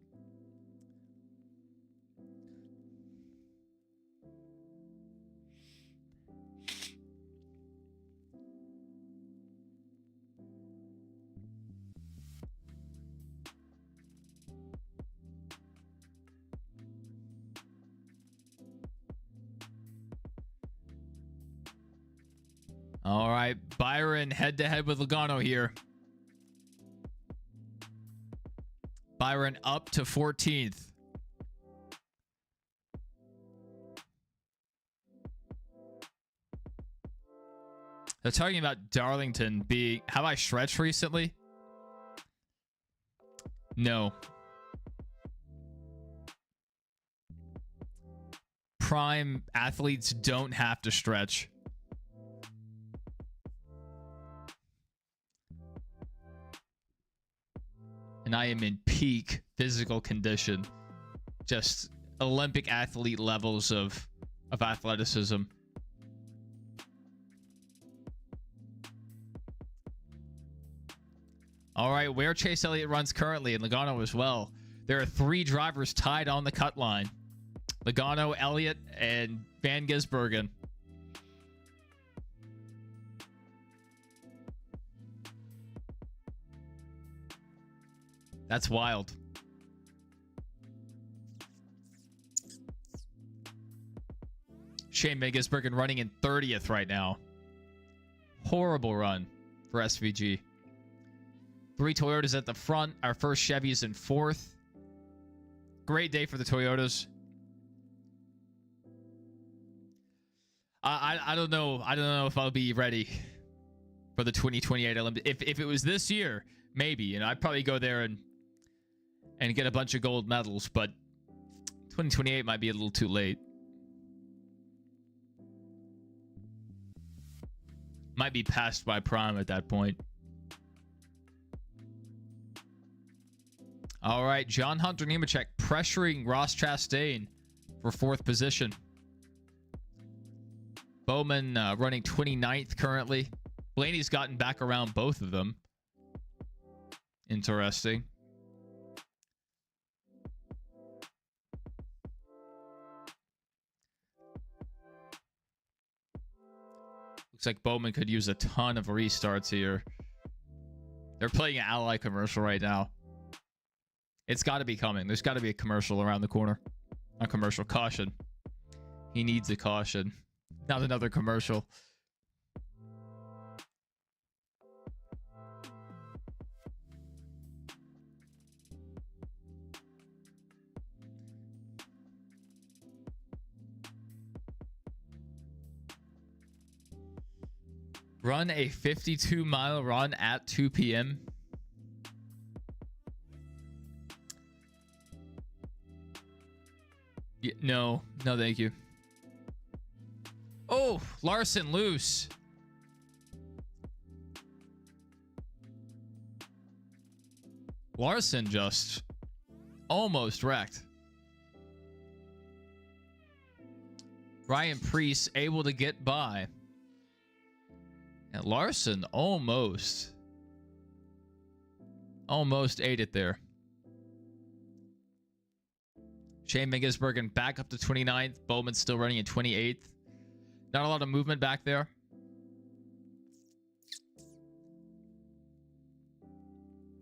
All right, Byron head-to-head with Logano here. Byron up to 14th. They're talking about Darlington being... Have I stretched recently? No. Prime athletes don't have to stretch. And I am in peak physical condition. Just Olympic athlete levels of athleticism. All right, where Chase Elliott runs currently, and Logano as well. There are 3 drivers tied on the cut line. Logano, Elliott, and Van Gisbergen. That's wild. Shane Van Gisbergen running in 30th right now. Horrible run for SVG. 3 Toyotas at the front. Our first Chevy is in 4th. Great day for the Toyotas. I don't know. I don't know if I'll be ready for the 2028 Olympics. If it was this year, maybe. You know, I'd probably go there and get a bunch of gold medals. But 2028 might be a little too late. Might be past my prime at that point. All right, John Hunter Nemechek pressuring Ross Chastain for 4th position. Bowman running 29th currently. Blaney's gotten back around both of them. Interesting. Looks like Bowman could use a ton of restarts here. They're playing an Ally commercial right now. It's got to be coming. There's got to be a commercial around the corner. A commercial. Caution. He needs a caution. Not another commercial. Run a 52-mile run at 2 p.m. Yeah, no, thank you. Oh, Larson loose. Larson just almost wrecked. Ryan Preece able to get by. And Larson almost ate it there. Shane Van Gisbergen back up to 29th. Bowman still running in 28th. Not a lot of movement back there.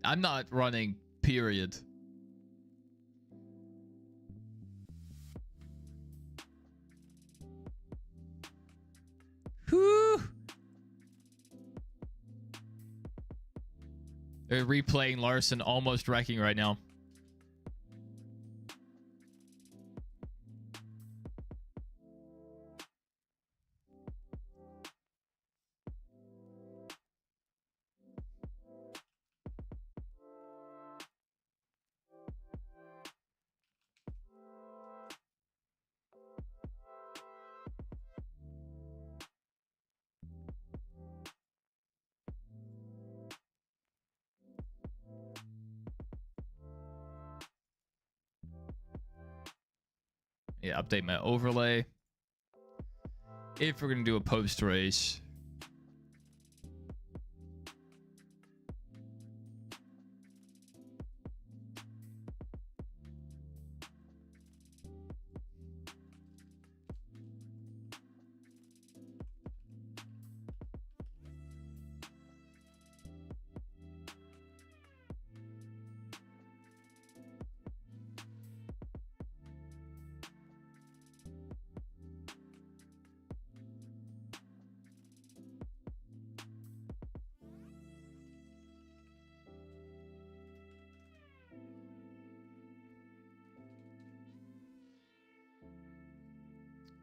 I'm not running, period. Whew. They're replaying Larson almost wrecking right now. Yeah, update my overlay. If we're going to do a post race.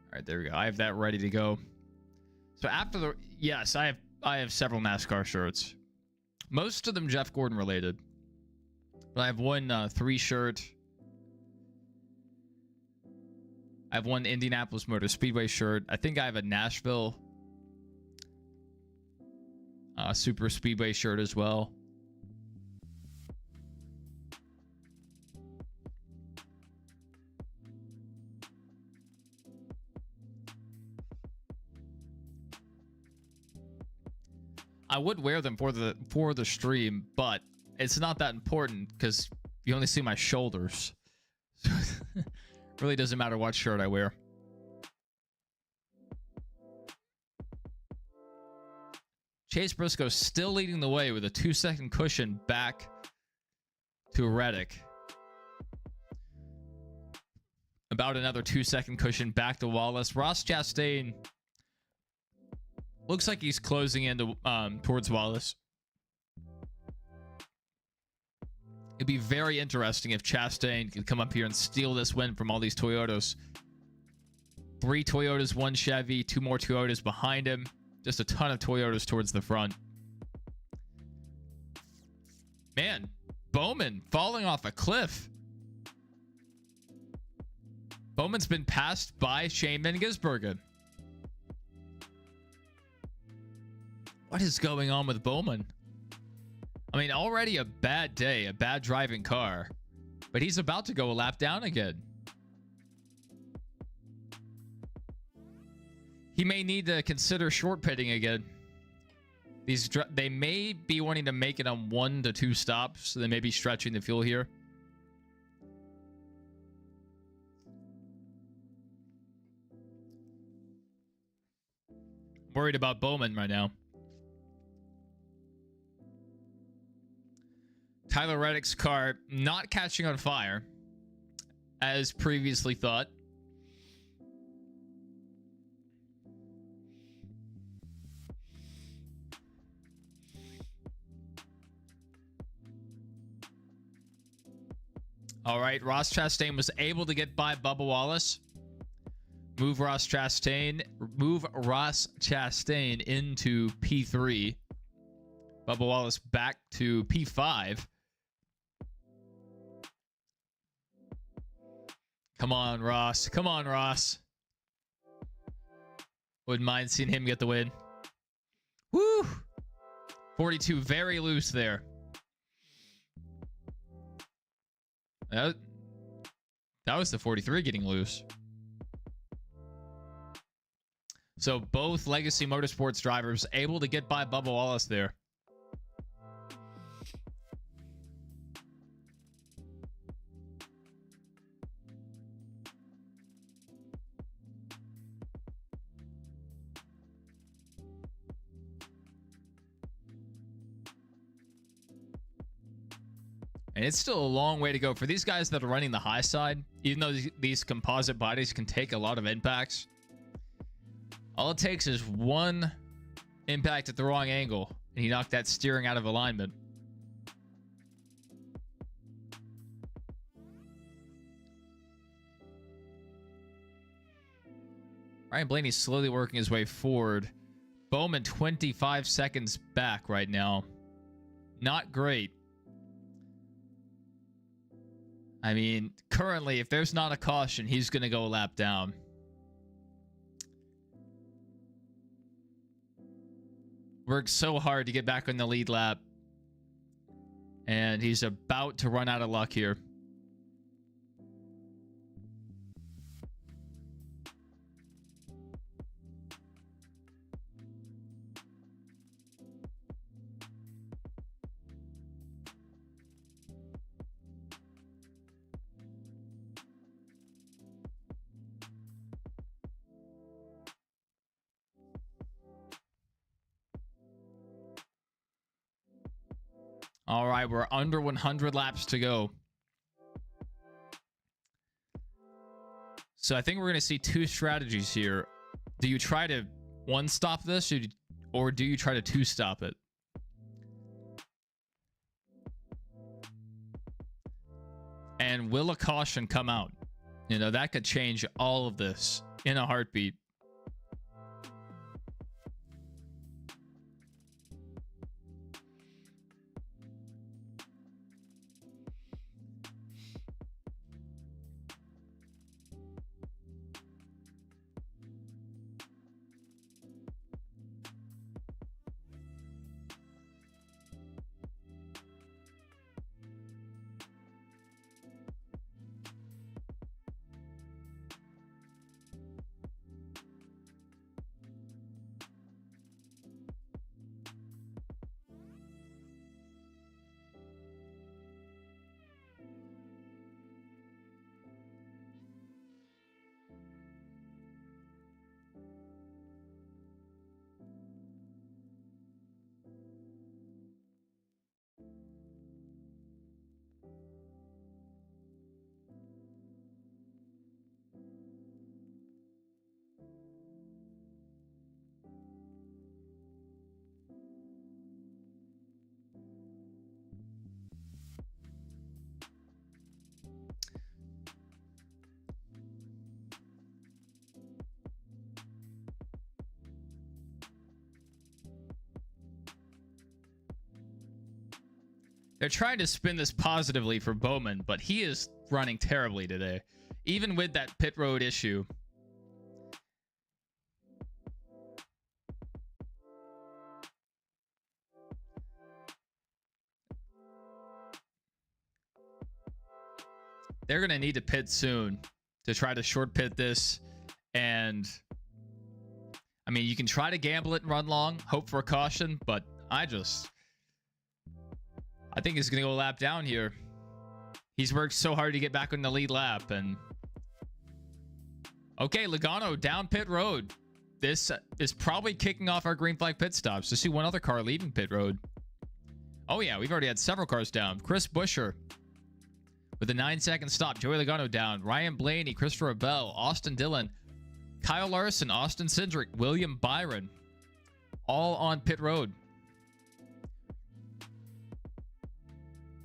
All right, there we go. I have that ready to go. So after the yes, I have several NASCAR shirts. Most of them Jeff Gordon related. But I have one 3 shirt. I have one Indianapolis Motor Speedway shirt. I think I have a Nashville Super Speedway shirt as well. I would wear them for the stream, but it's not that important because You only see my shoulders. Really doesn't matter what shirt I wear. Chase Briscoe still leading the way with a 2-second cushion back to Reddick. About another 2-second cushion back to Wallace. Ross Chastain looks like he's closing into towards Wallace. It'd be very interesting if Chastain could come up here and steal this win from all these Toyotas. 3 Toyotas, 1 Chevy, 2 more Toyotas behind him. Just a ton of Toyotas towards the front. Man, Bowman falling off a cliff. Bowman's been passed by Shane Van Gisbergen. What is going on with Bowman? I mean, already a bad day, a bad driving car, but he's about to go a lap down again. He may need to consider short pitting again. They may be wanting to make it on 1 to 2 stops, so they may be stretching the fuel here. Worried about Bowman right now. Tyler Reddick's car not catching on fire, as previously thought. All right, Ross Chastain was able to get by Bubba Wallace. Move Ross Chastain into P3. Bubba Wallace back to P5. Come on, Ross. Come on, Ross. Wouldn't mind seeing him get the win. Woo! 42, very loose there. That was the 43 getting loose. So both Legacy Motorsports drivers able to get by Bubba Wallace there. And it's still a long way to go for these guys that are running the high side. Even though these composite bodies can take a lot of impacts, all it takes is one impact at the wrong angle, and he knocked that steering out of alignment. Ryan Blaney's slowly working his way forward. Bowman 25 seconds back right now. Not great. I mean, currently, if there's not a caution, he's going to go a lap down. Worked so hard to get back on the lead lap. And he's about to run out of luck here. All right, we're under 100 laps to go. So I think we're going to see 2 strategies here. Do you try to 1-stop this, or do you try to 2-stop it? And will a caution come out? You know, that could change all of this in a heartbeat. They're trying to spin this positively for Bowman, but he is running terribly today. Even with that pit road issue. They're going to need to pit soon to try to short pit this. And I mean, you can try to gamble it and run long, hope for a caution, but I think he's going to go a lap down here. He's worked so hard to get back on the lead lap. And okay, Logano down pit road. This is probably kicking off our green flag pit stops to see one other car leaving pit road. Oh yeah, we've already had several cars down. Chris Buescher with a 9-second stop. Joey Logano down. Ryan Blaney, Christopher Bell, Austin Dillon, Kyle Larson, Austin Cindric, William Byron, all on pit road.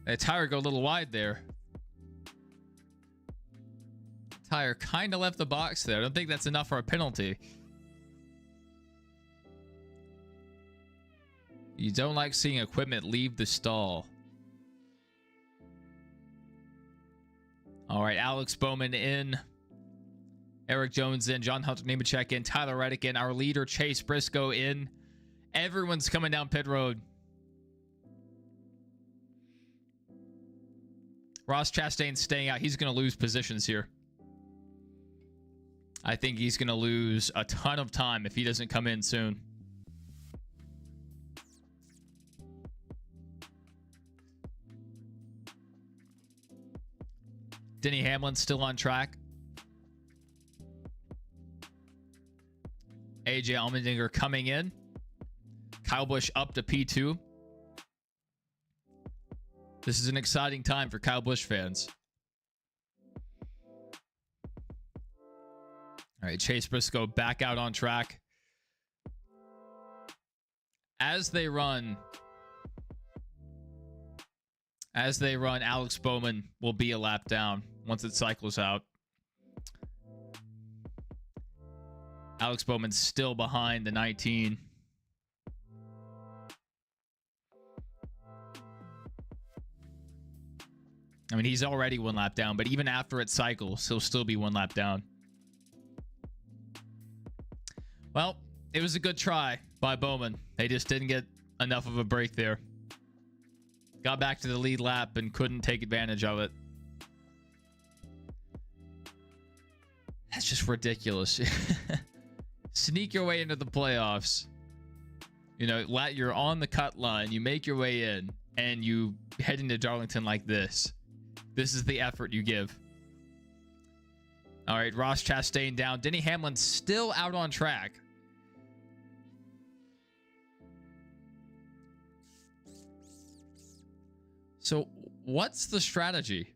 That tire go a little wide there. Tire kind of left the box there. I don't think that's enough for a penalty. You don't like seeing equipment leave the stall. All right, Alex Bowman in. Eric Jones in. John Hunter Nemechek in. Tyler Reddick in. Our leader, Chase Briscoe, in. Everyone's coming down pit road. Ross Chastain's staying out. He's going to lose positions here. I think he's going to lose a ton of time if he doesn't come in soon. Denny Hamlin still on track. AJ Allmendinger coming in. Kyle Busch up to P2. This is an exciting time for Kyle Busch fans. All right, Chase Briscoe back out on track. As they run, Alex Bowman will be a lap down once it cycles out. Alex Bowman's still behind the 19. I mean, he's already one lap down, but even after it cycles, he'll still be one lap down. Well, it was a good try by Bowman. They just didn't get enough of a break there. Got back to the lead lap and couldn't take advantage of it. That's just ridiculous. Sneak your way into the playoffs. You know, you're on the cut line. You make your way in, and you head into Darlington like this. This is the effort you give. All right, Ross Chastain down. Denny Hamlin still out on track. So what's the strategy?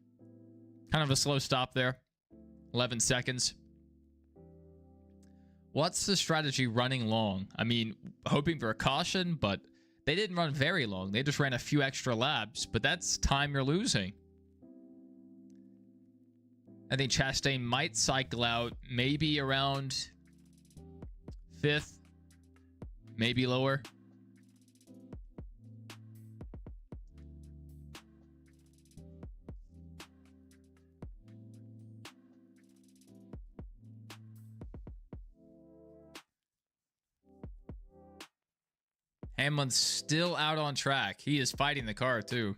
Kind of a slow stop there. 11 seconds. What's the strategy running long? I mean, hoping for a caution, but they didn't run very long. They just ran a few extra laps, but that's time you're losing. I think Chastain might cycle out maybe around 5th, maybe lower. Hamlin's still out on track. He is fighting the car too.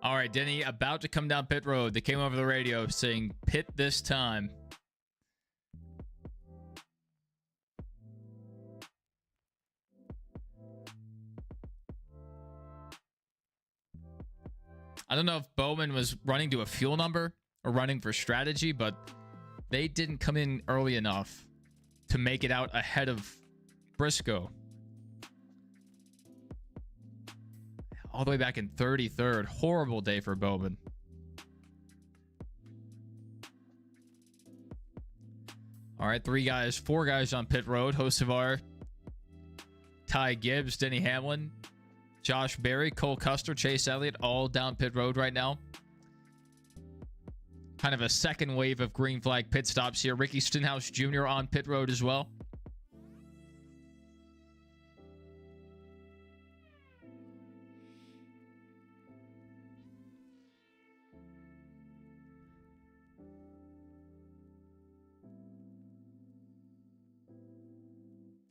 All right, Denny about to come down pit road. They came over the radio saying pit this time. I don't know if Bowman was running to a fuel number or running for strategy, but they didn't come in early enough to make it out ahead of Briscoe. All the way back in 33rd. Horrible day for Bowman. All right, 4 guys on pit road. Hocevar, Ty Gibbs, Denny Hamlin, Josh Berry, Cole Custer, Chase Elliott, all down pit road right now. Kind of a second wave of green flag pit stops here. Ricky Stenhouse Jr. on pit road as well.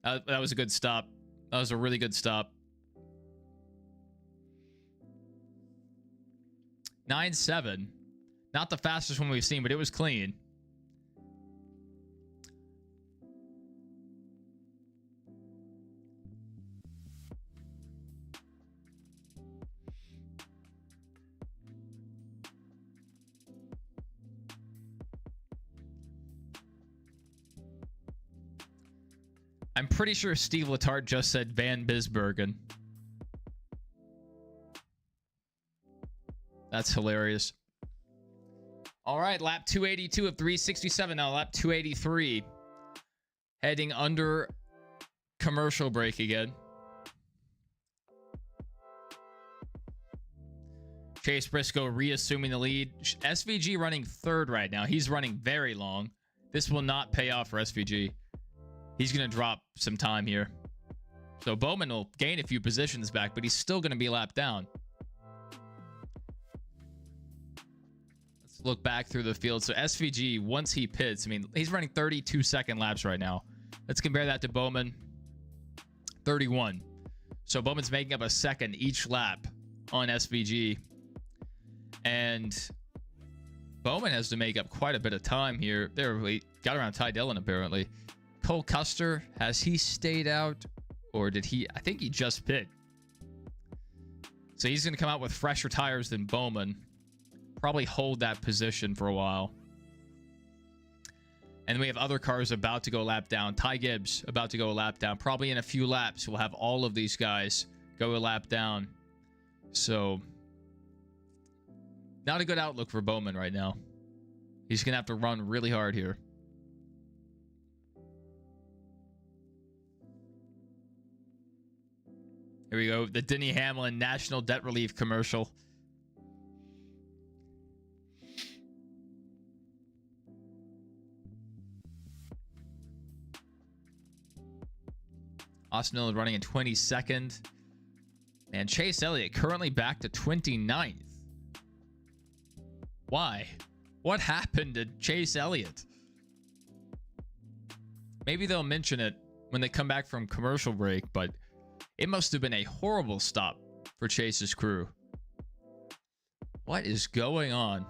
That was a good stop. That was a really good stop. 9.7. Not the fastest one we've seen, but it was clean. I'm pretty sure Steve Letarte just said Van Bisbergen. That's hilarious. All right, lap 282 of 367. Now lap 283. Heading under commercial break again. Chase Briscoe reassuming the lead. SVG running third right now. He's running very long. This will not pay off for SVG. He's going to drop some time here. So Bowman will gain a few positions back, but he's still going to be lapped down. Let's look back through the field. So SVG, once he pits, I mean, he's running 32-second laps right now. Let's compare that to Bowman. 31. So Bowman's making up a second each lap on SVG. And Bowman has to make up quite a bit of time here. There, we got around Ty Dillon, apparently. Cole Custer, has he stayed out? Or did he? I think he just pit. So he's going to come out with fresher tires than Bowman. Probably hold that position for a while. And we have other cars about to go a lap down. Ty Gibbs about to go a lap down. Probably in a few laps, we'll have all of these guys go a lap down. So, not a good outlook for Bowman right now. He's going to have to run really hard here. Here we go. The Denny Hamlin National Debt Relief commercial. Austin Dillon running in 22nd. And Chase Elliott currently back to 29th. Why? What happened to Chase Elliott? Maybe they'll mention it when they come back from commercial break, but it must have been a horrible stop for Chase's crew. What is going on?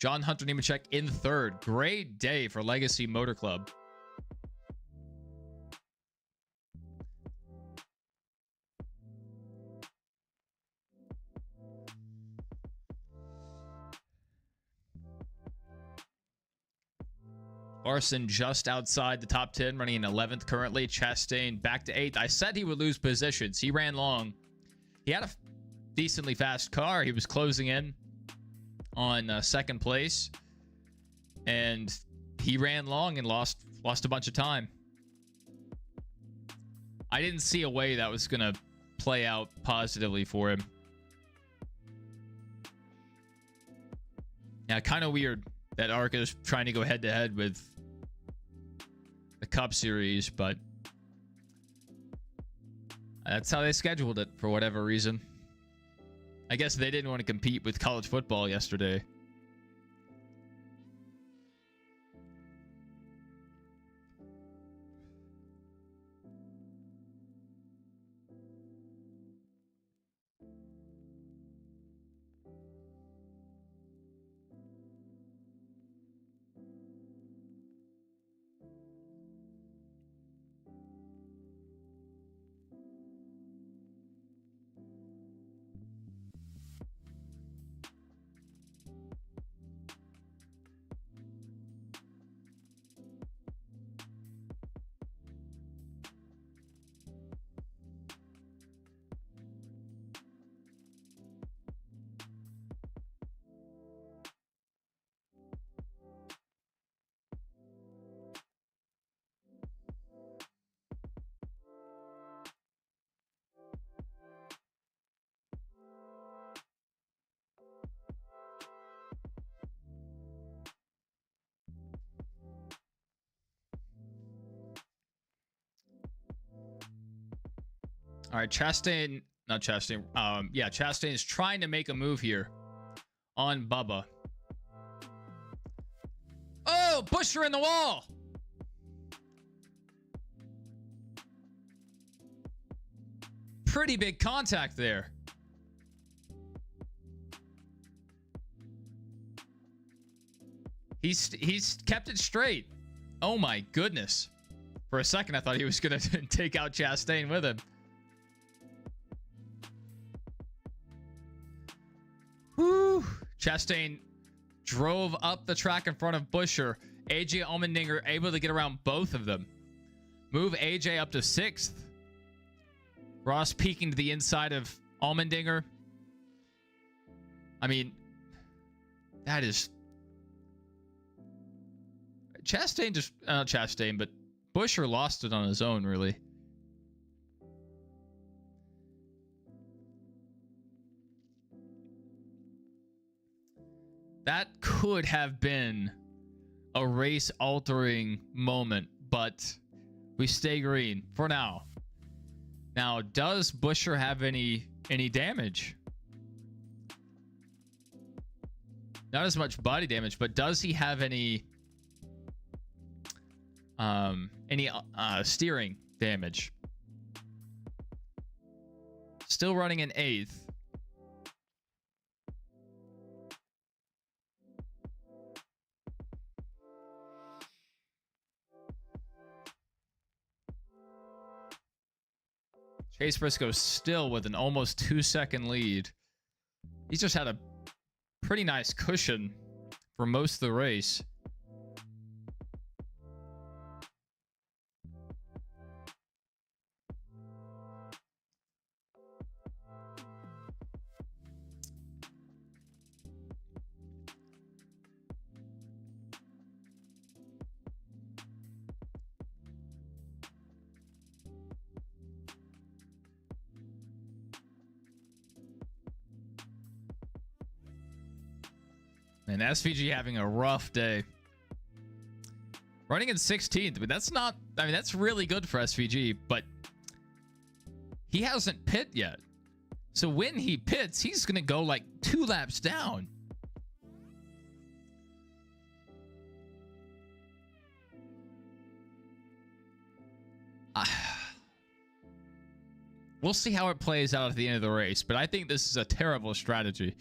John Hunter Nemechek in third. Great day for Legacy Motor Club. Larson just outside the top 10, running in 11th currently. Chastain back to 8th. I said he would lose positions. He ran long. He had a decently fast car. He was closing in on second place. And he ran long and lost a bunch of time. I didn't see a way that was going to play out positively for him. Yeah, kind of weird that ARCA is trying to go head-to-head with the Cup Series, but that's how they scheduled it for whatever reason. I guess they didn't want to compete with college football yesterday. All right, Chastain, not Chastain. Yeah, Chastain is trying to make a move here on Bubba. Oh, pusher in the wall. pretty big contact there. He's kept it straight. Oh my goodness. For a second, I thought he was going to take out Chastain with him. Whew. Chastain drove up the track in front of Buescher. AJ Allmendinger able to get around both of them. Move AJ up to 6th. Ross peeking to the inside of Allmendinger. I mean, that is... Chastain just... Not Chastain, but Buescher lost it on his own, really. That could have been a race-altering moment, but we stay green for now. Now, does Buescher have any damage? Not as much body damage, but does he have any steering damage? Still running in 8th. Chase Briscoe still with an almost 2-second lead. He's just had a pretty nice cushion for most of the race. And SVG having a rough day. Running in 16th, but that's not... I mean, that's really good for SVG, but he hasn't pit yet. So when he pits, he's going to go like 2 laps down. We'll see how it plays out at the end of the race, but I think this is a terrible strategy.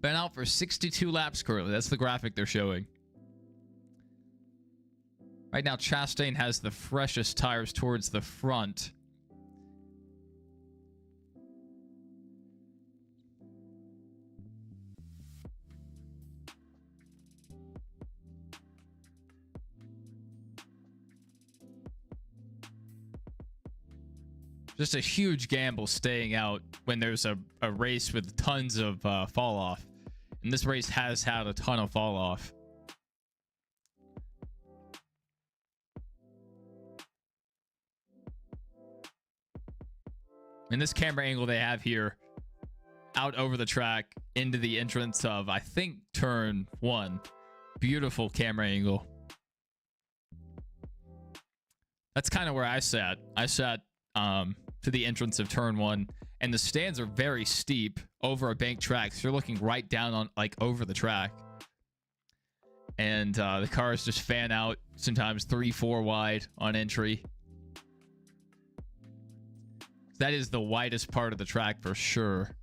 Been out for 62 laps currently. That's the graphic they're showing. Right now, Chastain has the freshest tires towards the front. Just a huge gamble staying out when there's a race with tons of fall off. And this race has had a ton of fall off. And this camera angle they have here out over the track into the entrance of, I think, turn 1. Beautiful camera angle. That's kind of where I sat. I sat to the entrance of turn 1, and the stands are very steep over a bank track, so you're looking right down on, like, over the track. And the cars just fan out, sometimes 3-4 wide on entry. That is the widest part of the track for sure.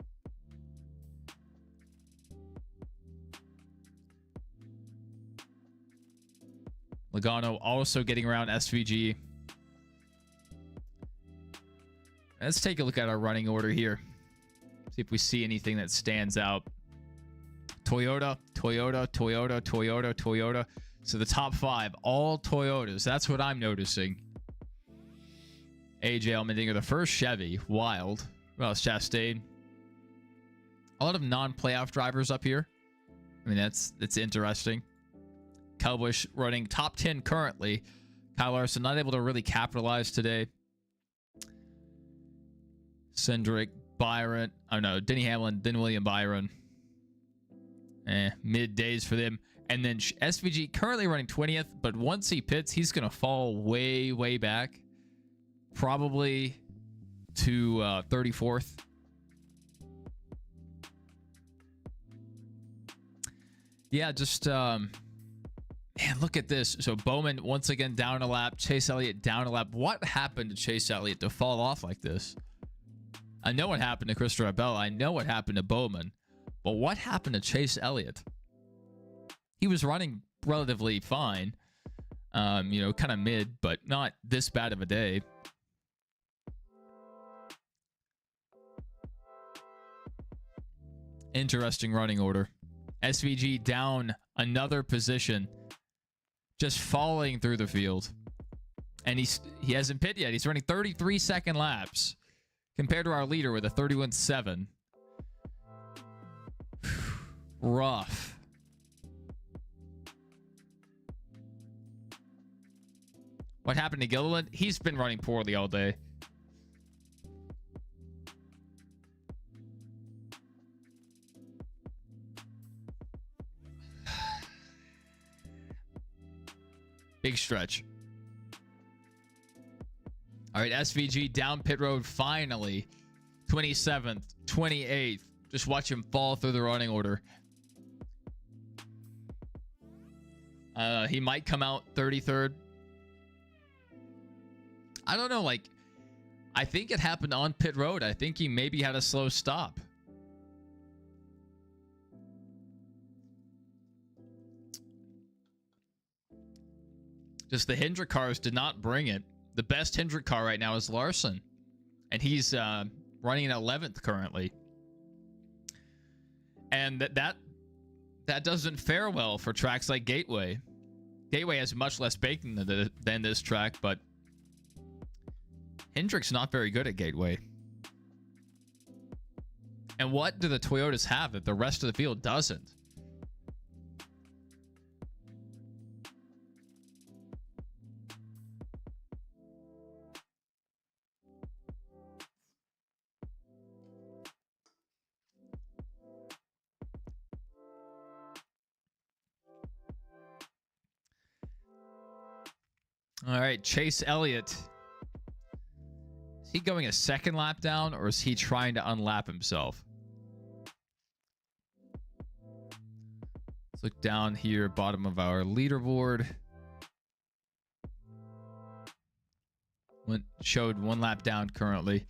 Logano also getting around SVG. Let's take a look at our running order here. See if we see anything that stands out. Toyota, Toyota, Toyota, Toyota, Toyota. So the top 5, all Toyotas. That's what I'm noticing. AJ Allmendinger, the first Chevy. Wild. Well, it's Chastain. A lot of non-playoff drivers up here. I mean, that's interesting. Kyle Busch running top 10 currently. Kyle Larson not able to really capitalize today. Cindric, Byron. Oh no, Denny Hamlin, then William Byron. Mid days for them. And then SVG currently running 20th, but once he pits, he's going to fall way, way back. Probably to 34th. Yeah, just Man, look at this. So Bowman once again down a lap. Chase Elliott down a lap. What happened to Chase Elliott to fall off like this? I know what happened to Christopher Bell. I know what happened to Bowman. But what happened to Chase Elliott? He was running relatively fine. You know, kind of mid, but not this bad of a day. Interesting running order. SVG down another position. Just falling through the field. And he hasn't pit yet. He's running 33-second laps compared to our leader with a 31.7. Rough. What happened to Gilliland? He's been running poorly all day. Big stretch. All right, SVG down pit road finally. 27th, 28th. Just watch him fall through the running order. He might come out 33rd. I don't know, like, I think it happened on pit road. I think he maybe had a slow stop. Just the Hendrick cars did not bring it. The best Hendrick car right now is Larson. And he's running in 11th currently. And that doesn't fare well for tracks like Gateway. Gateway has much less baking than this track, but Hendrick's not very good at Gateway. And what do the Toyotas have that the rest of the field doesn't? All right, Chase Elliott. Is he going a second lap down, or is he trying to unlap himself? Let's look down here, bottom of our leaderboard. Showed 1 lap down currently.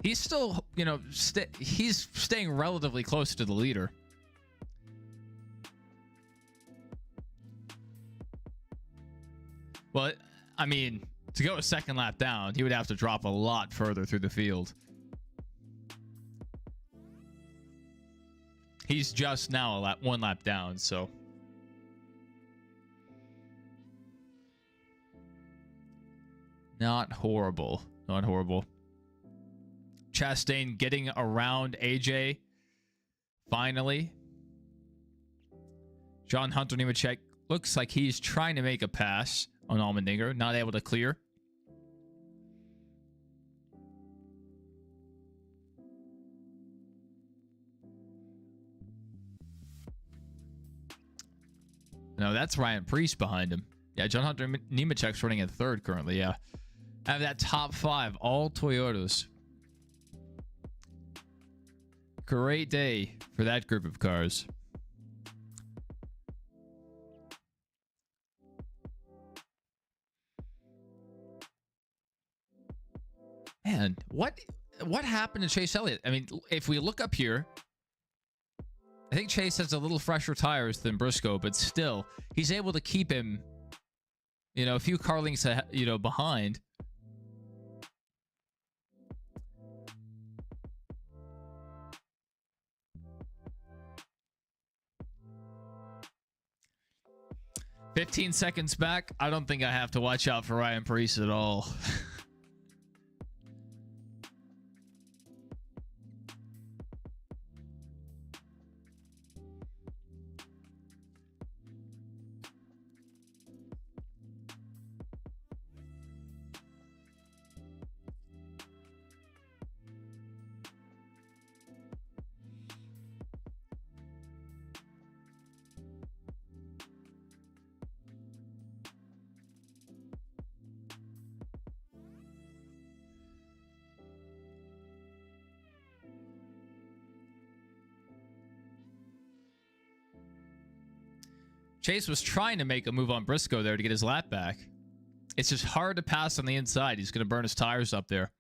He's still, you know, he's staying relatively close to the leader. Well, I mean, to go a second lap down, he would have to drop a lot further through the field. He's just now 1 lap down, so. Not horrible. Not horrible. Chastain getting around AJ. Finally. John Hunter Nemechek looks like he's trying to make a pass on Allmendinger. Not able to clear. No, that's Ryan Preece behind him. Yeah, John Hunter Nemechek's running in 3rd currently, yeah. I have that top 5, all Toyotas. Great day for that group of cars. Man, what happened to Chase Elliott? I mean, if we look up here, I think Chase has a little fresher tires than Briscoe, but still, he's able to keep him, you know, a few car lengths, you know, behind. "15 seconds back." I don't think I have to watch out for Ryan Preece at all. Chase was trying to make a move on Briscoe there to get his lap back. It's just hard to pass on the inside. He's going to burn his tires up there.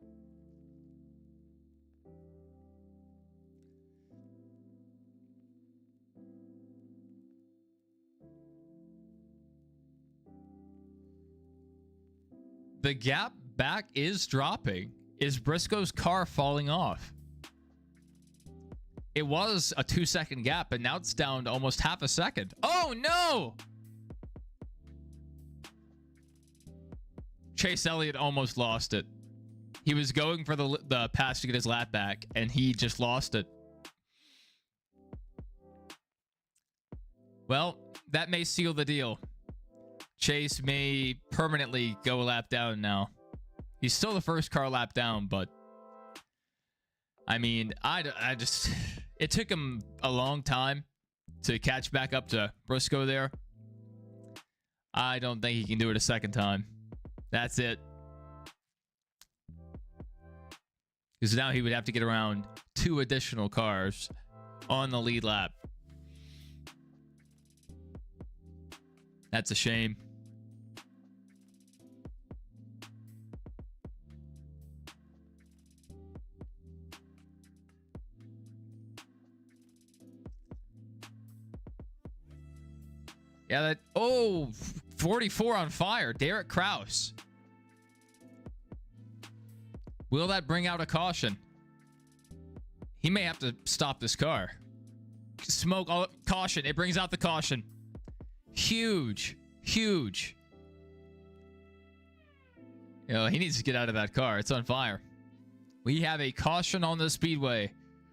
The gap back is dropping. Is Briscoe's car falling off? It was a 2-second gap, and now it's down to almost half a second. Oh, no! Chase Elliott almost lost it. He was going for the pass to get his lap back, and he just lost it. Well, that may seal the deal. Chase may permanently go a lap down now. He's still the first car lap down, but I mean, I just, it took him a long time to catch back up to Briscoe there. I don't think he can do it a second time. That's it. Because now he would have to get around 2 additional cars on the lead lap. That's a shame. Yeah, that... Oh, 44 on fire. Derek Kraus. Will that bring out a caution? He may have to stop this car. Smoke. Oh, caution. It brings out the caution. Huge. Huge. You know, he needs to get out of that car. It's on fire. We have a caution on the speedway.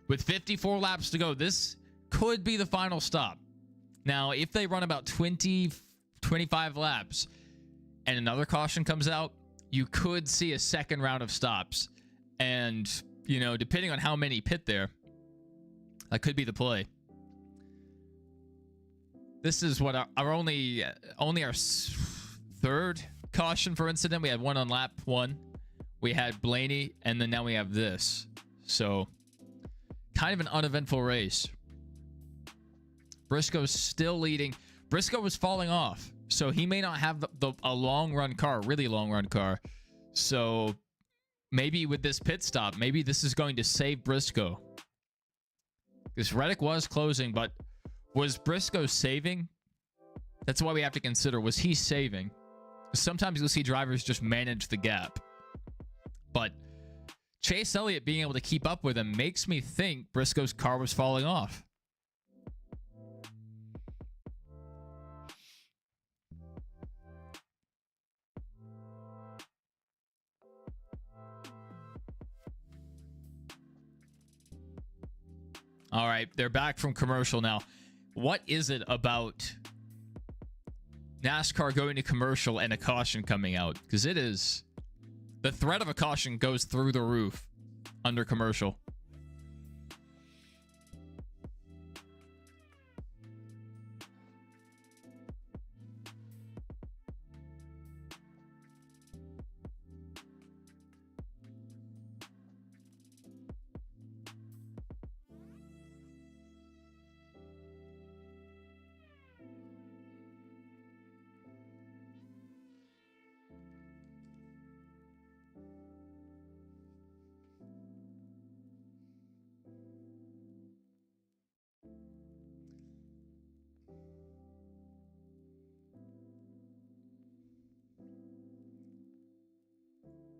With 54 laps to go, this could be the final stop. Now, if they run about 25 laps and another caution comes out, you could see a second round of stops. And, you know, depending on how many pit there, that could be the play. This is what our only our third caution for incident. We had one on lap 1. We had Blaney, and then now we have this. So, kind of an uneventful race. Briscoe's still leading. Briscoe was falling off, so he may not have a long run car, really long run car. So maybe with this pit stop, maybe this is going to save Briscoe. Because Reddick was closing, but was Briscoe saving? That's why we have to consider. Was he saving? Sometimes you'll see drivers just manage the gap. But Chase Elliott being able to keep up with him makes me think Briscoe's car was falling off. All right, they're back from commercial now. What is it about NASCAR going to commercial and a caution coming out? Because it is... The threat of a caution goes through the roof under commercial.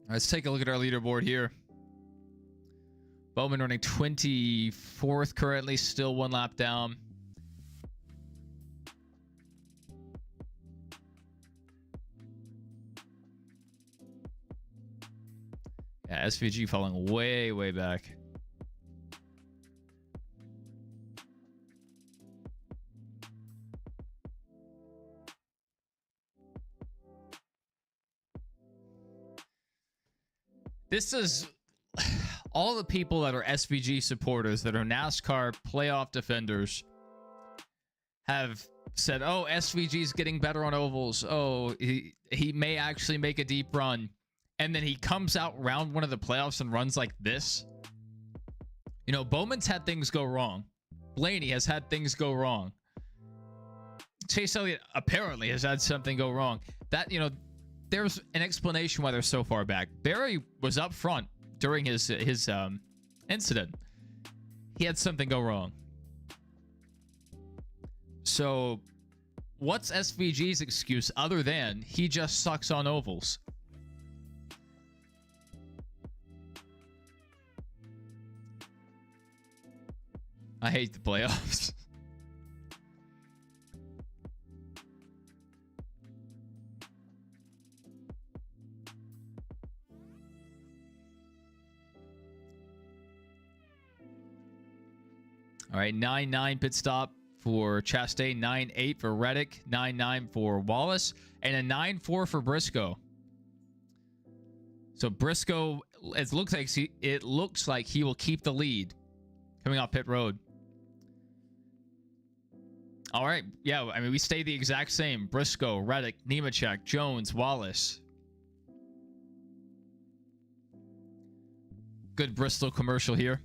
Let's take a look at our leaderboard here. Bowman running 24th currently, still 1 lap down. Yeah, SVG falling way, way back. This is all the people that are SVG supporters, that are NASCAR playoff defenders, have said, oh, SVG's getting better on ovals. Oh, he may actually make a deep run. And then he comes out round 1 of the playoffs and runs like this. You know, Bowman's had things go wrong. Blaney has had things go wrong. Chase Elliott apparently has had something go wrong. That, you know, there's an explanation why they're so far back. Barry was up front during his incident. He had something go wrong. So, what's SVG's excuse other than he just sucks on ovals? I hate the playoffs. All right, 9-9 pit stop for Chastain, 9-8 for Reddick, 9-9 for Wallace, and a 9-4 for Briscoe. So Briscoe, it looks like he will keep the lead coming off pit road. All right, yeah, I mean, we stay the exact same. Briscoe, Reddick, Nemechek, Jones, Wallace. Good Bristol commercial here.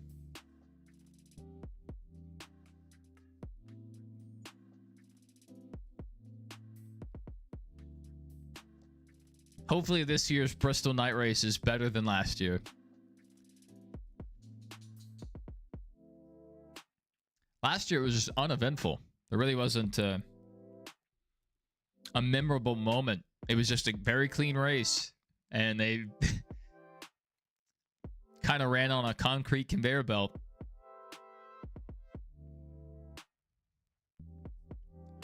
Hopefully this year's Bristol night race is better than last year. Last year it was just uneventful. There really wasn't a memorable moment. It was just a very clean race. And they kind of ran on a concrete conveyor belt. All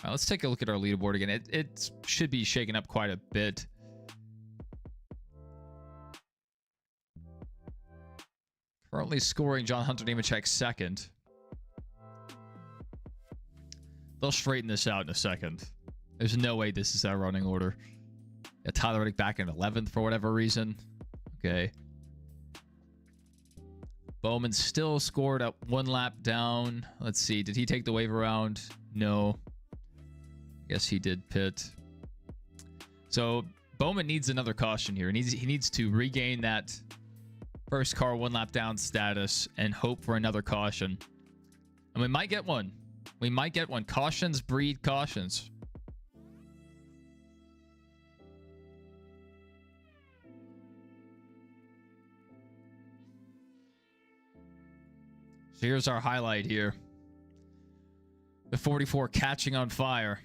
right, let's take a look at our leaderboard again. It should be shaken up quite a bit. Currently scoring John Hunter Nemechek second. They'll straighten this out in a second. There's no way this is our running order. Yeah, Tyler Reddick back in 11th for whatever reason. Okay. Bowman still scored up one lap down. Let's see. Did he take the wave around? No. Yes, he did pit. So Bowman needs another caution here. He needs to regain that first car one lap down status and hope for another caution. And we might get one. We might get one. Cautions breed cautions. So here's our highlight here. The 44 catching on fire.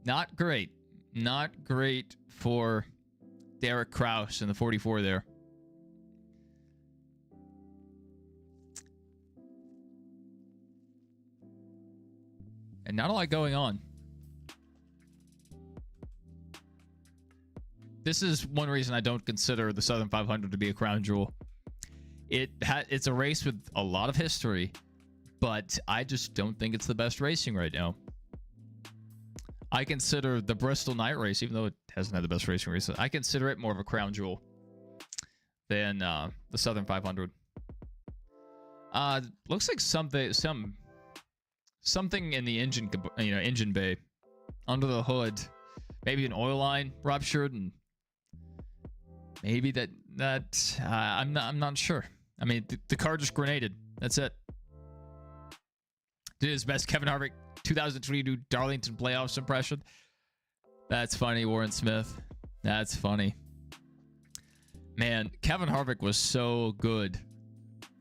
Not great. Not great for Derek Kraus in the 44 there. And not a lot going on. This is one reason I don't consider the Southern 500 to be a crown jewel. It's a race with a lot of history, but I just don't think it's the best racing right now. I consider the Bristol night race, even though it hasn't had the best racing recently, I consider it more of a crown jewel than the Southern 500. Looks like something in the engine bay, under the hood, maybe an oil line ruptured, and maybe that I'm not sure. I mean, the car just grenaded. That's it. Did his best Kevin Harvick 2022 Darlington playoffs impression. That's funny, Warren Smith. That's funny. Man, Kevin Harvick was so good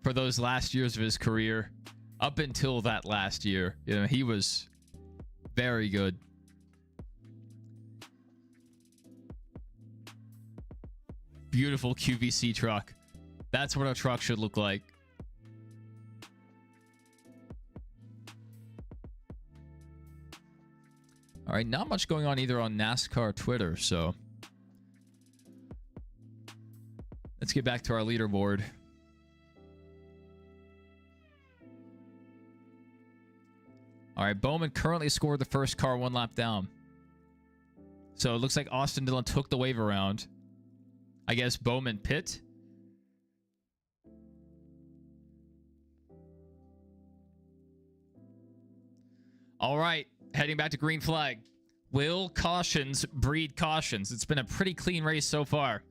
for those last years of his career. Up until that last year, you know, he was very good. Beautiful QVC truck. That's what a truck should look like. All right, not much going on either on NASCAR Twitter, so let's get back to our leaderboard. All right, Bowman currently scored the first car one lap down. So it looks like Austin Dillon took the wave around. I guess Bowman pit. All right, heading back to green flag. Will cautions breed cautions? It's been a pretty clean race so far.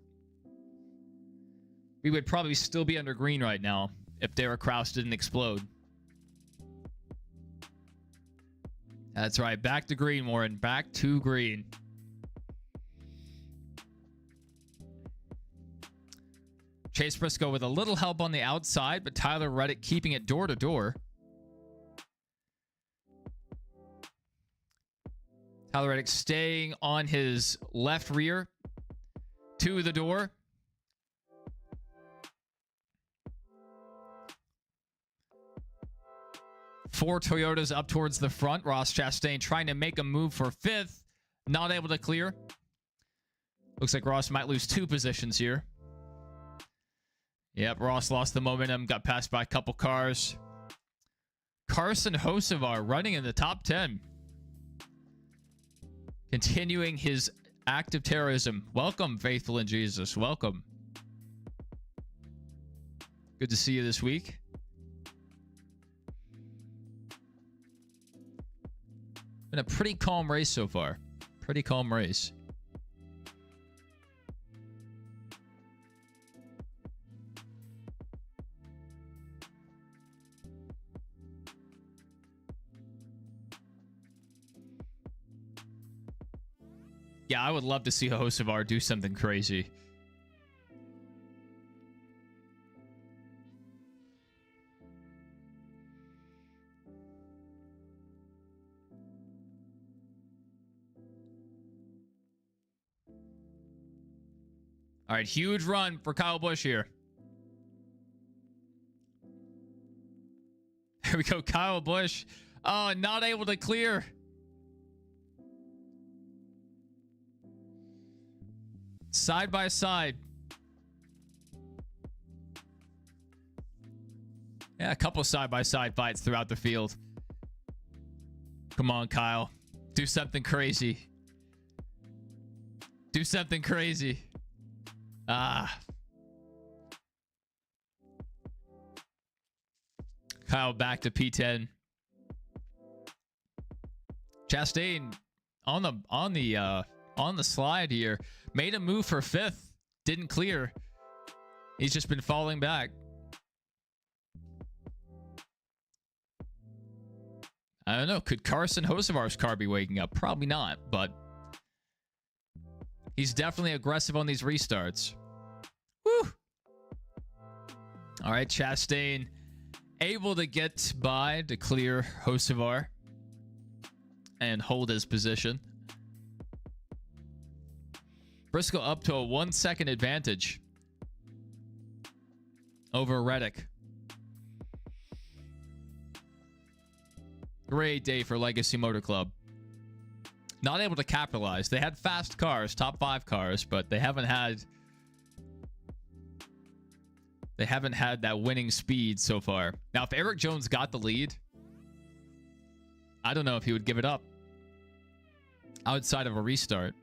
We would probably still be under green right now if Derek Kraus didn't explode. That's right. Back to green, Warren. Back to green. Chase Briscoe with a little help on the outside, but Tyler Reddick keeping it door to door. Tyler Reddick staying on his left rear to the door. Four Toyotas up towards the front. Ross Chastain trying to make a move for fifth. Not able to clear. Looks like Ross might lose 2 positions here. Yep, Ross lost the momentum. Got passed by a couple cars. Carson Hocevar running in the top 10. Continuing his act of terrorism. Welcome, faithful in Jesus. Welcome. Good to see you this week. Been a pretty calm race so far. Pretty calm race. Yeah, I would love to see Hocevar do something crazy. All right, huge run for Kyle Busch here. Here we go, Kyle Busch. Oh, not able to clear. Side by side. Yeah, a couple side-by-side fights throughout the field. Come on, Kyle. Do something crazy. Do something crazy. Ah. Kyle back to P10. Chastain on the slide here. Made a move for fifth. Didn't clear. He's just been falling back. I don't know. Could Carson Hocevar's car be waking up? Probably not, but he's definitely aggressive on these restarts. Woo! All right, Chastain able to get by to clear Hocevar and hold his position. Briscoe up to a 1 second advantage over Reddick. Great day for Legacy Motor Club. Not able to capitalize. They had fast cars, top 5 cars, but they haven't had that winning speed so far. Now, if Eric Jones got the lead, I don't know if he would give it up outside of a restart.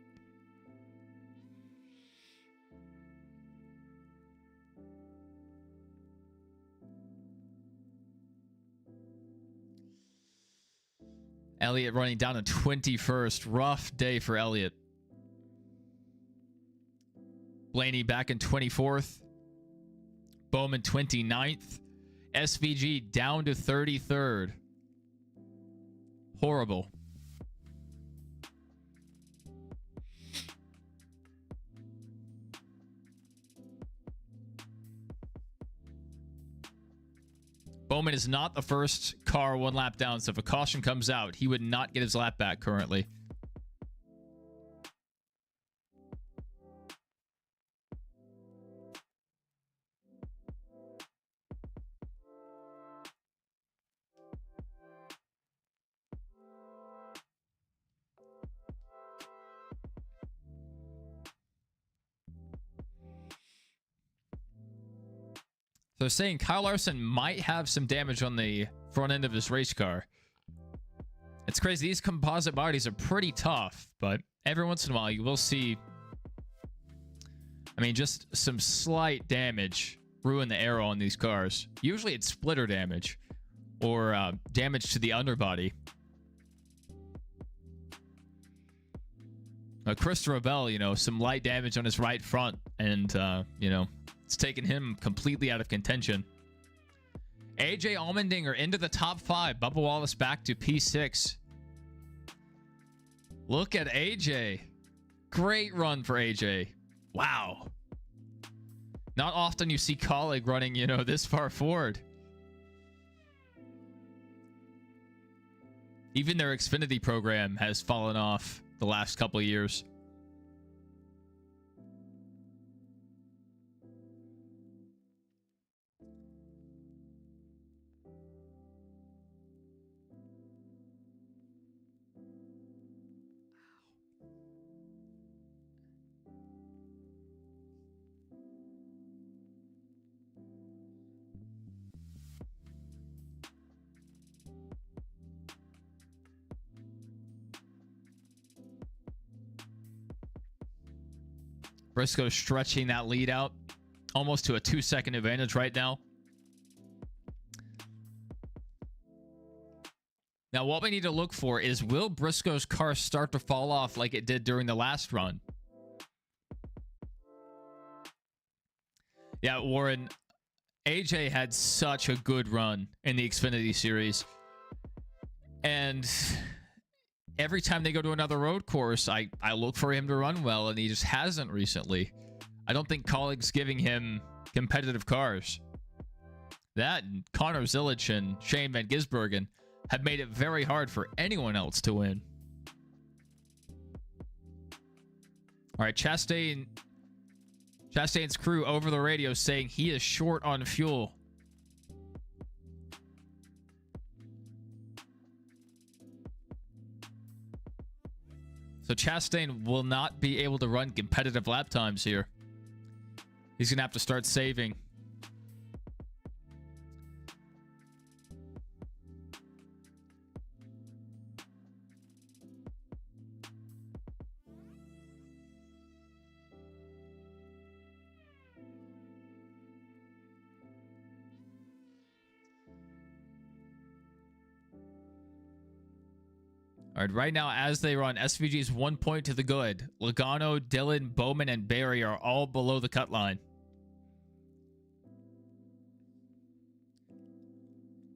Elliott running down in 21st. Rough day for Elliott. Blaney back in 24th. Bowman 29th. SVG down to 33rd. Horrible. Bowman is not the first car 1 lap down, so if a caution comes out, he would not get his lap back currently. So they're saying Kyle Larson might have some damage on the front end of his race car. It's crazy. These composite bodies are pretty tough, but every once in a while you will see, I mean, just some slight damage ruin the aero on these cars. Usually it's splitter damage or damage to the underbody. Chris Rebel, you know, some light damage on his right front, and, you know, it's taken him completely out of contention. AJ Allmendinger into the top 5. Bubba Wallace back to P6. Look at AJ. Great run for AJ. Wow. Not often you see colleague running, you know, this far forward. Even their Xfinity program has fallen off the last couple of years. Briscoe stretching that lead out almost to a 2-second advantage right now. Now, what we need to look for is, will Briscoe's car start to fall off like it did during the last run? Yeah, Warren, AJ had such a good run in the Xfinity Series. And every time they go to another road course, I look for him to run well, and he just hasn't recently. I don't think colleagues giving him competitive cars. That and Connor Zilic and Shane Van Gisbergen have made it very hard for anyone else to win. All right, Chastain's crew over the radio saying he is short on fuel. So Chastain will not be able to run competitive lap times here. He's going to have to start saving. All right, right now, as they run, SVG's 1 point to the good. Logano, Dillon, Bowman, and Barry are all below the cut line.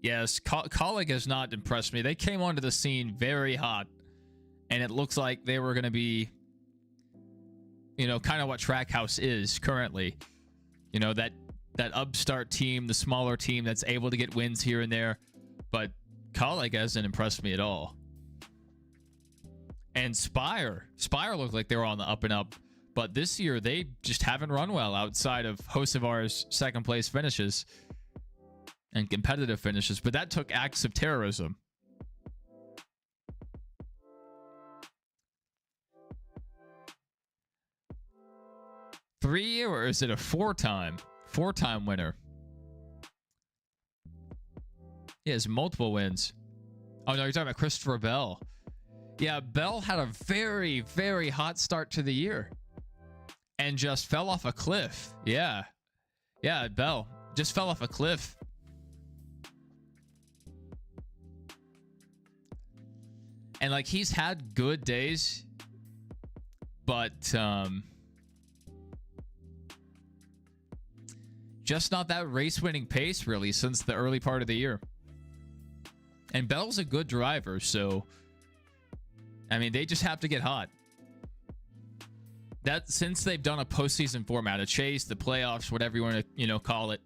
Yes, Colleague has not impressed me. They came onto the scene very hot, and it looks like they were going to be, you know, kind of what Trackhouse is currently. You know, that upstart team, the smaller team that's able to get wins here and there. But Colleague hasn't impressed me at all. And Spire looked like they were on the up and up, but this year they just haven't run well outside of Hocevar's second place finishes and competitive finishes, but that took acts of terrorism. Three, or is it a four-time winner? He has multiple wins. Oh no, you're talking about Christopher Bell. Yeah, Bell had a very, very hot start to the year and just fell off a cliff. Yeah, Bell just fell off a cliff. And like, he's had good days, but just not that race-winning pace really since the early part of the year. And Bell's a good driver, so I mean, they just have to get hot. That, since they've done a postseason format, a chase, the playoffs, whatever you want to, you know, call it,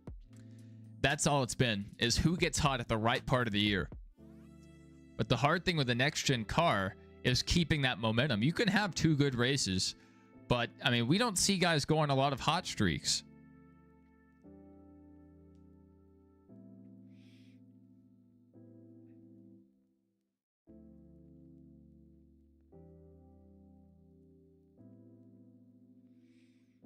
that's all it's been, is who gets hot at the right part of the year. But the hard thing with the next-gen car is keeping that momentum. You can have two good races, but, I mean, we don't see guys go on a lot of hot streaks.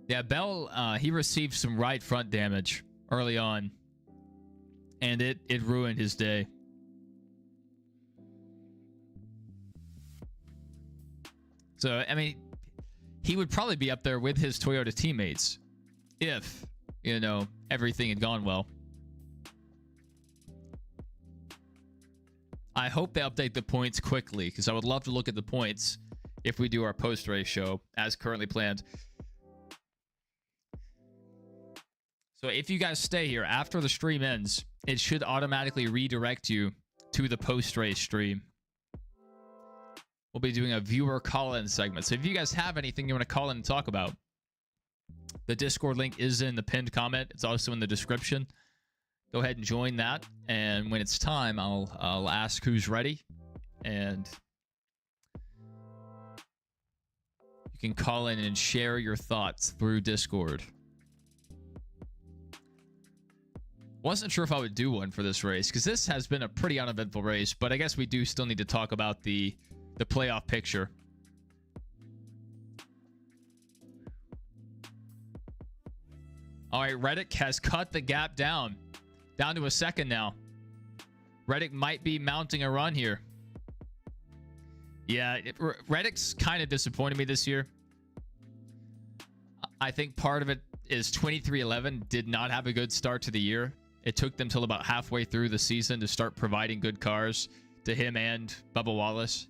Yeah, Bell, he received some right front damage early on, and it ruined his day. So, I mean, he would probably be up there with his Toyota teammates if, you know, everything had gone well. I hope they update the points quickly, because I would love to look at the points if we do our post-race show as currently planned. So if you guys stay here after the stream ends, it should automatically redirect you to the post-race stream. we'll be doing a viewer call-in segment. So if you guys have anything you want to call in and talk about, the Discord link is in the pinned comment. It's also in the description. Go ahead and join that. And when it's time, I'll ask who's ready. And you can call in and share your thoughts through Discord. Wasn't sure if I would do one for this race because this has been a pretty uneventful race, but I guess we do still need to talk about the playoff picture. All right, Reddick has cut the gap down to a second now. Reddick might be mounting a run here. Yeah, Reddick's kind of disappointed me this year. I think part of it is 2311 did not have a good start to the year. It took them till about halfway through the season to start providing good cars to him and Bubba Wallace.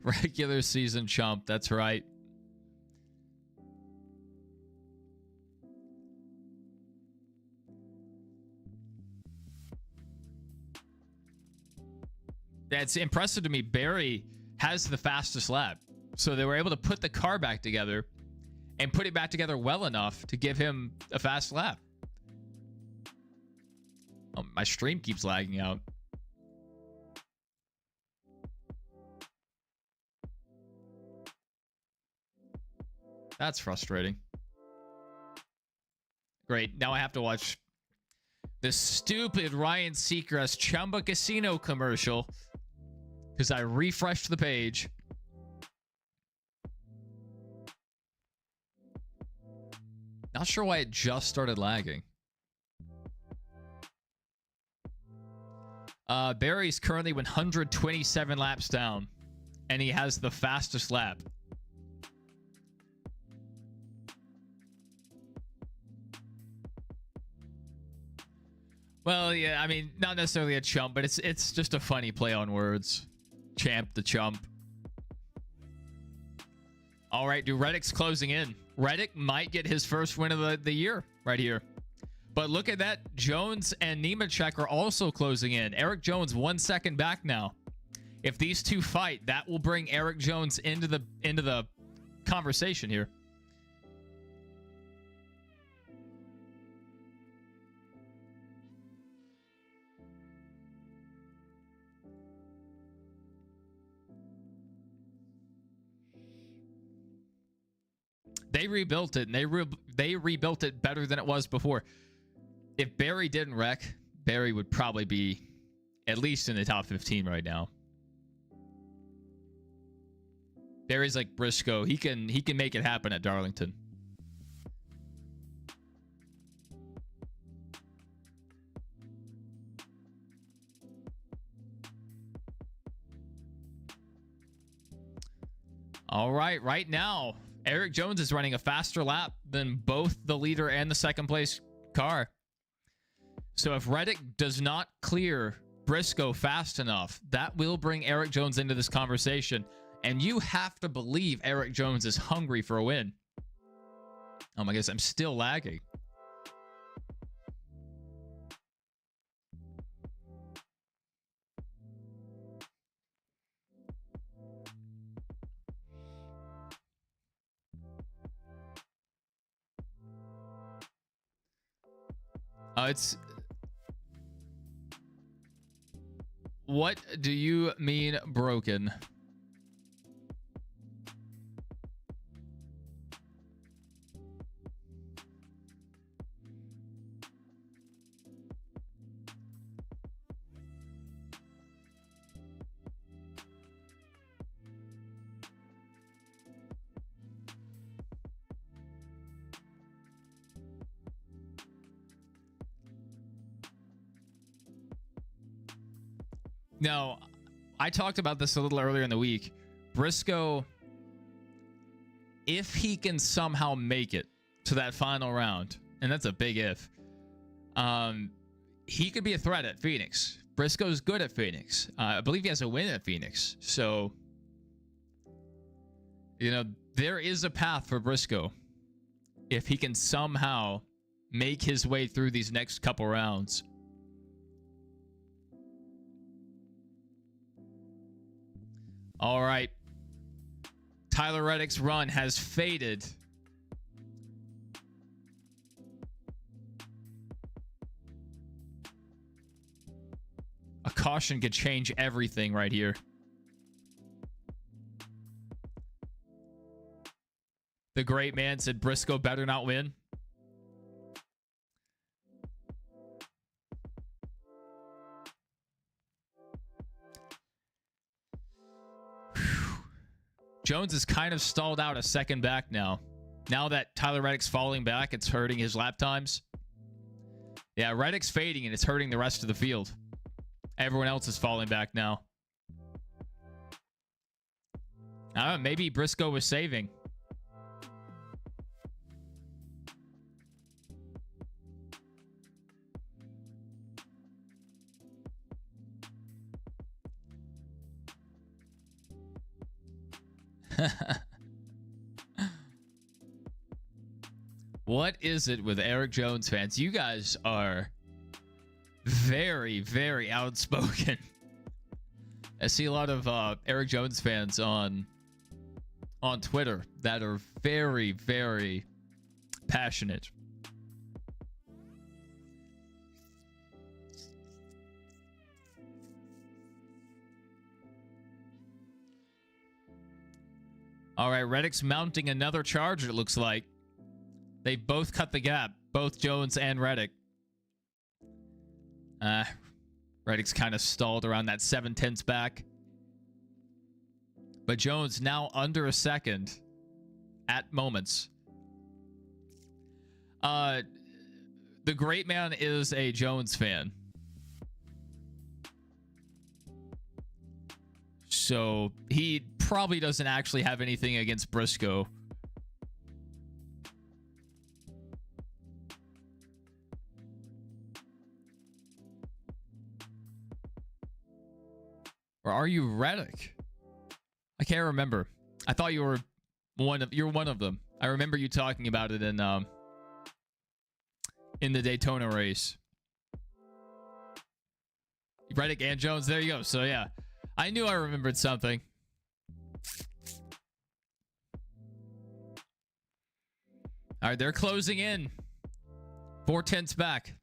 Regular season chump, that's right. That's impressive to me. Barry has the fastest lap. So they were able to put the car back together and put it back together well enough to give him a fast lap. Oh, my stream keeps lagging out. That's frustrating. Great. Now I have to watch this stupid Ryan Seacrest Chumba Casino commercial because I refreshed the page. Not sure why it just started lagging. Barry's currently 127 laps down, and he has the fastest lap. Well, yeah, I mean, not necessarily a chump, but it's just a funny play on words. Champ the chump. All right, dude, Reddick's closing in. Reddick might get his first win of the year right here. But look at that. Jones and Nemechek are also closing in. Eric Jones 1 second back now. If these two fight, that will bring Eric Jones into the conversation here. They rebuilt it, and they rebuilt it better than it was before. If Barry didn't wreck, Barry would probably be at least in the top 15 right now. Barry's like Briscoe. He can make it happen at Darlington. All right, right now, Eric Jones is running a faster lap than both the leader and the second place car. So if Reddick does not clear Briscoe fast enough, that will bring Eric Jones into this conversation. And you have to believe Eric Jones is hungry for a win. Oh my goodness, I'm still lagging. It's... What do you mean broken? No, I talked about this a little earlier in the week. Briscoe, if he can somehow make it to that final round, and that's a big if, he could be a threat at Phoenix. Briscoe's good at Phoenix. I believe he has a win at Phoenix. So You know, there is a path for Briscoe if he can somehow make his way through these next couple rounds. All right. Tyler Reddick's run has faded. A caution could change everything right here. The great man said Briscoe better not win. Jones is kind of stalled out a second back now. Now that Tyler Reddick's falling back, it's hurting his lap times. Yeah, Reddick's fading and it's hurting the rest of the field. Everyone else is falling back now. I don't know, maybe Briscoe was saving. What is it with Eric Jones fans? You guys are very, very outspoken. I see a lot of Eric Jones fans on Twitter that are very, very passionate. All right, Reddick's mounting another charge, it looks like. They both cut the gap, both Jones and Reddick. Reddick's kind of stalled around that 7/10 back. But Jones now under a second at moments. The great man is a Jones fan. So he probably doesn't actually have anything against Briscoe. Or are you Reddick? I can't remember. I thought you were one of them. I remember you talking about it in the Daytona race. Reddick and Jones, there you go. So yeah, I knew I remembered something. All right, they're closing in. 4/10 back.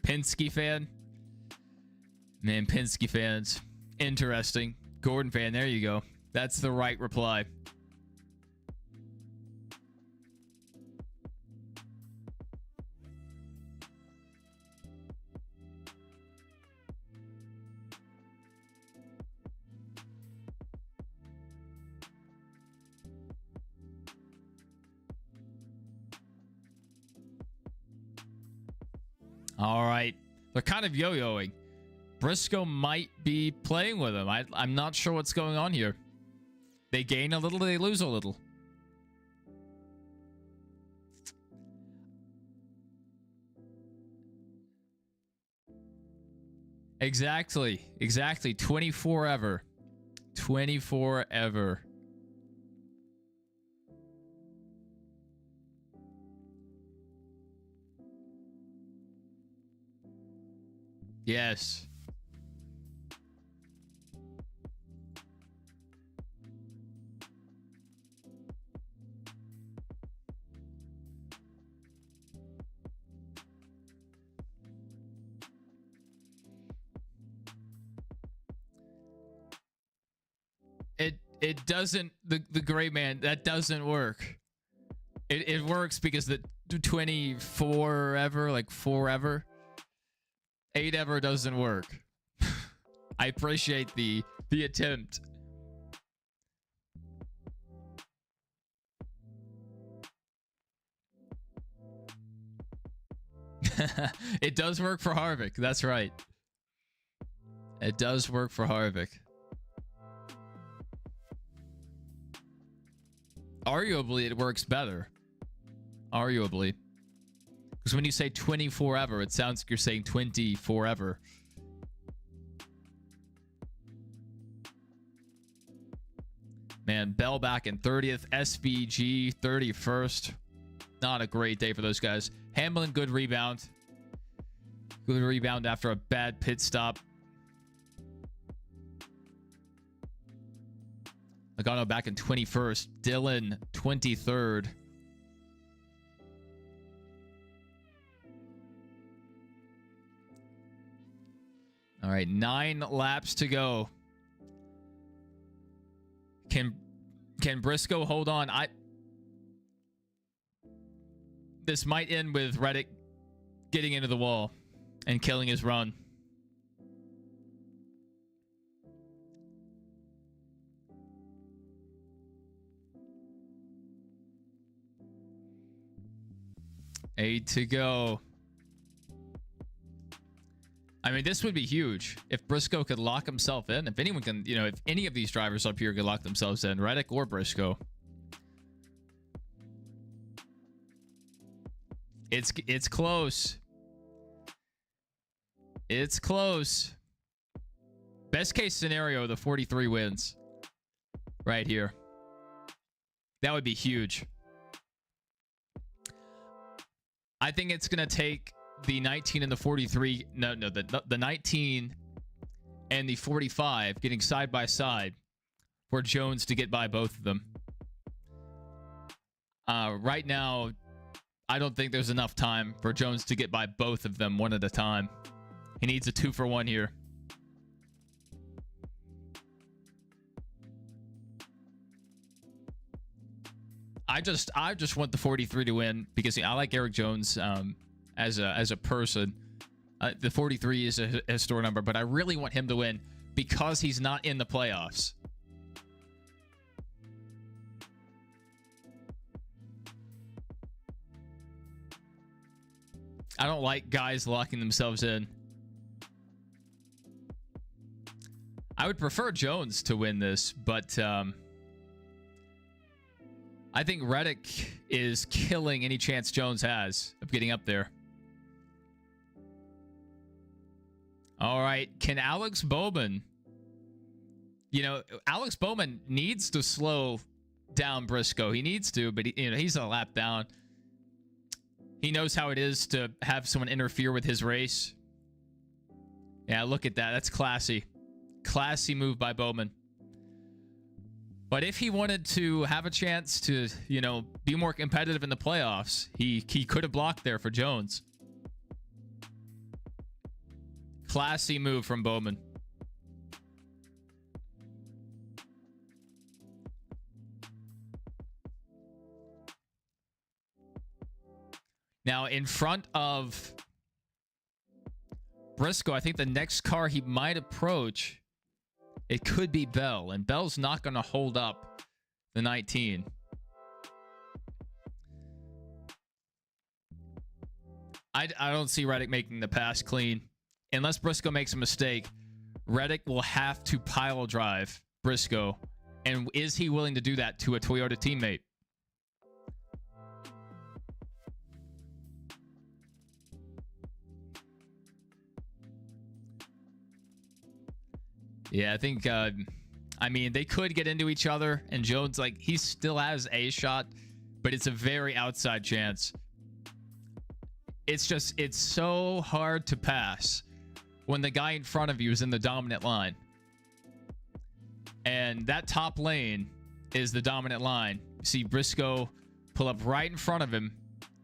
Penske fan. Man, Penske fans. Interesting. Gordon fan, there you go. That's the right reply. All right. They're kind of yo-yoing. Briscoe might be playing with him. I'm not sure what's going on here. They gain a little, they lose a little. Exactly. 24 ever. 24 ever. Yes. It doesn't, the gray man, that doesn't work. It works because the 24 ever, like forever. 8 ever doesn't work. I appreciate the attempt. It does work for Harvick. That's right. It does work for Harvick. Arguably, it works better. Arguably. Because when you say 20 forever, it sounds like you're saying 20 forever. Man, Bell back in 30th. SVG 31st. Not a great day for those guys. Hamlin, good rebound. Good rebound after a bad pit stop. Logano back in 21st. Dillon 23rd. All right, 9 laps to go. Can Briscoe hold on? This might end with Reddick getting into the wall and killing his run. Eight to go. I mean, this would be huge if Briscoe could lock himself in. If anyone can, if any of these drivers up here could lock themselves in, Reddick or Briscoe. It's close. It's close. Best case scenario, the 43 wins. Right here. That would be huge. I think it's going to take the 19 and the 43. No, the 19 and the 45 getting side by side for Jones to get by both of them. Right now, I don't think there's enough time for Jones to get by both of them one at a time. He needs a 2-for-1 here. I just want the 43 to win because I like Eric Jones as a person. The 43 is a historic number, but I really want him to win because he's not in the playoffs. I don't like guys locking themselves in. I would prefer Jones to win this, but I think Reddick is killing any chance Jones has of getting up there. All right. Can Alex Bowman... Alex Bowman needs to slow down Briscoe. He needs to, but he's a lap down. He knows how it is to have someone interfere with his race. Yeah, look at that. That's classy. Classy move by Bowman. But if he wanted to have a chance to, be more competitive in the playoffs, he could have blocked there for Jones. Classy move from Bowman. Now, in front of Briscoe, I think the next car he might approach, it could be Bell. And Bell's not going to hold up the 19. I don't see Reddick making the pass clean. Unless Briscoe makes a mistake, Reddick will have to pile drive Briscoe. And is he willing to do that to a Toyota teammate? Yeah, I think, they could get into each other, and Jones, he still has a shot, but it's a very outside chance. It's so hard to pass when the guy in front of you is in the dominant line. And that top lane is the dominant line. You see Briscoe pull up right in front of him,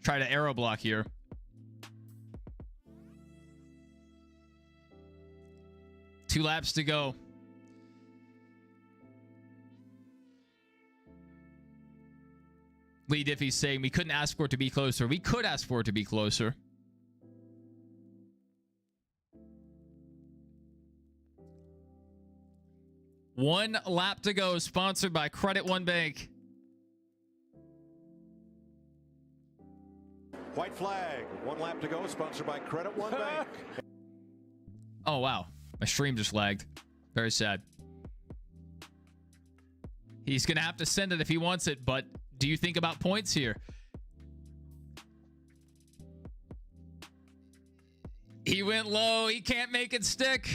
try to aero block here. Two laps to go. Lee Diffie's saying we couldn't ask for it to be closer. We could ask for it to be closer. One lap to go, sponsored by Credit One Bank. White flag. One lap to go, sponsored by Credit One Bank. Oh, wow. My stream just lagged. Very sad. He's going to have to send it if he wants it, but do you think about points here? He went low. He can't make it stick.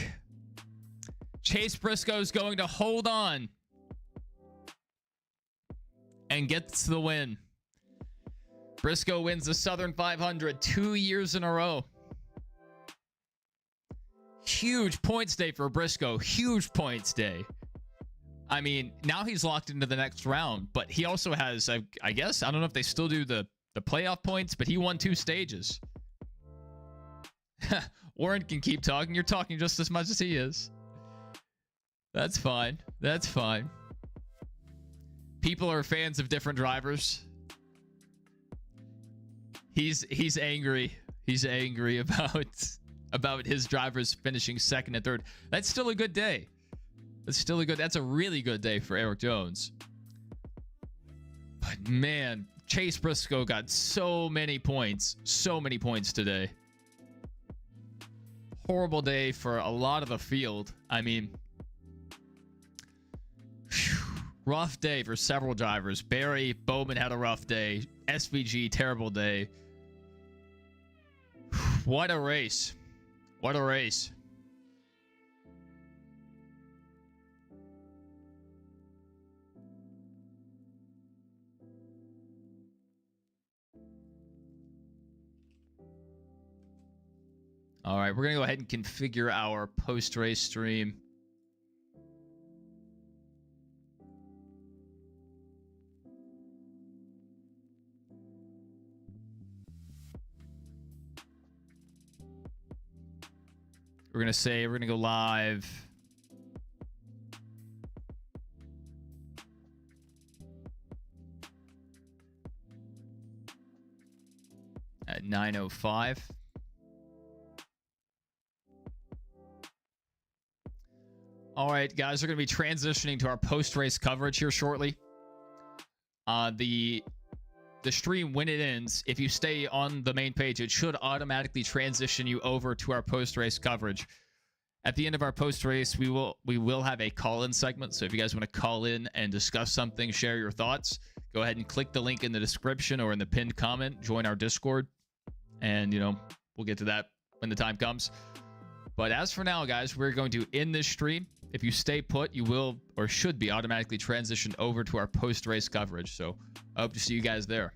Chase Briscoe's going to hold on and gets the win. Briscoe wins the Southern 500 2 years in a row. Huge points day for Briscoe. Huge points day. I mean, now he's locked into the next round, but he also has, I guess, I don't know if they still do the playoff points, but he won 2 stages. Warren can keep talking. You're talking just as much as he is. That's fine. That's fine. People are fans of different drivers. He's angry. He's angry about his drivers finishing second and third. That's still a good day. That's a really good day for Eric Jones. But man, Chase Briscoe got so many points today. Horrible day for a lot of the field. I mean, rough day for several drivers. Barry Bowman had a rough day. SVG, terrible day. What a race. What a race. All right, we're going to go ahead and configure our post-race stream. We're going to say we're going to go live at 9:05. All right, guys, we're going to be transitioning to our post-race coverage here shortly. The stream, when it ends, if you stay on the main page, it should automatically transition you over to our post-race coverage. At the end of our post-race, we will have a call-in segment. So if you guys want to call in and discuss something, share your thoughts, go ahead and click the link in the description or in the pinned comment. Join our Discord, and we'll get to that when the time comes. But as for now, guys, we're going to end this stream. If you stay put, you will or should be automatically transitioned over to our post-race coverage. So I hope to see you guys there.